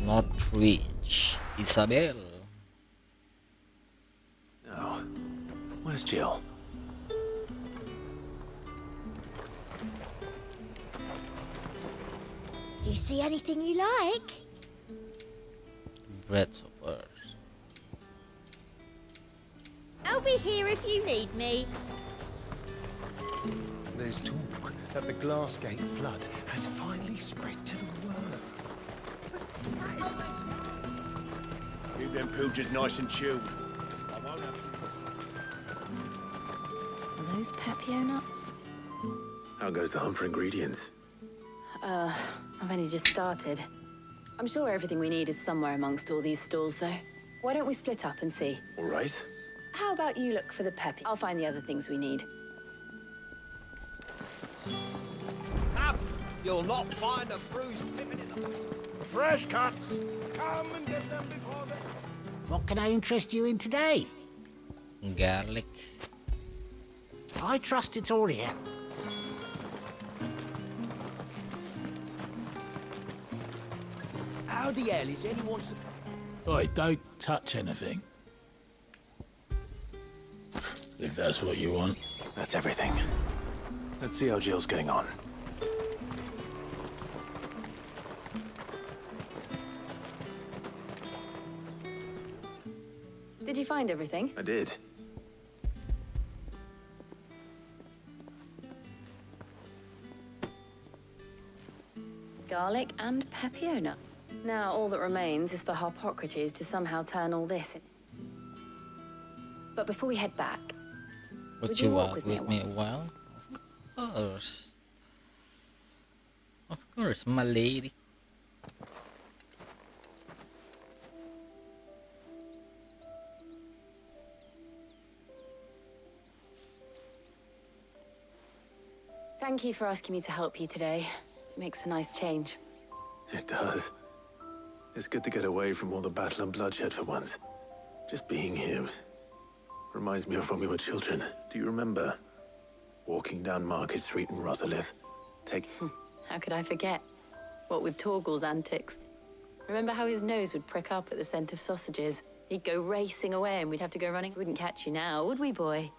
Not reach. Isabel. No. Where's Jill? Do you see anything you like? Breath of Earth. I'll be here if you need me. There's talk that the Glassgate flood has finally spread to the world. Keep them pilgers nice and chilled. Are those Papio nuts? How goes the hunt for ingredients? I've only just started. I'm sure everything we need is somewhere amongst all these stalls, though. Why don't we split up and see? All right. How about you look for the peppy? I'll find the other things we need. You'll not find a bruised pippin in them. Fresh cuts. Come and get them before they... What can I interest you in today? Garlic. I trust it's all here. How the hell is anyone... Oi, don't touch anything. If that's what you want. That's everything. Let's see how Jill's getting on. Did you find everything? I did. Garlic and Papio nut. Now all that remains is for Harpocrates to somehow turn all this in. But before we head back, Would you walk with me a while? Of course. Of course, my lady. Thank you for asking me to help you today. It makes a nice change. It does. It's good to get away from all the battle and bloodshed for once. Just being here reminds me of when we were children. Do you remember? Walking down Market Street in Rosalith. How could I forget? What with Torgal's antics. Remember how his nose would prick up at the scent of sausages? He'd go racing away and we'd have to go running. Wouldn't catch you now, would we, boy?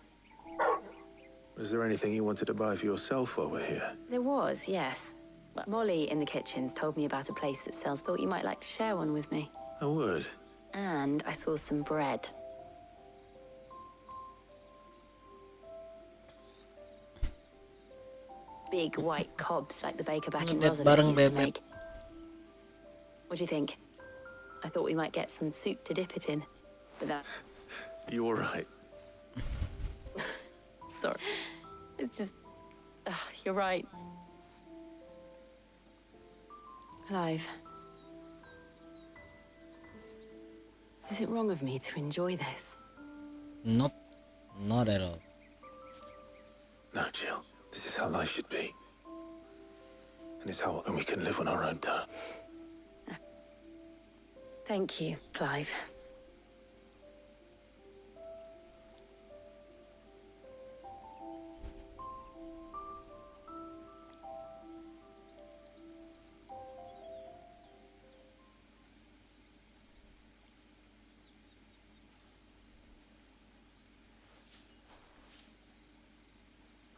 Was there anything you wanted to buy for yourself while we're here? There was, yes. But Molly in the kitchens told me about a place that sells. Thought you might like to share one with me. I would. And I saw some bread. Big white cobs like the baker back in Rosalind used to make. What do you think? I thought we might get some soup to dip it in. But that... You all right? Sorry. It's just... you're right. Clive. Is it wrong of me to enjoy this? Not at all. No, Jill. This is how life should be. And it's how we can live on our own terms. Thank you, Clive.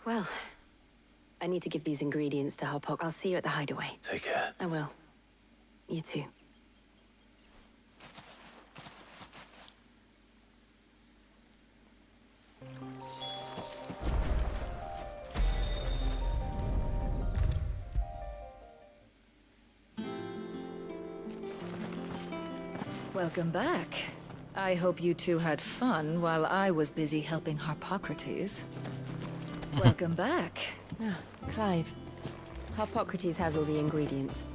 Well, I need to give these ingredients to Harpok. I'll see you at the hideaway. Take care. I will. You too. Welcome back. I hope you two had fun while I was busy helping Harpocrates. Welcome back. Ah, Clive. Harpocrates has all the ingredients.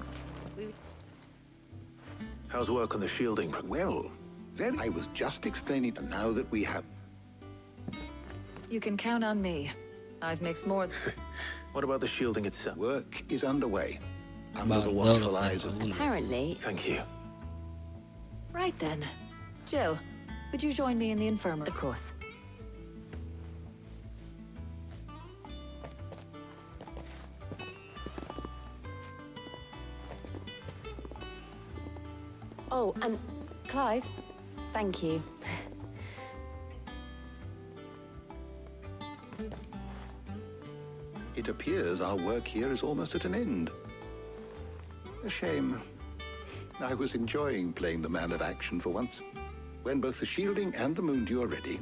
How's work on the shielding? Well, then I was just explaining now that we have... You can count on me. I've mixed more... What about the shielding itself? Work is underway. Under the watchful eyes of... Apparently. Thank you. Right then. Jill, would you join me in the infirmary? Of course. Oh, and Clive, thank you. It appears our work here is almost at an end. A shame. I was enjoying playing the man of action for once. When both the shielding and the moondew are ready,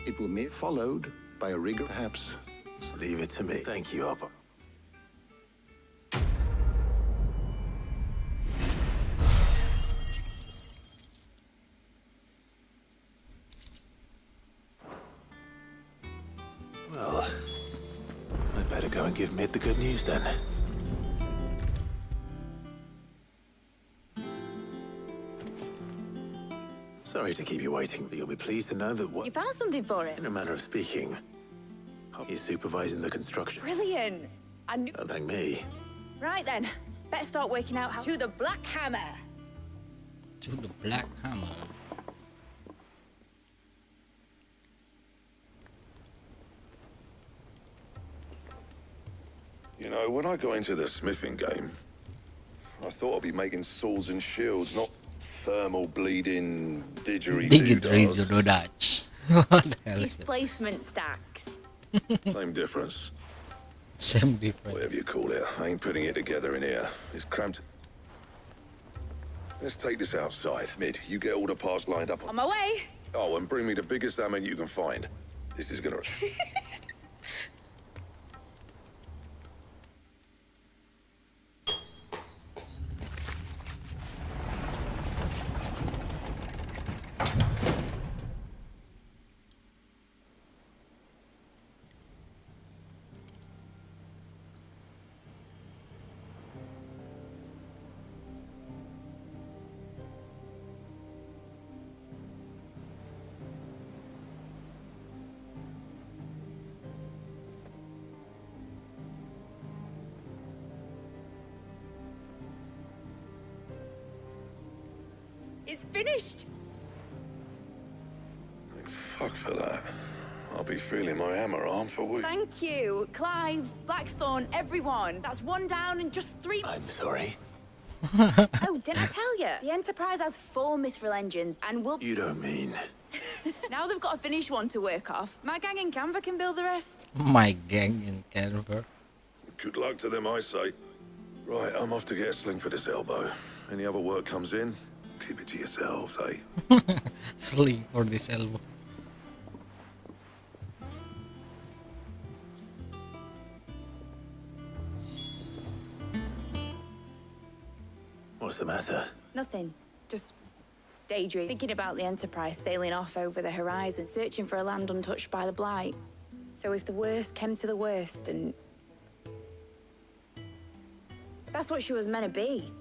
it will be followed by a rigor, perhaps. Leave it to me. Thank you, Harpok. Well, I'd better go and give Mid the good news then. Sorry to keep you waiting, but you'll be pleased to know that what... You found something for him? In a manner of speaking, he's supervising the construction. Brilliant. I knew... Don't thank me. Right then. Better start working out how... To the Black Hammer. To the Black Hammer. You know, when I got into the smithing game, I thought I'd be making swords and shields, not thermal bleeding didgeridoo-dodge. What the hell is that? Displacement stacks. Same difference. Same difference. Whatever you call it, I ain't putting it together in here. It's cramped. Let's take this outside. Mid, you get all the parts lined up. On my way. Oh, and bring me the biggest hammer you can find. This is gonna... It's finished. Thank fuck for that. I'll be feeling my hammer arm for weeks. Thank you, Clive, Blackthorn, everyone. That's one down and just 3. I'm sorry. Oh, didn't I tell you? The Enterprise has 4 mithril engines and will... You don't mean... Now they've got a finished one to work off. My gang in Canva can build the rest. My gang in Canva. Good luck to them, I say. Right, I'm off to get a sling for this elbow. Any other work comes in, keep it to yourselves, eh? Sling for this elbow. What's the matter? Nothing. Just daydream. Thinking about the Enterprise sailing off over the horizon, searching for a land untouched by the Blight. So if the worst came to the worst and... That's what she was meant to be.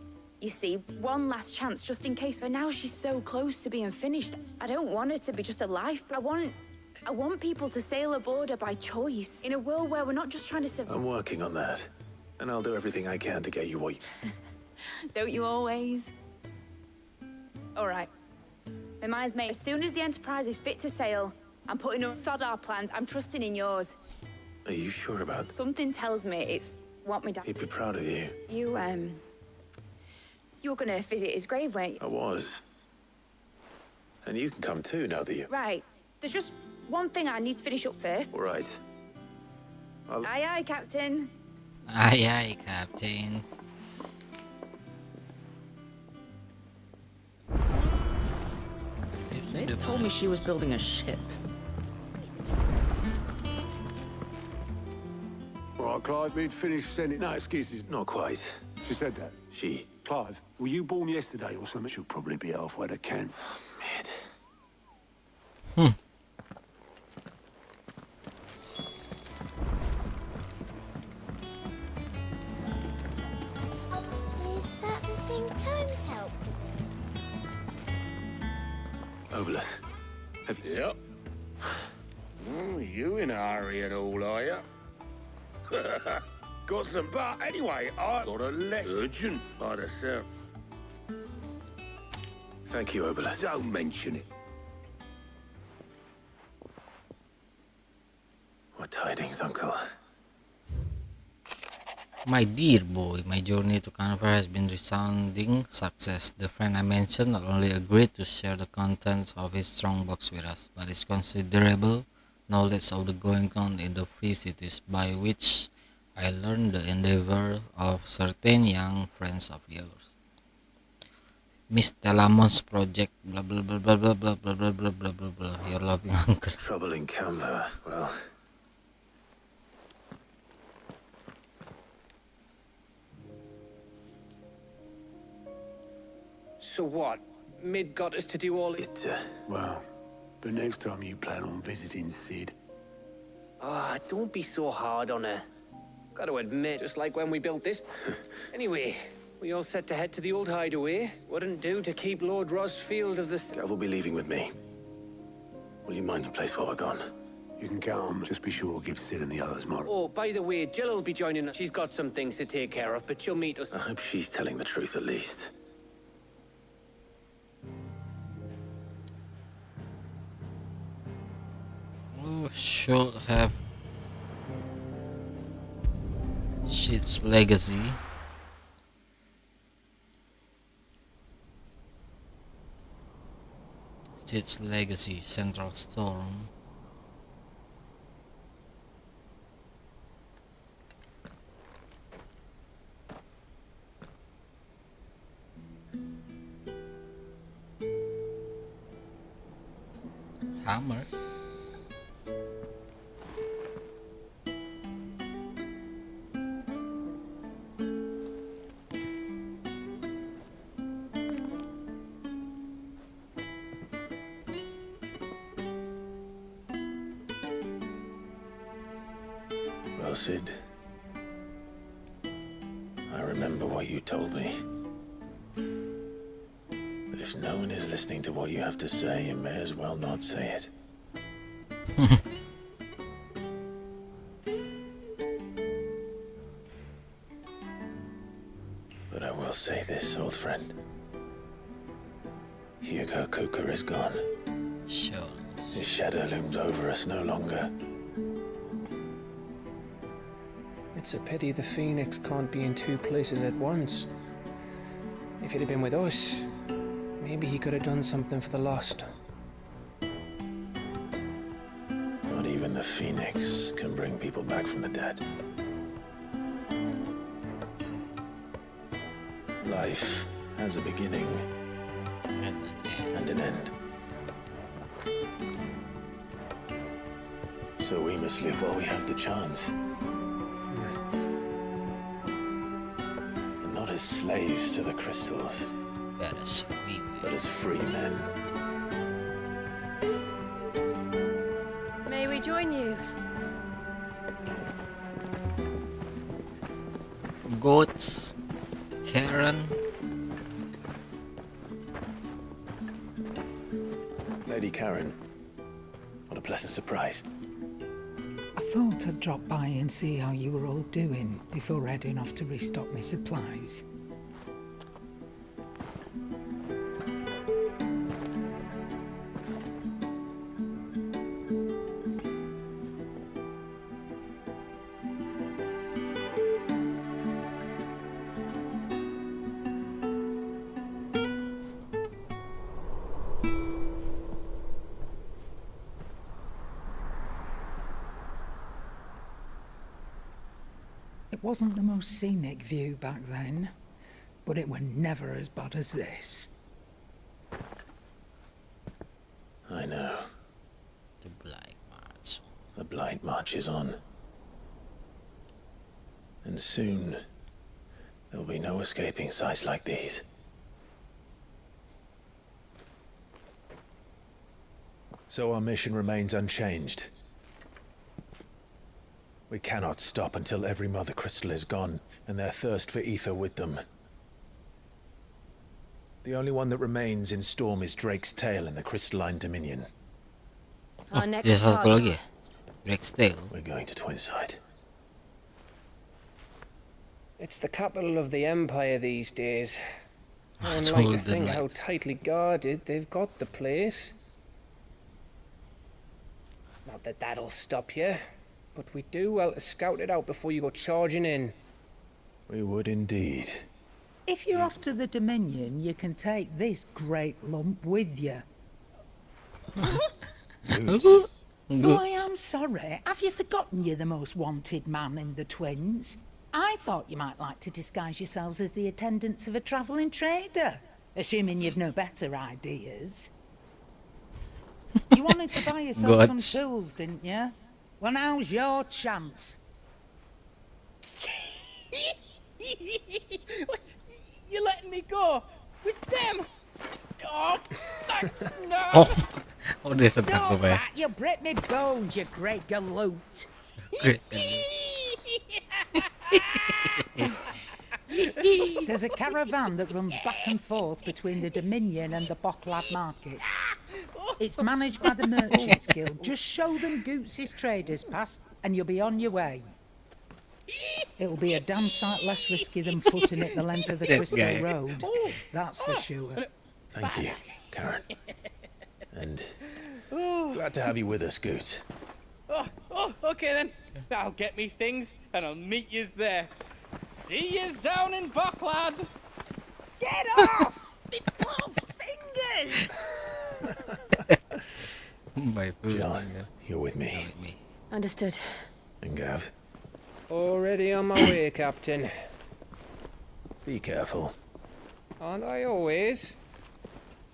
You see, one last chance just in case, but now she's so close to being finished. I don't want her to be just a life. I want people to sail aboard her by choice. In a world where we're not just trying to survive. I'm working on that. And I'll do everything I can to get you what you... Don't you always? All right. My mind's made. As soon as the Enterprise is fit to sail, I'm putting up sod our plans. I'm trusting in yours. Are you sure about that? Something tells me it's what me dad... He'd be proud of you. You were gonna visit his grave, weren't you? I was. And you can come too, now that you... Right. There's just one thing I need to finish up first. All right. Aye, aye, Captain. Aye, aye, Captain. They told me she was building a ship. Right, Clive, we'd finished sending... No, excuses. Not quite. She said that. She? Clive, were you born yesterday or something? She'll probably be halfway to camp. Is that the thing Tomes helped? Obeleth, have you... Yep. You in a hurry and all, are you? Got some, but anyway, I got a letter. Urgent, by the sound. Thank you, Obeleth. Don't mention it. What tidings, Uncle? My dear boy, my journey to Canver has been resounding success. The friend I mentioned not only agreed to share the contents of his strongbox with us, but his considerable knowledge of the goings-on in the free cities, by which I learned the endeavor of certain young friends of yours. Miss Telamon's project, blah blah blah blah blah blah blah blah blah blah blah blah. Your loving uncle. Trouble in Canva. Well... So what? Mid got us to do all it. Well, but next time you plan on visiting Sid... Ah, don't be so hard on her. Gotta admit, just like when we built this. Anyway, we all set to head to the old hideaway. Wouldn't do to keep Lord Rosfield of the... Gav will be leaving with me. Will you mind the place while we're gone? You can count on. Just be sure to give Sid and the others more. Oh, by the way, Jill will be joining us. She's got some things to take care of, but she'll meet us. I hope she's telling the truth at least. Oh, should have Shit's legacy. Shit's legacy, Central Storm. Hammer. Well, Sid, I remember what you told me. That if no one is listening to what you have to say, you may as well not say it. But I will say this, old friend. Hugo Cooker is gone. Sure. His shadow looms over us no longer. It's a pity the Phoenix can't be in two places at once. If he'd have been with us, maybe he could have done something for the lost. Not even the Phoenix can bring people back from the dead. Life has a beginning and an end. So we must live while we have the chance. And not as slaves to the crystals, but as free men. But as free men. May we join you? Goats. Karen. Lady Karen, what a pleasant surprise. I thought I'd drop by and see how you were all doing before heading off to restock my supplies. It wasn't the most scenic view back then, but it were never as bad as this. I know. The Blight March. The Blight March is on. And soon, there'll be no escaping sights like these. So our mission remains unchanged. We cannot stop until every Mother Crystal is gone, and their thirst for ether with them. The only one that remains in Storm is Drake's Tail in the Crystalline Dominion. Our next Dia satu target. lagi ya? Drake's Tail. We're going to Twinside. It's the capital of the Empire these days. I I'd told like to them think how that. tightly guarded they've got the place. Not that that'll stop you, but we do well to scout it out before you go charging in. We would indeed. If you're off to the Dominion, you can take this great lump with you. Oh, I am sorry. Have you forgotten you're the most wanted man in the Twins? I thought you might like to disguise yourselves as the attendants of a travelling trader, assuming you've no better ideas. You wanted to buy yourself some tools, didn't you? Well, now's your chance. You're letting me go with them? Oh, thanks, no! Oh, dia sedang Stop rupanya. that! You'll break me bones, you great galoot. Great. There's a caravan that runs back and forth between the Dominion and the Bocklad markets. It's managed by the Merchants Guild. Just show them Goots' traders pass and you'll be on your way. It'll be a damn sight less risky than footing it the length of the That Crystal guy. Road. That's for sure. Thank you, Karen. And glad to have you with us, Goot. Okay then. I'll get me things and I'll meet yous there. See yous down in Bocklad. Get off! Me poor fingers! My food. John, you're with me. Understood. And Gav, Already on my way, Captain. be careful. Aren't I always?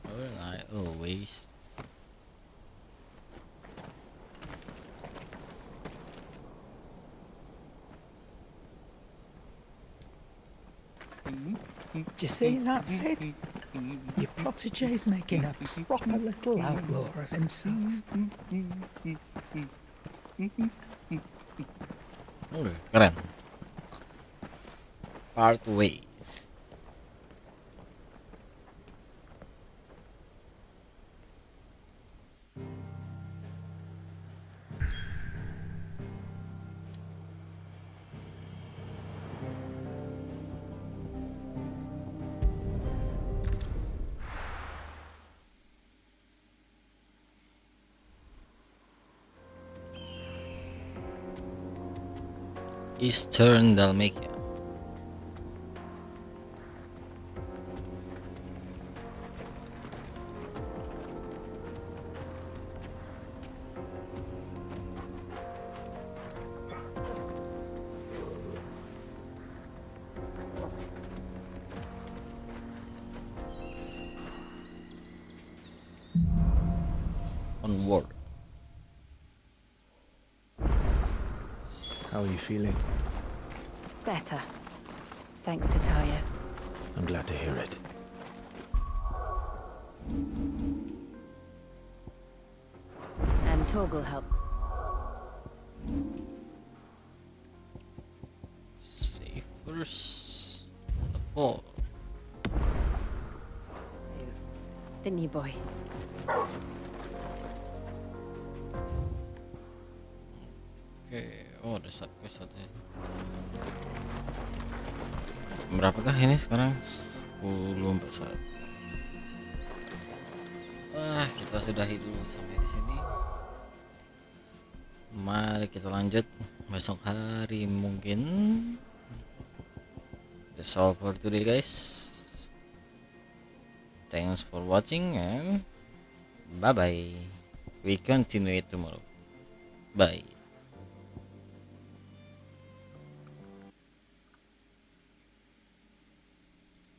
Well, I always. Do you see that, Sid? Your protege's making a proper little outlaw of himself. Keren. Part ways. Eastern Dalmatia. Onward. How are you feeling? Better. Thanks to Talia. I'm glad to hear it. And Torgal helped. Savers for the fall. Didn't you, boy? Oke, oh ada subquest satunya. Berapakah ini sekarang? 10:41. Wah, kita sudahi dulu sampai di sini. Mari kita lanjut besok hari mungkin. That's all for today, guys. Thanks for watching and bye bye. We continue it tomorrow. Bye.